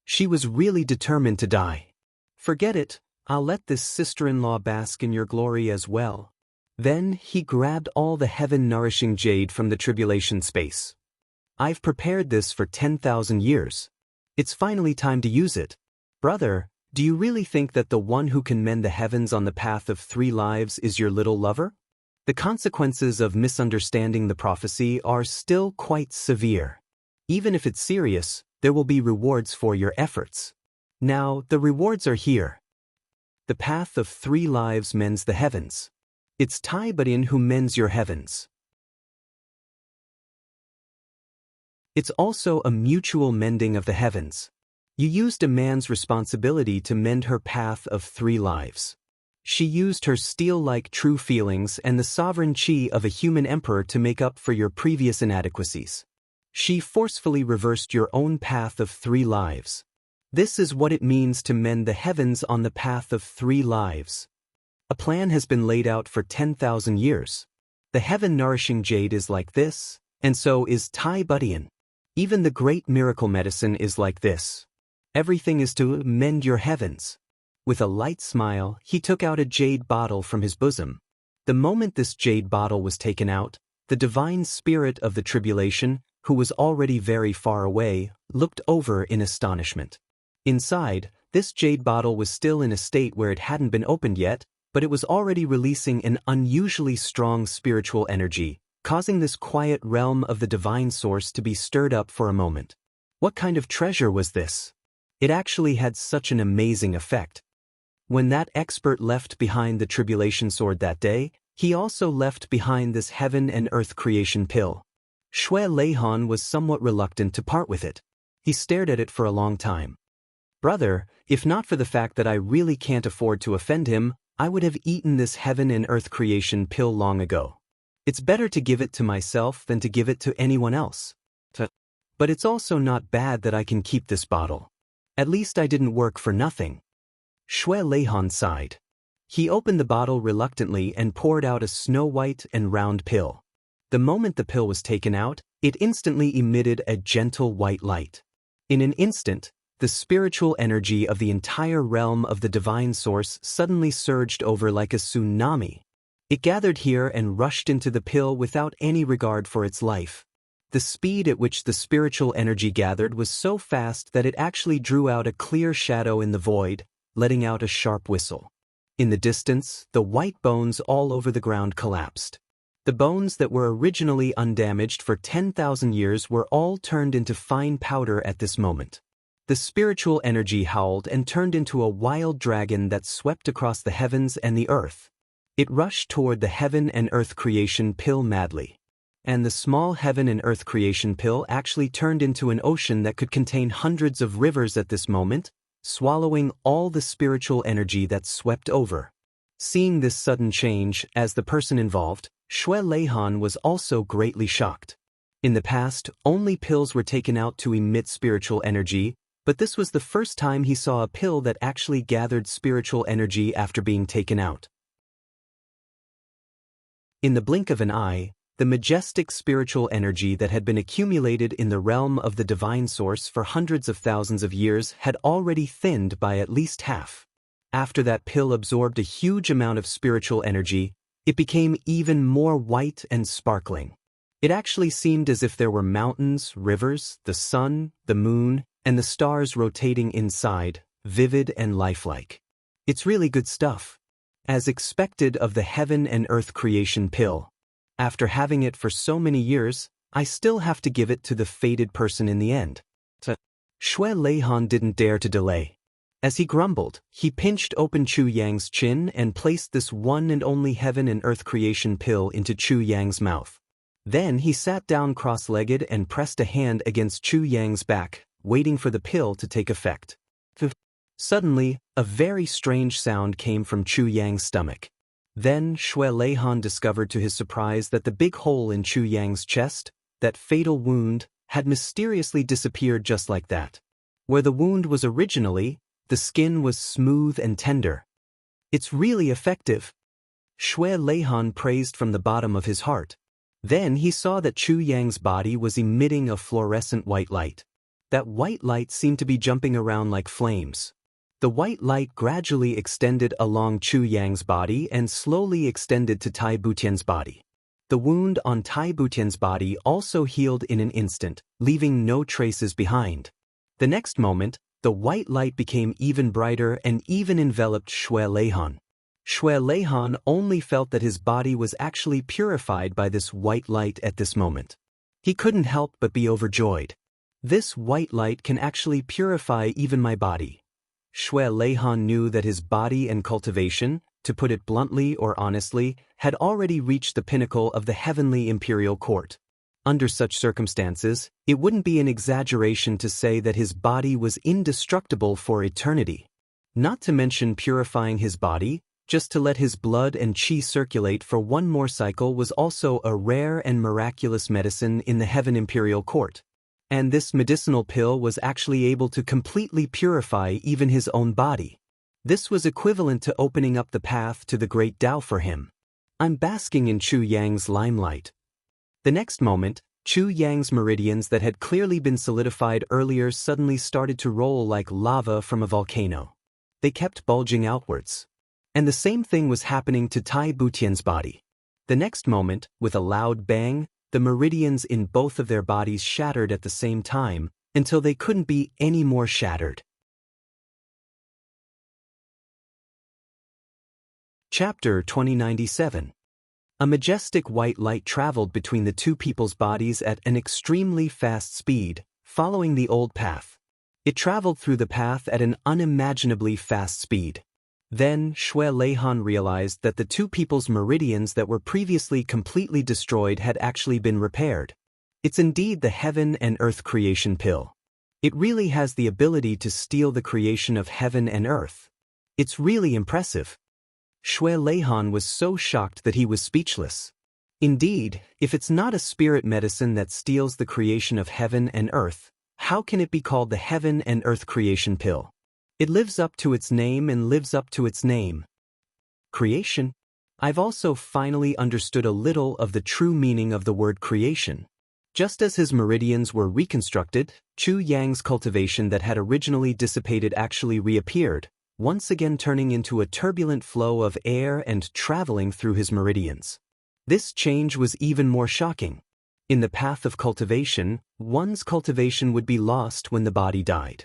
She was really determined to die. Forget it, I'll let this sister-in-law bask in your glory as well." Then he grabbed all the heaven-nourishing jade from the tribulation space. "I've prepared this for 10,000 years. It's finally time to use it. Brother, do you really think that the one who can mend the heavens on the path of 3 lives is your little lover? The consequences of misunderstanding the prophecy are still quite severe. Even if it's serious, there will be rewards for your efforts. Now, the rewards are here. The path of 3 lives mends the heavens. It's Tai Budian who mends your heavens. It's also a mutual mending of the heavens. You used a man's responsibility to mend her path of 3 lives. She used her steel-like true feelings and the sovereign qi of a human emperor to make up for your previous inadequacies. She forcefully reversed your own path of 3 lives. This is what it means to mend the heavens on the path of 3 lives. A plan has been laid out for 10,000 years. The heaven-nourishing jade is like this, and so is Tai Budian. Even the great miracle medicine is like this. Everything is to mend your heavens." With a light smile, he took out a jade bottle from his bosom. The moment this jade bottle was taken out, the divine spirit of the tribulation, who was already very far away, looked over in astonishment. Inside, this jade bottle was still in a state where it hadn't been opened yet, but it was already releasing an unusually strong spiritual energy, causing this quiet realm of the divine source to be stirred up for a moment. What kind of treasure was this? It actually had such an amazing effect. When that expert left behind the tribulation sword that day, he also left behind this heaven and earth creation pill. Shui Leihan was somewhat reluctant to part with it. He stared at it for a long time. "Brother, if not for the fact that I really can't afford to offend him, I would have eaten this heaven and earth creation pill long ago. It's better to give it to myself than to give it to anyone else. But it's also not bad that I can keep this bottle. At least I didn't work for nothing." Shui Leihan sighed. He opened the bottle reluctantly and poured out a snow-white and round pill. The moment the pill was taken out, it instantly emitted a gentle white light. In an instant, the spiritual energy of the entire realm of the divine source suddenly surged over like a tsunami. It gathered here and rushed into the pill without any regard for its life. The speed at which the spiritual energy gathered was so fast that it actually drew out a clear shadow in the void, letting out a sharp whistle. In the distance, the white bones all over the ground collapsed. The bones that were originally undamaged for 10,000 years were all turned into fine powder at this moment. The spiritual energy howled and turned into a wild dragon that swept across the heavens and the earth. It rushed toward the heaven and earth creation pill madly. And the small heaven and earth creation pill actually turned into an ocean that could contain hundreds of rivers at this moment, swallowing all the spiritual energy that swept over. Seeing this sudden change, as the person involved, Xue Leihan was also greatly shocked. In the past, only pills were taken out to emit spiritual energy, but this was the first time he saw a pill that actually gathered spiritual energy after being taken out. In the blink of an eye, the majestic spiritual energy that had been accumulated in the realm of the divine source for hundreds of thousands of years had already thinned by at least half. After that pill absorbed a huge amount of spiritual energy, it became even more white and sparkling. It actually seemed as if there were mountains, rivers, the sun, the moon, and the stars rotating inside, vivid and lifelike. It's really good stuff. As expected of the heaven and earth creation pill. After having it for so many years, I still have to give it to the fated person in the end. Xue Leihan didn't dare to delay. As he grumbled, he pinched open Chu Yang's chin and placed this one and only heaven and earth creation pill into Chu Yang's mouth. Then he sat down cross-legged and pressed a hand against Chu Yang's back, waiting for the pill to take effect. Suddenly, a very strange sound came from Chu Yang's stomach. Then Xue Leihan discovered to his surprise that the big hole in Chu Yang's chest, that fatal wound, had mysteriously disappeared just like that. Where the wound was originally, the skin was smooth and tender. It's really effective. Xue Leihan praised from the bottom of his heart. Then he saw that Chu Yang's body was emitting a fluorescent white light. That white light seemed to be jumping around like flames. The white light gradually extended along Chu Yang's body and slowly extended to Tai Butian's body. The wound on Tai Butian's body also healed in an instant, leaving no traces behind. The next moment, the white light became even brighter and even enveloped Xue Leihan. Xue Leihan only felt that his body was actually purified by this white light at this moment. He couldn't help but be overjoyed. This white light can actually purify even my body. Xue Leihan knew that his body and cultivation, to put it bluntly or honestly, had already reached the pinnacle of the heavenly imperial court. Under such circumstances, it wouldn't be an exaggeration to say that his body was indestructible for eternity. Not to mention purifying his body, just to let his blood and qi circulate for one more cycle was also a rare and miraculous medicine in the heaven imperial court. And this medicinal pill was actually able to completely purify even his own body. This was equivalent to opening up the path to the great Tao for him. I'm basking in Chu Yang's limelight. The next moment, Chu Yang's meridians that had clearly been solidified earlier suddenly started to roll like lava from a volcano. They kept bulging outwards. And the same thing was happening to Tai Butian's body. The next moment, with a loud bang, the meridians in both of their bodies shattered at the same time, until they couldn't be any more shattered. Chapter 2097. A majestic white light traveled between the two people's bodies at an extremely fast speed, following the old path. It traveled through the path at an unimaginably fast speed. Then Xue Leihan realized that the two people's meridians that were previously completely destroyed had actually been repaired. It's indeed the heaven and earth creation pill. It really has the ability to steal the creation of heaven and earth. It's really impressive. Xue Leihan was so shocked that he was speechless. Indeed, if it's not a spirit medicine that steals the creation of heaven and earth, how can it be called the heaven and earth creation pill? It lives up to its name and lives up to its name. Creation. I've also finally understood a little of the true meaning of the word creation. Just as his meridians were reconstructed, Chu Yang's cultivation that had originally dissipated actually reappeared, once again turning into a turbulent flow of air and traveling through his meridians. This change was even more shocking. In the path of cultivation, one's cultivation would be lost when the body died.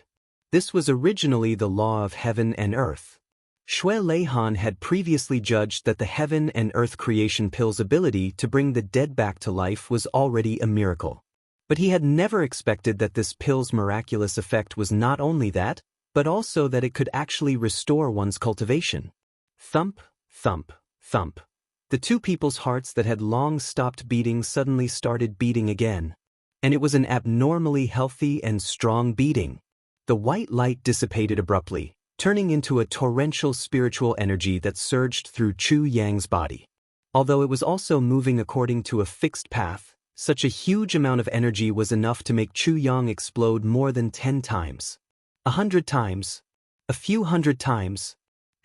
This was originally the law of heaven and earth. Xue Leihan had previously judged that the heaven and earth creation pill's ability to bring the dead back to life was already a miracle. But he had never expected that this pill's miraculous effect was not only that, but also that it could actually restore one's cultivation. Thump, thump, thump. The two people's hearts that had long stopped beating suddenly started beating again. And it was an abnormally healthy and strong beating. The white light dissipated abruptly, turning into a torrential spiritual energy that surged through Chu Yang's body. Although it was also moving according to a fixed path, such a huge amount of energy was enough to make Chu Yang explode more than 10 times. 100 times. A few hundred times.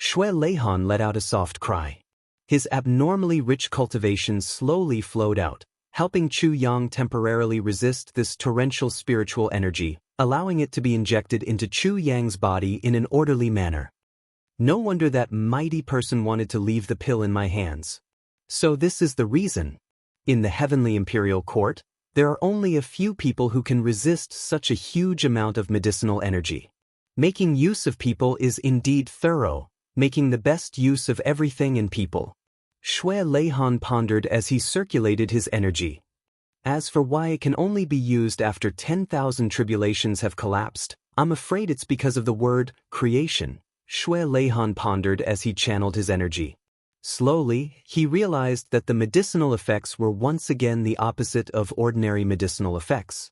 Xue Leihan let out a soft cry. His abnormally rich cultivation slowly flowed out, helping Chu Yang temporarily resist this torrential spiritual energy, allowing it to be injected into Chu Yang's body in an orderly manner. No wonder that mighty person wanted to leave the pill in my hands. So this is the reason. In the heavenly imperial court, there are only a few people who can resist such a huge amount of medicinal energy. Making use of people is indeed thorough, making the best use of everything and people. Xue Leihan pondered as he circulated his energy. As for why it can only be used after 10,000 tribulations have collapsed, I'm afraid it's because of the word creation, Xue Leihan pondered as he channeled his energy. Slowly, he realized that the medicinal effects were once again the opposite of ordinary medicinal effects.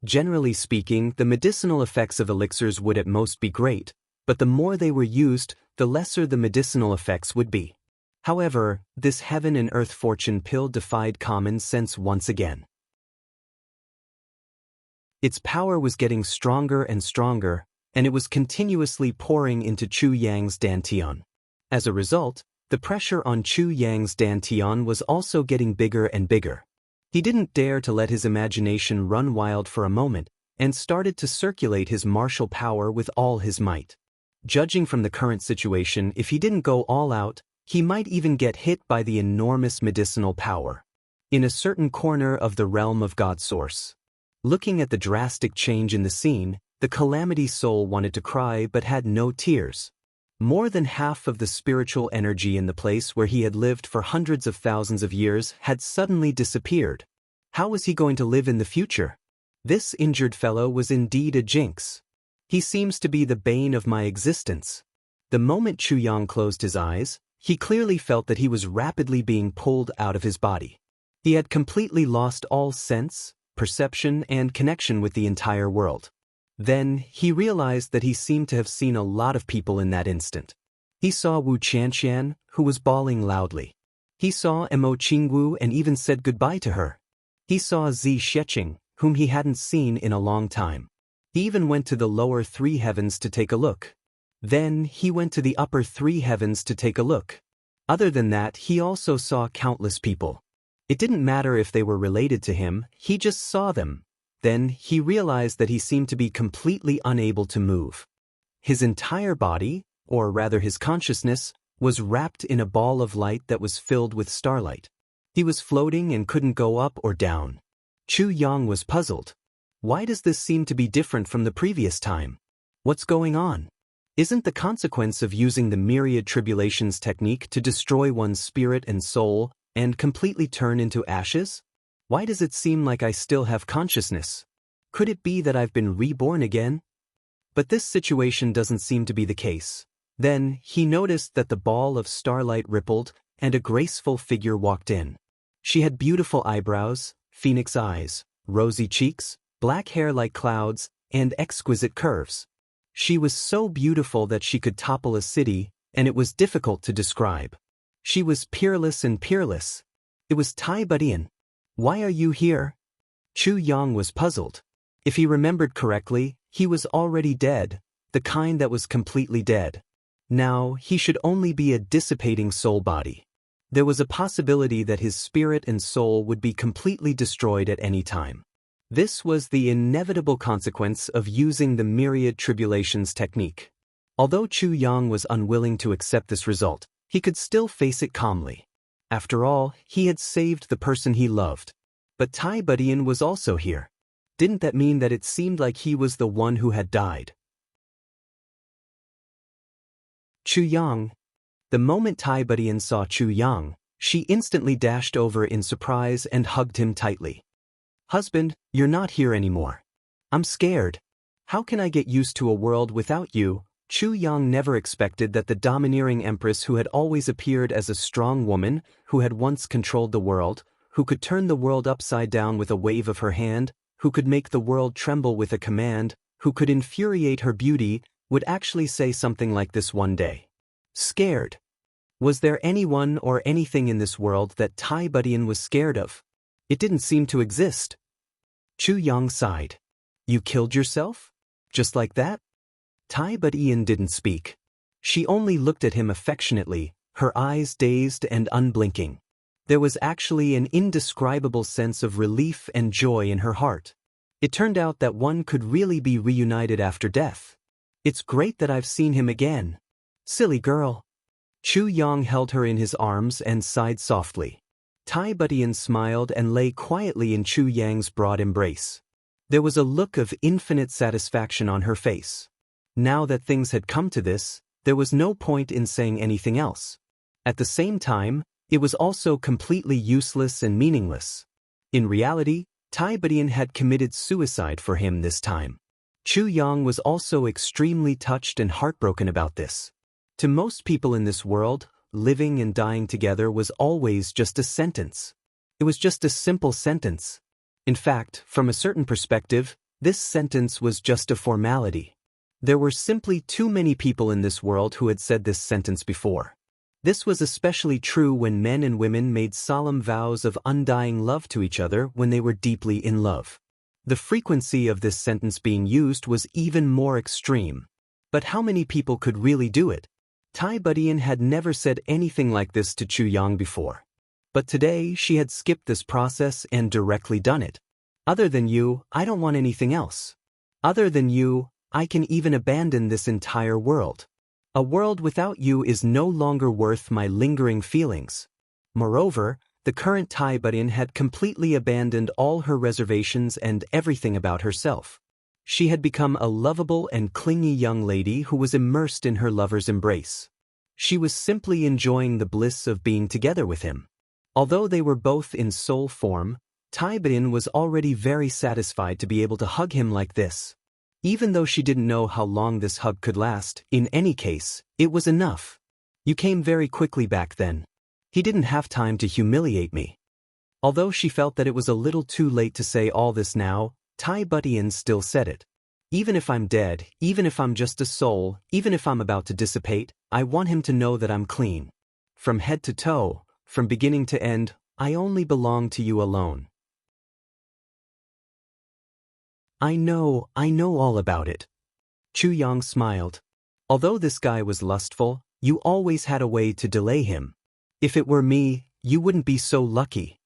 Generally speaking, the medicinal effects of elixirs would at most be great, but the more they were used, the lesser the medicinal effects would be. However, this heaven and earth fortune pill defied common sense once again. Its power was getting stronger and stronger, and it was continuously pouring into Chu Yang's dantian. As a result, the pressure on Chu Yang's dantian was also getting bigger and bigger. He didn't dare to let his imagination run wild for a moment, and started to circulate his martial power with all his might. Judging from the current situation, if he didn't go all out, he might even get hit by the enormous medicinal power. In a certain corner of the realm of God Source. Looking at the drastic change in the scene, the Calamity Soul wanted to cry but had no tears. More than half of the spiritual energy in the place where he had lived for hundreds of thousands of years had suddenly disappeared. How was he going to live in the future? This injured fellow was indeed a jinx. He seems to be the bane of my existence. The moment Chu Yang closed his eyes, he clearly felt that he was rapidly being pulled out of his body. He had completely lost all sense, perception, and connection with the entire world. Then, he realized that he seemed to have seen a lot of people in that instant. He saw Wu Qianqian, who was bawling loudly. He saw Mo Qingwu and even said goodbye to her. He saw Zi Sheqing, whom he hadn't seen in a long time. He even went to the lower 3 heavens to take a look. Then, he went to the upper 3 heavens to take a look. Other than that, he also saw countless people. It didn't matter if they were related to him, he just saw them. Then, he realized that he seemed to be completely unable to move. His entire body, or rather his consciousness, was wrapped in a ball of light that was filled with starlight. He was floating and couldn't go up or down. Chu Yang was puzzled. Why does this seem to be different from the previous time? What's going on? Isn't the consequence of using the myriad tribulations technique to destroy one's spirit and soul and completely turn into ashes? Why does it seem like I still have consciousness? Could it be that I've been reborn again? But this situation doesn't seem to be the case. Then, he noticed that the ball of starlight rippled and a graceful figure walked in. She had beautiful eyebrows, phoenix eyes, rosy cheeks, black hair like clouds, and exquisite curves. She was so beautiful that she could topple a city, and it was difficult to describe. She was peerless and peerless. It was Tai Budian. Why are you here? Chu Yang was puzzled. If he remembered correctly, he was already dead, the kind that was completely dead. Now, he should only be a dissipating soul body. There was a possibility that his spirit and soul would be completely destroyed at any time. This was the inevitable consequence of using the myriad tribulations technique. Although Chu Yang was unwilling to accept this result, he could still face it calmly. After all, he had saved the person he loved. But Tai Budian was also here. Didn't that mean that it seemed like he was the one who had died? Chu Yang. The moment Tai Budian saw Chu Yang, she instantly dashed over in surprise and hugged him tightly. Husband, you're not here anymore. I'm scared. How can I get used to a world without you? Chu Yang never expected that the domineering empress who had always appeared as a strong woman, who had once controlled the world, who could turn the world upside down with a wave of her hand, who could make the world tremble with a command, who could infuriate her beauty, would actually say something like this one day. Scared. Was there anyone or anything in this world that Tai Budian was scared of? It didn't seem to exist. Chu Yang sighed. You killed yourself? Just like that? Tai Budian didn't speak. She only looked at him affectionately, her eyes dazed and unblinking. There was actually an indescribable sense of relief and joy in her heart. It turned out that one could really be reunited after death. It's great that I've seen him again. Silly girl. Chu Yang held her in his arms and sighed softly. Tai Budian smiled and lay quietly in Chu Yang's broad embrace. There was a look of infinite satisfaction on her face. Now that things had come to this, there was no point in saying anything else. At the same time, it was also completely useless and meaningless. In reality, Tai Budian had committed suicide for him this time. Chu Yang was also extremely touched and heartbroken about this. To most people in this world, living and dying together was always just a sentence. It was just a simple sentence. In fact, from a certain perspective, this sentence was just a formality. There were simply too many people in this world who had said this sentence before. This was especially true when men and women made solemn vows of undying love to each other when they were deeply in love. The frequency of this sentence being used was even more extreme. But how many people could really do it? Tai Budian had never said anything like this to Chu Yang before. But today she had skipped this process and directly done it. Other than you, I don't want anything else. Other than you, I can even abandon this entire world. A world without you is no longer worth my lingering feelings. Moreover, the current Tai Budian had completely abandoned all her reservations and everything about herself. She had become a lovable and clingy young lady who was immersed in her lover's embrace. She was simply enjoying the bliss of being together with him. Although they were both in soul form, Tai Budian was already very satisfied to be able to hug him like this. Even though she didn't know how long this hug could last, in any case, it was enough. You came very quickly back then. He didn't have time to humiliate me. Although she felt that it was a little too late to say all this now, Tai Budian still said it. Even if I'm dead, even if I'm just a soul, even if I'm about to dissipate, I want him to know that I'm clean. From head to toe, from beginning to end, I only belong to you alone. I know all about it. Chu Yang smiled. Although this guy was lustful, you always had a way to delay him. If it were me, you wouldn't be so lucky.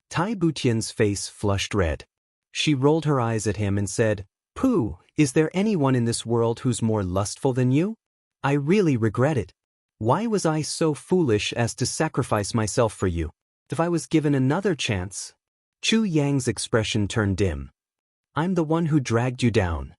Tai Budian's face flushed red. She rolled her eyes at him and said, Pooh, is there anyone in this world who's more lustful than you? I really regret it. Why was I so foolish as to sacrifice myself for you? If I was given another chance. Chu Yang's expression turned dim. I'm the one who dragged you down.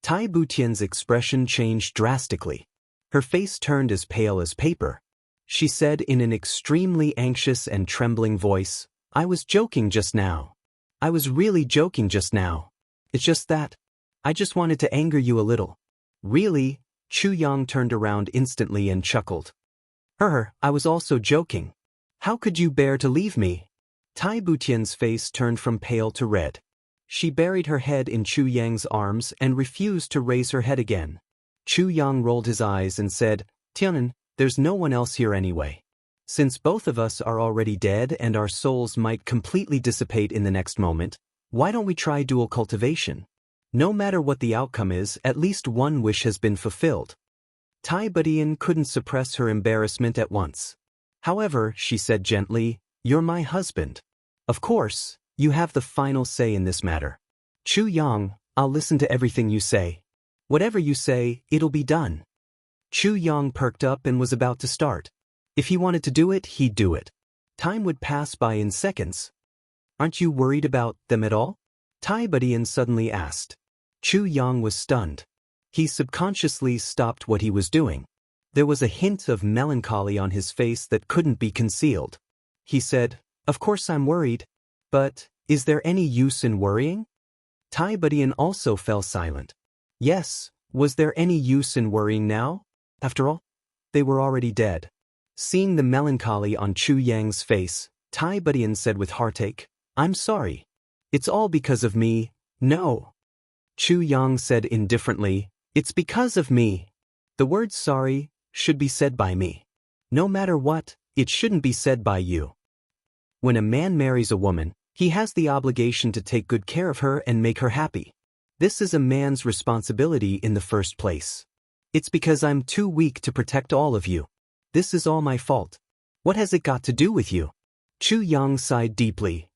Tai Budian's expression changed drastically. Her face turned as pale as paper. She said in an extremely anxious and trembling voice, I was joking just now. I was really joking just now. It's just that. I just wanted to anger you a little. Really? Chu Yang turned around instantly and chuckled. I was also joking. How could you bear to leave me? Tai Budian's face turned from pale to red. She buried her head in Chu Yang's arms and refused to raise her head again. Chu Yang rolled his eyes and said, Tianan, there's no one else here anyway. Since both of us are already dead and our souls might completely dissipate in the next moment, why don't we try dual cultivation? No matter what the outcome is, at least one wish has been fulfilled. Tai Budian couldn't suppress her embarrassment at once. However, she said gently, You're my husband. Of course, you have the final say in this matter. Chu Yang, I'll listen to everything you say. Whatever you say, it'll be done. Chu Yang perked up and was about to start. If he wanted to do it, he'd do it. Time would pass by in seconds. Aren't you worried about them at all? Tai Budian suddenly asked. Chu Yang was stunned. He subconsciously stopped what he was doing. There was a hint of melancholy on his face that couldn't be concealed. He said, "Of course I'm worried. But, is there any use in worrying?" Tai Budian also fell silent. Yes, was there any use in worrying now? After all, they were already dead. Seeing the melancholy on Chu Yang's face, Tai Budian said with heartache, "I'm sorry. It's all because of me." "No." Chu Yang said indifferently, "It's because of me. The word sorry should be said by me. No matter what, it shouldn't be said by you. When a man marries a woman, he has the obligation to take good care of her and make her happy. This is a man's responsibility in the first place. It's because I'm too weak to protect all of you. This is all my fault. What has it got to do with you?" Chu Yang sighed deeply.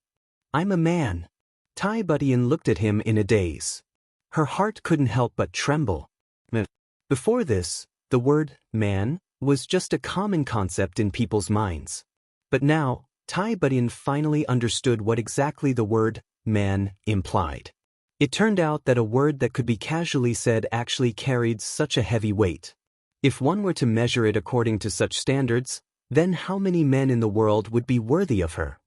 "I'm a man." Tai Budian looked at him in a daze. Her heart couldn't help but tremble. Before this, the word man was just a common concept in people's minds. But now, Tai Budian finally understood what exactly the word man implied. It turned out that a word that could be casually said actually carried such a heavy weight. If one were to measure it according to such standards, then how many men in the world would be worthy of her?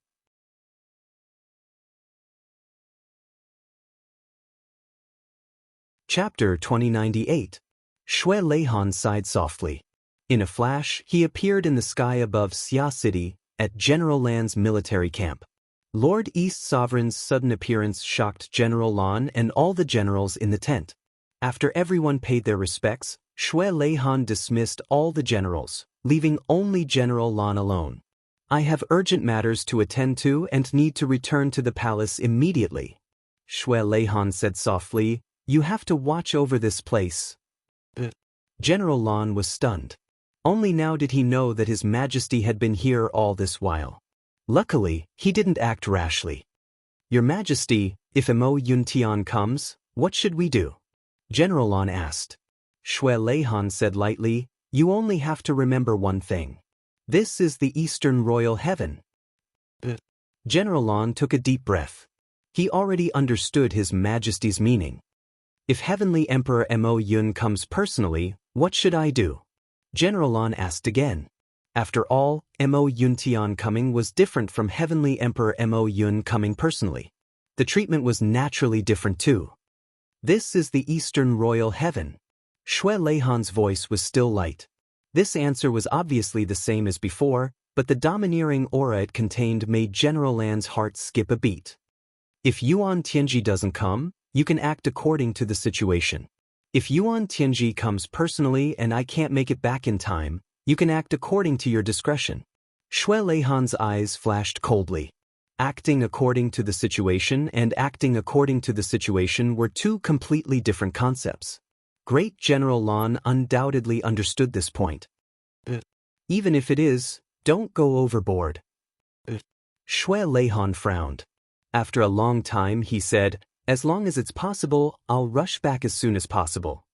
Chapter 2098. Shui Leihan sighed softly. In a flash, he appeared in the sky above Xia City, at General Lan's military camp. Lord East Sovereign's sudden appearance shocked General Lan and all the generals in the tent. After everyone paid their respects, Shui Leihan dismissed all the generals, leaving only General Lan alone. "I have urgent matters to attend to and need to return to the palace immediately," Shui Leihan said softly. "You have to watch over this place." General Lan was stunned. Only now did he know that His Majesty had been here all this while. Luckily, he didn't act rashly. "Your Majesty, if Mo Yuntian comes, what should we do?" General Lan asked. Shui Leihan said lightly, "You only have to remember one thing. This is the Eastern Royal Heaven." General Lan took a deep breath. He already understood His Majesty's meaning. "If Heavenly Emperor Mo Yun comes personally, what should I do?" General Lan asked again. After all, Mo Yuntian coming was different from Heavenly Emperor Mo Yun coming personally. The treatment was naturally different too. "This is the Eastern Royal Heaven." Shui Leihan's voice was still light. This answer was obviously the same as before, but the domineering aura it contained made General Lan's heart skip a beat. "If Yuan Tianji doesn't come, you can act according to the situation. If Yuan Tianji comes personally and I can't make it back in time, you can act according to your discretion." Shui Leihan's eyes flashed coldly. Acting according to the situation and acting according to the situation were two completely different concepts. Great General Lan undoubtedly understood this point. "Even if it is, don't go overboard." Shui Leihan frowned. After a long time he said, "As long as it's possible, I'll rush back as soon as possible."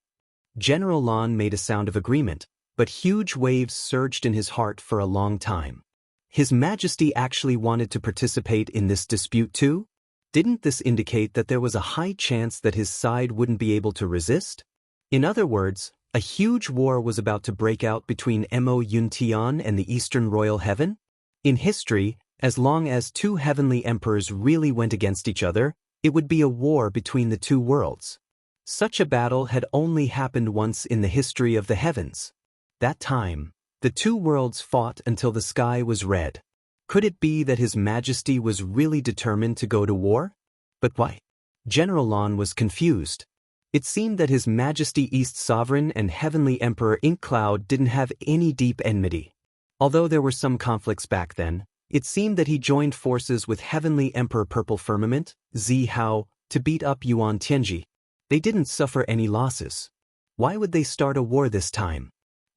General Lan made a sound of agreement, but huge waves surged in his heart for a long time. His Majesty actually wanted to participate in this dispute too? Didn't this indicate that there was a high chance that his side wouldn't be able to resist? In other words, a huge war was about to break out between Mo Yuntian and the Eastern Royal Heaven? In history, as long as two heavenly emperors really went against each other, it would be a war between the two worlds. Such a battle had only happened once in the history of the heavens. That time, the two worlds fought until the sky was red. Could it be that His Majesty was really determined to go to war? But why? General Lan was confused. It seemed that His Majesty East Sovereign and Heavenly Emperor Inkcloud didn't have any deep enmity. Although there were some conflicts back then, it seemed that he joined forces with Heavenly Emperor Purple Firmament, Zi Hao, to beat up Yuan Tianji. They didn't suffer any losses. Why would they start a war this time?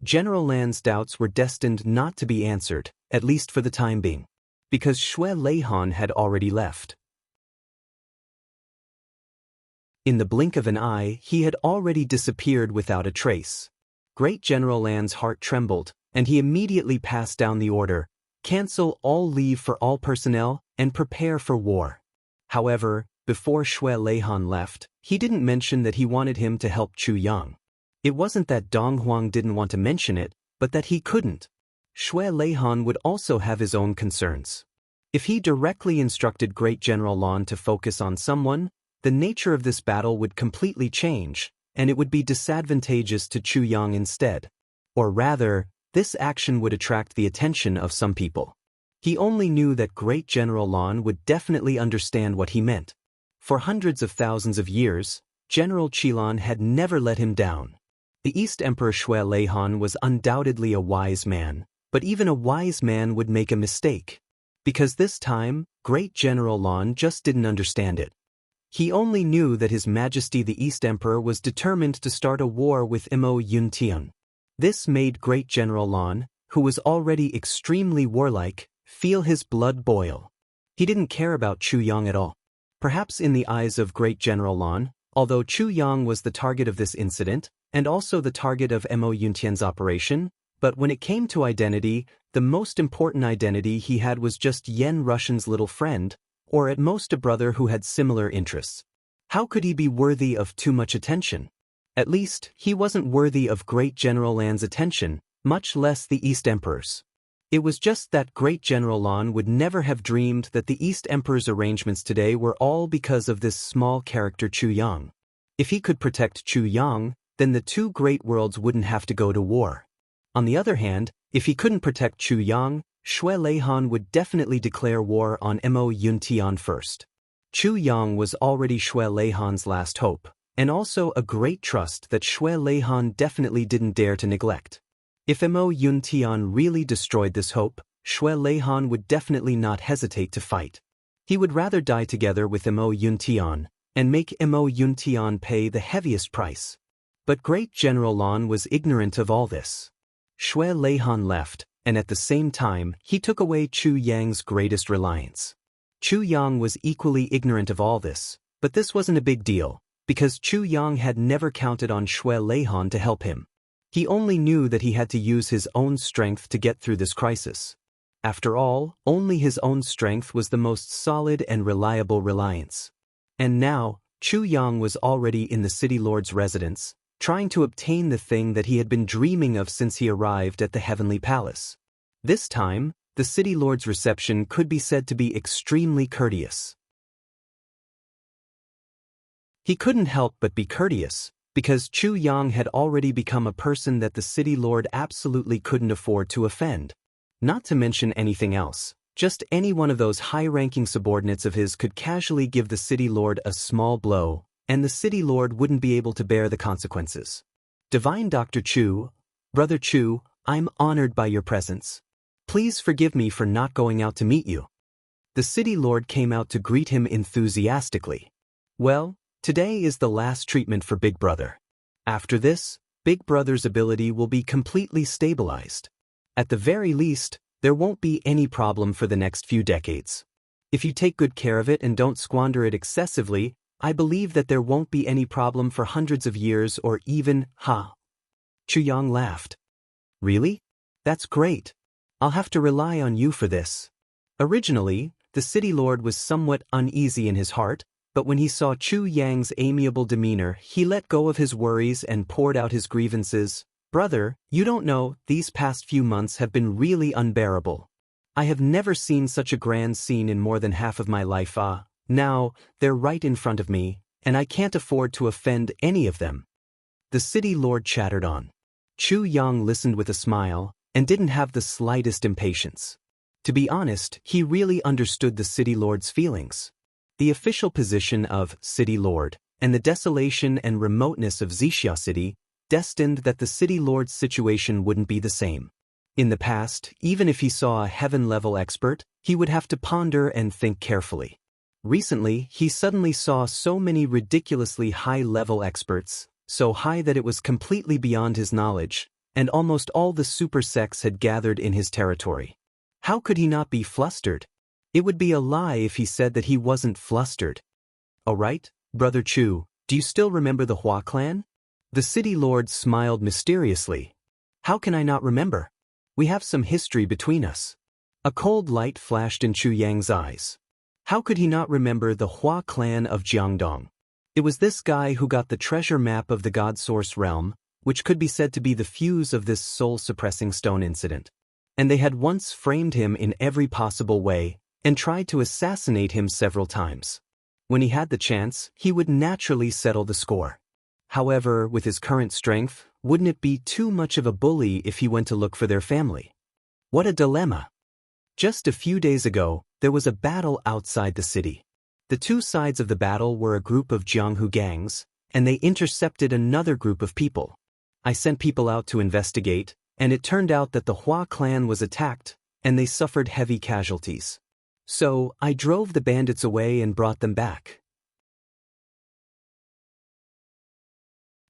General Lan's doubts were destined not to be answered, at least for the time being, because Shui Leihan had already left. In the blink of an eye, he had already disappeared without a trace. Great General Lan's heart trembled, and he immediately passed down the order: cancel all leave for all personnel and prepare for war. However, before Xue Leihan left, he didn't mention that he wanted him to help Chu Yang. It wasn't that Dong Huang didn't want to mention it, but that he couldn't. Xue Leihan would also have his own concerns. If he directly instructed Great General Lan to focus on someone, the nature of this battle would completely change, and it would be disadvantageous to Chu Yang instead. Or rather, this action would attract the attention of some people. He only knew that Great General Lan would definitely understand what he meant. For hundreds of thousands of years, General Qilan had never let him down. The East Emperor Xue Leihan was undoubtedly a wise man, but even a wise man would make a mistake. Because this time, Great General Lan just didn't understand it. He only knew that His Majesty the East Emperor was determined to start a war with Imo Yuntian. This made Great General Lan, who was already extremely warlike, feel his blood boil. He didn't care about Chu Yang at all. Perhaps in the eyes of Great General Lan, although Chu Yang was the target of this incident, and also the target of Imo Yuntian's operation, but when it came to identity, the most important identity he had was just Yen Russian's little friend, or at most a brother who had similar interests. How could he be worthy of too much attention? At least, he wasn't worthy of Great General Lan's attention, much less the East Emperor's. It was just that Great General Lan would never have dreamed that the East Emperor's arrangements today were all because of this small character Chu Yang. If he could protect Chu Yang, then the two great worlds wouldn't have to go to war. On the other hand, if he couldn't protect Chu Yang, Xue Leihan would definitely declare war on Imo Yuntian first. Chu Yang was already Xue Leihan's last hope, and also a great trust that Xue Leihan definitely didn't dare to neglect. If Imo Yuntian really destroyed this hope, Xue Leihan would definitely not hesitate to fight. He would rather die together with Imo Yuntian, and make Imo Yuntian pay the heaviest price. But Great General Lan was ignorant of all this. Xue Leihan left, and at the same time, he took away Chu Yang's greatest reliance. Chu Yang was equally ignorant of all this, but this wasn't a big deal, because Chu Yang had never counted on Xue Leihan to help him. He only knew that he had to use his own strength to get through this crisis. After all, only his own strength was the most solid and reliable reliance. And now, Chu Yang was already in the city lord's residence, trying to obtain the thing that he had been dreaming of since he arrived at the Heavenly Palace. This time, the city lord's reception could be said to be extremely courteous. He couldn't help but be courteous, because Chu Yang had already become a person that the city lord absolutely couldn't afford to offend. Not to mention anything else, just any one of those high-ranking subordinates of his could casually give the city lord a small blow, and the city lord wouldn't be able to bear the consequences. Divine Dr. Chu, Brother Chu, I'm honored by your presence. Please forgive me for not going out to meet you. The city lord came out to greet him enthusiastically. Well, today is the last treatment for Big Brother. After this, Big Brother's ability will be completely stabilized. At the very least, there won't be any problem for the next few decades. If you take good care of it and don't squander it excessively, I believe that there won't be any problem for hundreds of years or even, Chu Yang laughed. Really? That's great. I'll have to rely on you for this. Originally, the city lord was somewhat uneasy in his heart, but when he saw Chu Yang's amiable demeanor, he let go of his worries and poured out his grievances. Brother, you don't know, these past few months have been really unbearable. I have never seen such a grand scene in more than half of my life. Now, they're right in front of me, and I can't afford to offend any of them. The city lord chattered on. Chu Yang listened with a smile, and didn't have the slightest impatience. To be honest, he really understood the city lord's feelings. The official position of city lord, and the desolation and remoteness of Xixia City, destined that the city lord's situation wouldn't be the same. In the past, even if he saw a heaven-level expert, he would have to ponder and think carefully. Recently, he suddenly saw so many ridiculously high-level experts, so high that it was completely beyond his knowledge, and almost all the super sects had gathered in his territory. How could he not be flustered? It would be a lie if he said that he wasn't flustered. All right, Brother Chu, Do you still remember the Hua clan? The city lord smiled mysteriously. How can I not remember? We have some history between us. A cold light flashed in Chu Yang's eyes. How could he not remember the Hua clan of Jiangdong? It was this guy who got the treasure map of the God Source realm, which could be said to be the fuse of this soul-suppressing stone incident. And they had once framed him in every possible way and tried to assassinate him several times. When he had the chance, he would naturally settle the score. However, with his current strength, wouldn't it be too much of a bully if he went to look for their family? What a dilemma! Just a few days ago, there was a battle outside the city. The two sides of the battle were a group of Jianghu gangs, and they intercepted another group of people. I sent people out to investigate, and it turned out that the Hua clan was attacked, and they suffered heavy casualties. So, I drove the bandits away and brought them back.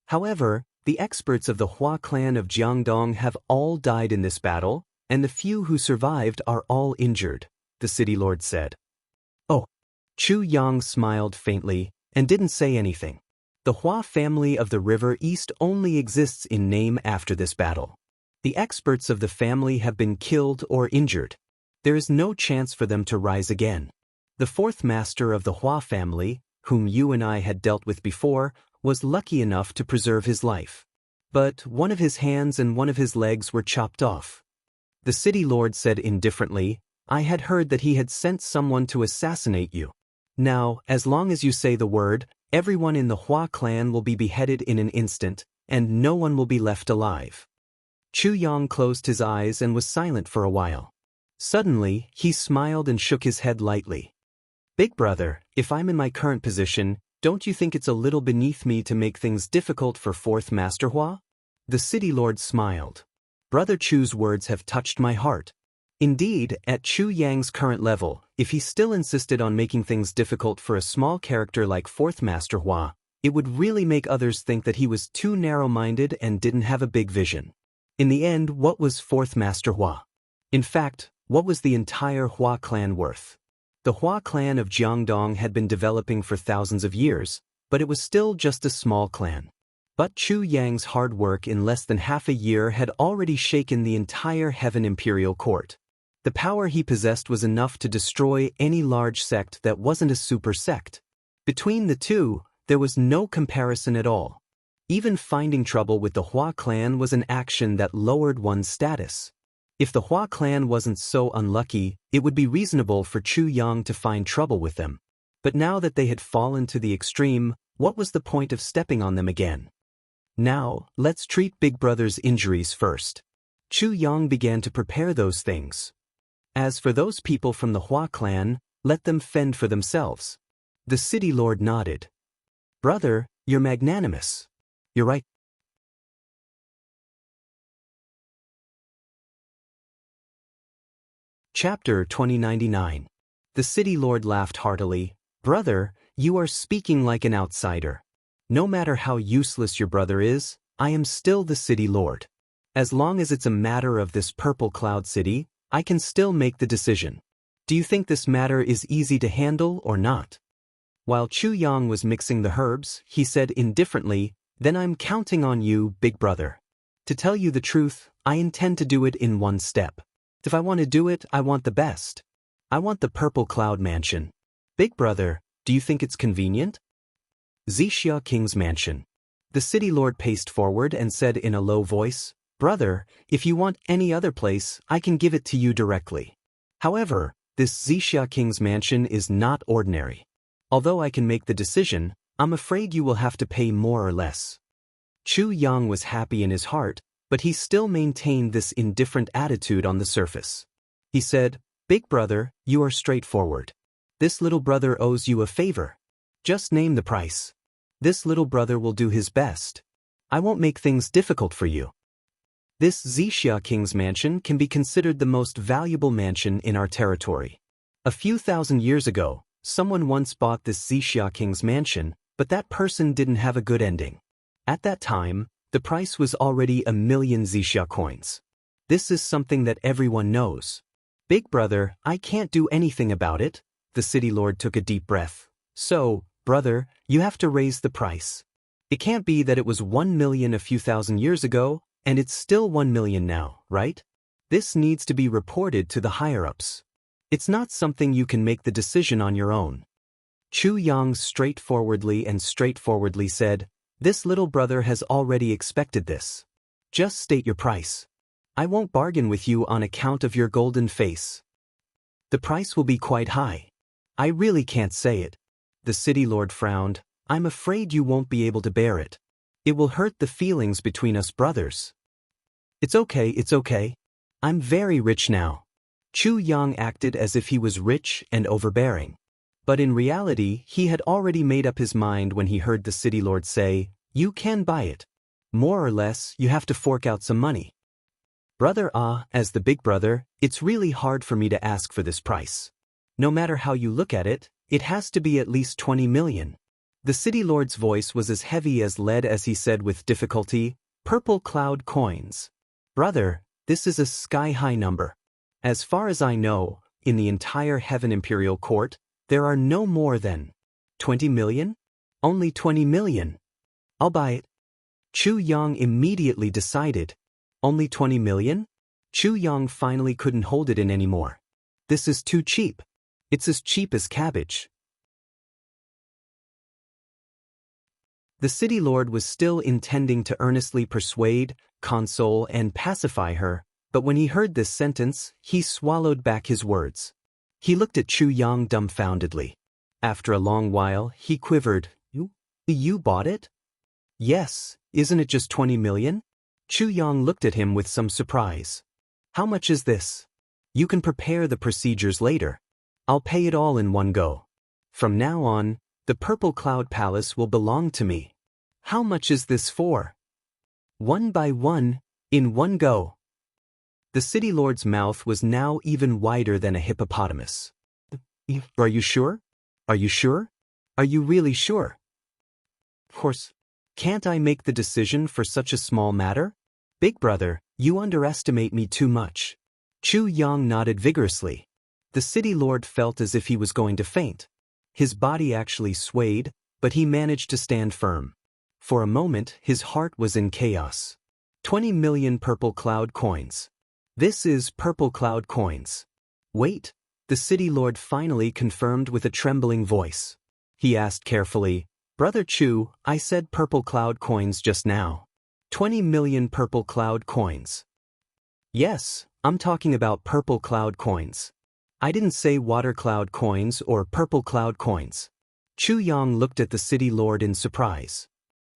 However, the experts of the Hua clan of Jiangdong have all died in this battle, and the few who survived are all injured, the city lord said. Oh. Chu Yang smiled faintly and didn't say anything. The Hua family of the River East only exists in name after this battle. The experts of the family have been killed or injured. There is no chance for them to rise again. The fourth master of the Hua family, whom you and I had dealt with before, was lucky enough to preserve his life. But one of his hands and one of his legs were chopped off. The city lord said indifferently, I had heard that he had sent someone to assassinate you. Now, as long as you say the word, everyone in the Hua clan will be beheaded in an instant, and no one will be left alive. Chu Yang closed his eyes and was silent for a while. Suddenly, he smiled and shook his head lightly. Big brother, if I'm in my current position, don't you think it's a little beneath me to make things difficult for fourth master Hua? The city lord smiled. Brother Chu's words have touched my heart. Indeed, at Chu Yang's current level, if he still insisted on making things difficult for a small character like fourth master Hua, it would really make others think that he was too narrow-minded and didn't have a big vision. In the end, what was fourth master Hua? In fact, what was the entire Hua clan worth? The Hua clan of Jiangdong had been developing for thousands of years, but it was still just a small clan. But Chu Yang's hard work in less than half a year had already shaken the entire Heaven Imperial Court. The power he possessed was enough to destroy any large sect that wasn't a super sect. Between the two, there was no comparison at all. Even finding trouble with the Hua clan was an action that lowered one's status. If the Hua clan wasn't so unlucky, it would be reasonable for Chu Yang to find trouble with them. But now that they had fallen to the extreme, what was the point of stepping on them again? Now, let's treat Big Brother's injuries first. Chu Yang began to prepare those things. As for those people from the Hua clan, let them fend for themselves. The city lord nodded. Brother, you're magnanimous. You're right. Chapter 2099. The city lord laughed heartily. Brother, you are speaking like an outsider. No matter how useless your brother is, I am still the city lord. As long as it's a matter of this purple cloud city, I can still make the decision. Do you think this matter is easy to handle or not? While Chu Yang was mixing the herbs, he said indifferently, Then I'm counting on you, big brother. To tell you the truth, I intend to do it in one step. If I want to do it, I want the best. I want the purple cloud mansion. Big brother, do you think it's convenient? Wuxia King's mansion. The city lord paced forward and said in a low voice, Brother, if you want any other place, I can give it to you directly. However, this Wuxia King's mansion is not ordinary. Although I can make the decision, I'm afraid you will have to pay more or less. Chu Yang was happy in his heart, but he still maintained this indifferent attitude on the surface. He said, Big brother, you are straightforward. This little brother owes you a favor. Just name the price. This little brother will do his best. I won't make things difficult for you. This Wuxia King's mansion can be considered the most valuable mansion in our territory. A few thousand years ago, someone once bought this Wuxia King's mansion, but that person didn't have a good ending. At that time, the price was already 1,000,000 Wuxia coins. This is something that everyone knows. Big brother, I can't do anything about it. The city lord took a deep breath. So, Brother, you have to raise the price. It can't be that it was 1 million a few thousand years ago, and it's still 1 million now, right? This needs to be reported to the higher-ups. It's not something you can make the decision on your own. Chu Yang straightforwardly said, "This little brother has already expected this. Just state your price. I won't bargain with you on account of your golden face. The price will be quite high. I really can't say it." The city lord frowned. "I'm afraid you won't be able to bear it. It will hurt the feelings between us brothers." It's okay. I'm very rich now." Chu Yang acted as if he was rich and overbearing. But in reality, he had already made up his mind when he heard the city lord say, "You can buy it. More or less, you have to fork out some money." Brother, as the big brother, it's really hard for me to ask for this price. No matter how you look at it, it has to be at least 20 million. The city lord's voice was as heavy as lead as he said with difficulty, "Purple cloud coins. Brother, this is a sky-high number. As far as I know, in the entire Heaven Imperial Court, there are no more than 20 million? Only 20 million. I'll buy it." Chu Yang immediately decided. Only 20 million? Chu Yang finally couldn't hold it in anymore. This is too cheap. It's as cheap as cabbage. The city lord was still intending to earnestly persuade, console, and pacify her, but when he heard this sentence, he swallowed back his words. He looked at Chu Yang dumbfoundedly. After a long while, he quivered. You bought it?" "Yes, isn't it just 20 million? Chu Yang looked at him with some surprise. "How much is this? You can prepare the procedures later. I'll pay it all in one go. From now on, the Purple Cloud Palace will belong to me. How much is this for?" "1 by 1, in one go." The city lord's mouth was now even wider than a hippopotamus. Are you sure? Are you sure? Are you really sure?" "Of course. Can't I make the decision for such a small matter? Big brother, you underestimate me too much." Chu Yang nodded vigorously. The city lord felt as if he was going to faint. His body actually swayed, but he managed to stand firm. For a moment, his heart was in chaos. 20 million purple cloud coins. This is purple cloud coins. Wait, the city lord finally confirmed with a trembling voice. He asked carefully, "Brother Chu, I said purple cloud coins just now. 20 million purple cloud coins." "Yes, I'm talking about purple cloud coins. I didn't say water cloud coins or purple cloud coins." Chu Yang looked at the city lord in surprise.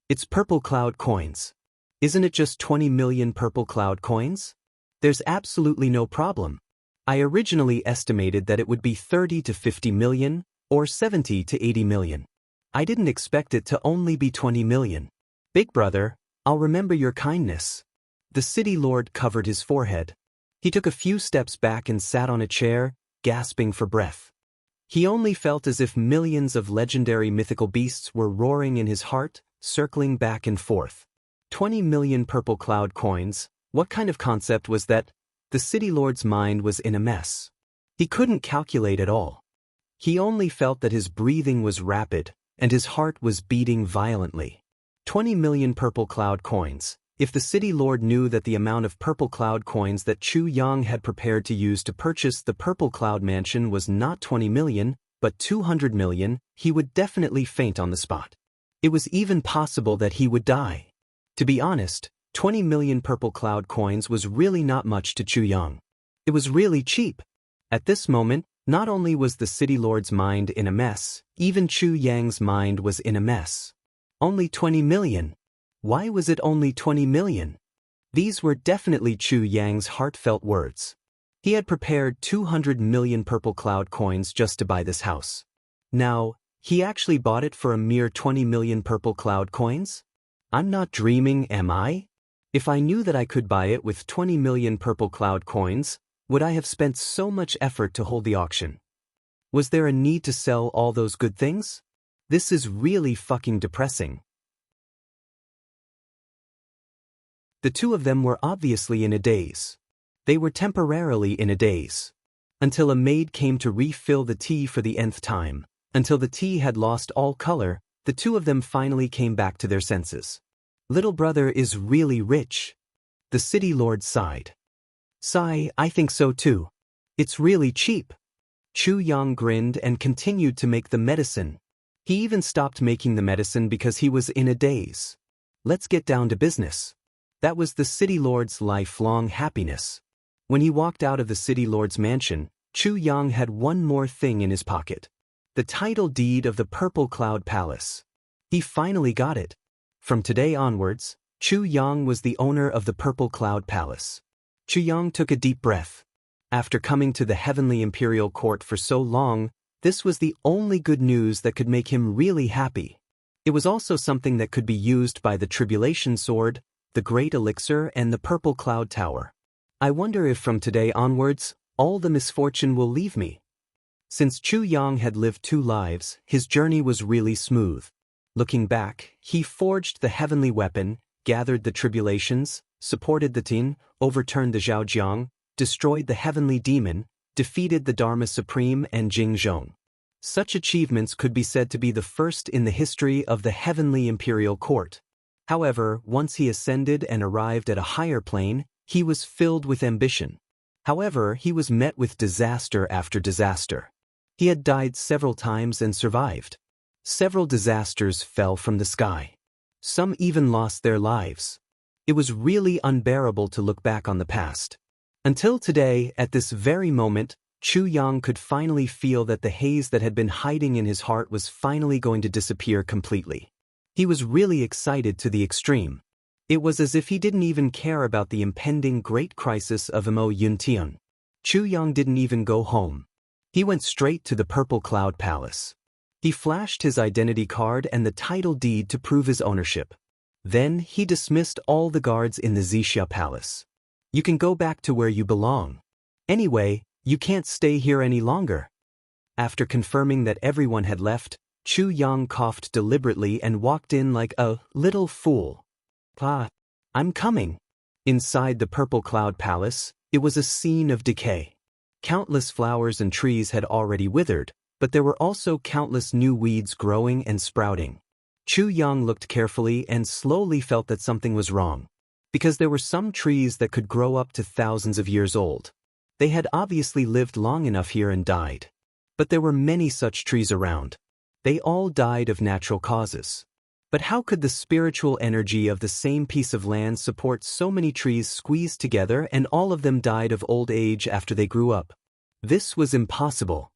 "It's purple cloud coins. Isn't it just 20 million purple cloud coins? There's absolutely no problem. I originally estimated that it would be 30 to 50 million, or 70 to 80 million. I didn't expect it to only be 20 million. Big brother, I'll remember your kindness." The city lord covered his forehead. He took a few steps back and sat on a chair, gasping for breath. He only felt as if millions of legendary mythical beasts were roaring in his heart, circling back and forth. 20 million purple cloud coins, what kind of concept was that? The city lord's mind was in a mess. He couldn't calculate at all. He only felt that his breathing was rapid, and his heart was beating violently. 20 million purple cloud coins. If the city lord knew that the amount of purple cloud coins that Chu Yang had prepared to use to purchase the Purple Cloud Mansion was not 20 million, but 200 million, he would definitely faint on the spot. It was even possible that he would die. To be honest, 20 million purple cloud coins was really not much to Chu Yang. It was really cheap. At this moment, not only was the city lord's mind in a mess, even Chu Yang's mind was in a mess. Only 20 million. Why was it only 20 million? These were definitely Chu Yang's heartfelt words. He had prepared 200 million purple cloud coins just to buy this house. Now, he actually bought it for a mere 20 million purple cloud coins? I'm not dreaming, am I? If I knew that I could buy it with 20 million purple cloud coins, would I have spent so much effort to hold the auction? Was there a need to sell all those good things? This is really fucking depressing. The two of them were obviously in a daze. They were temporarily in a daze. Until a maid came to refill the tea for the nth time, Until the tea had lost all color, the two of them finally came back to their senses. Little brother is really rich. The city lord sighed. Sigh, I think so too. It's really cheap. Chu Yang grinned and continued to make the medicine. He even stopped making the medicine because he was in a daze. Let's get down to business. That was the city lord's lifelong happiness. When he walked out of the city lord's mansion, Chu Yang had one more thing in his pocket. The title deed of the Purple Cloud Palace. He finally got it. From today onwards, Chu Yang was the owner of the Purple Cloud Palace. Chu Yang took a deep breath. After coming to the heavenly imperial court for so long, this was the only good news that could make him really happy. It was also something that could be used by the Tribulation Sword, the Great Elixir, and the Purple Cloud Tower. I wonder if from today onwards, all the misfortune will leave me. Since Chu Yang had lived 2 lives, his journey was really smooth. Looking back, he forged the heavenly weapon, gathered the tribulations, supported the Tin, overturned the Zhaojiang, destroyed the heavenly demon, defeated the Dharma Supreme and Jingzhong. Such achievements could be said to be the first in the history of the heavenly imperial court. However, once he ascended and arrived at a higher plane, he was filled with ambition. However, he was met with disaster after disaster. He had died several times and survived. Several disasters fell from the sky. Some even lost their lives. It was really unbearable to look back on the past. Until today, at this very moment, Chu Yang could finally feel that the haze that had been hiding in his heart was finally going to disappear completely. He was really excited to the extreme. It was as if he didn't even care about the impending great crisis of Mo Yuntian. Chu Yang didn't even go home. He went straight to the Purple Cloud Palace. He flashed his identity card and the title deed to prove his ownership. Then he dismissed all the guards in the Zixia Palace. You can go back to where you belong. Anyway, you can't stay here any longer. After confirming that everyone had left, Chu Yang coughed deliberately and walked in like a little fool. I'm coming. Inside the Purple Cloud Palace, it was a scene of decay. Countless flowers and trees had already withered, but there were also countless new weeds growing and sprouting. Chu Yang looked carefully and slowly felt that something was wrong. Because there were some trees that could grow up to thousands of years old. They had obviously lived long enough here and died. But there were many such trees around. They all died of natural causes. But how could the spiritual energy of the same piece of land support so many trees squeezed together and all of them died of old age after they grew up? This was impossible.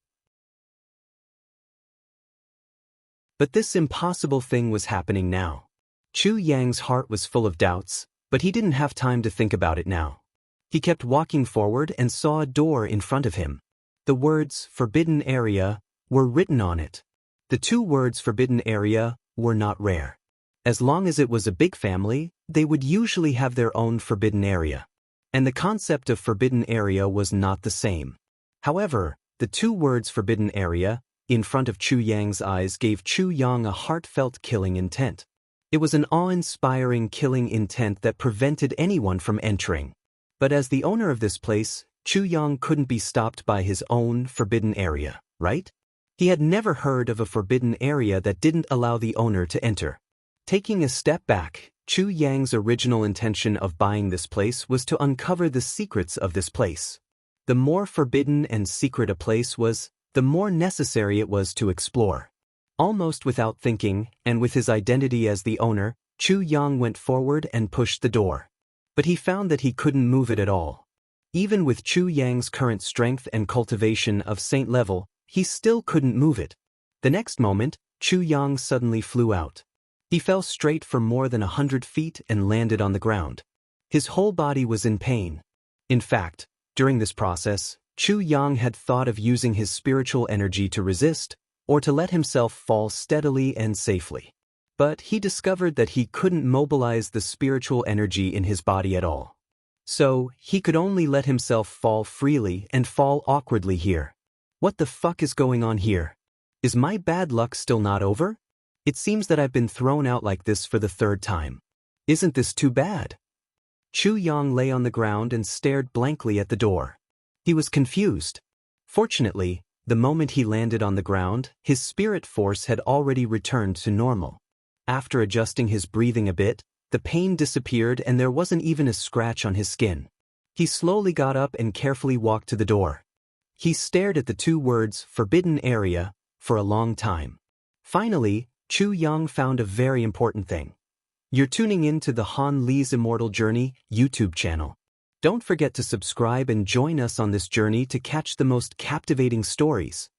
But this impossible thing was happening now. Chu Yang's heart was full of doubts, but he didn't have time to think about it now. He kept walking forward and saw a door in front of him. The words, "Forbidden Area," were written on it. The 2 words "Forbidden Area" were not rare. As long as it was a big family, they would usually have their own forbidden area. And the concept of forbidden area was not the same. However, the 2 words "Forbidden Area" in front of Chu Yang's eyes gave Chu Yang a heartfelt killing intent. It was an awe-inspiring killing intent that prevented anyone from entering. But as the owner of this place, Chu Yang couldn't be stopped by his own forbidden area, right? He had never heard of a forbidden area that didn't allow the owner to enter. Taking a step back, Chu Yang's original intention of buying this place was to uncover the secrets of this place. The more forbidden and secret a place was, the more necessary it was to explore. Almost without thinking, and with his identity as the owner, Chu Yang went forward and pushed the door. But he found that he couldn't move it at all. Even with Chu Yang's current strength and cultivation of saint level, he still couldn't move it. The next moment, Chu Yang suddenly flew out. He fell straight for more than 100 feet and landed on the ground. His whole body was in pain. In fact, during this process, Chu Yang had thought of using his spiritual energy to resist, or to let himself fall steadily and safely. But he discovered that he couldn't mobilize the spiritual energy in his body at all. So, he could only let himself fall freely and fall awkwardly here. What the fuck is going on here? Is my bad luck still not over? It seems that I've been thrown out like this for the 3rd time. Isn't this too bad? Chu Yang lay on the ground and stared blankly at the door. He was confused. Fortunately, The moment he landed on the ground, his spirit force had already returned to normal. After adjusting his breathing a bit, the pain disappeared and there wasn't even a scratch on his skin. He slowly got up and carefully walked to the door. He stared at the two words, "Forbidden Area," for a long time. Finally, Chu Yang found a very important thing. You're tuning in to the Han Li's Immortal Journey YouTube channel. Don't forget to subscribe and join us on this journey to catch the most captivating stories.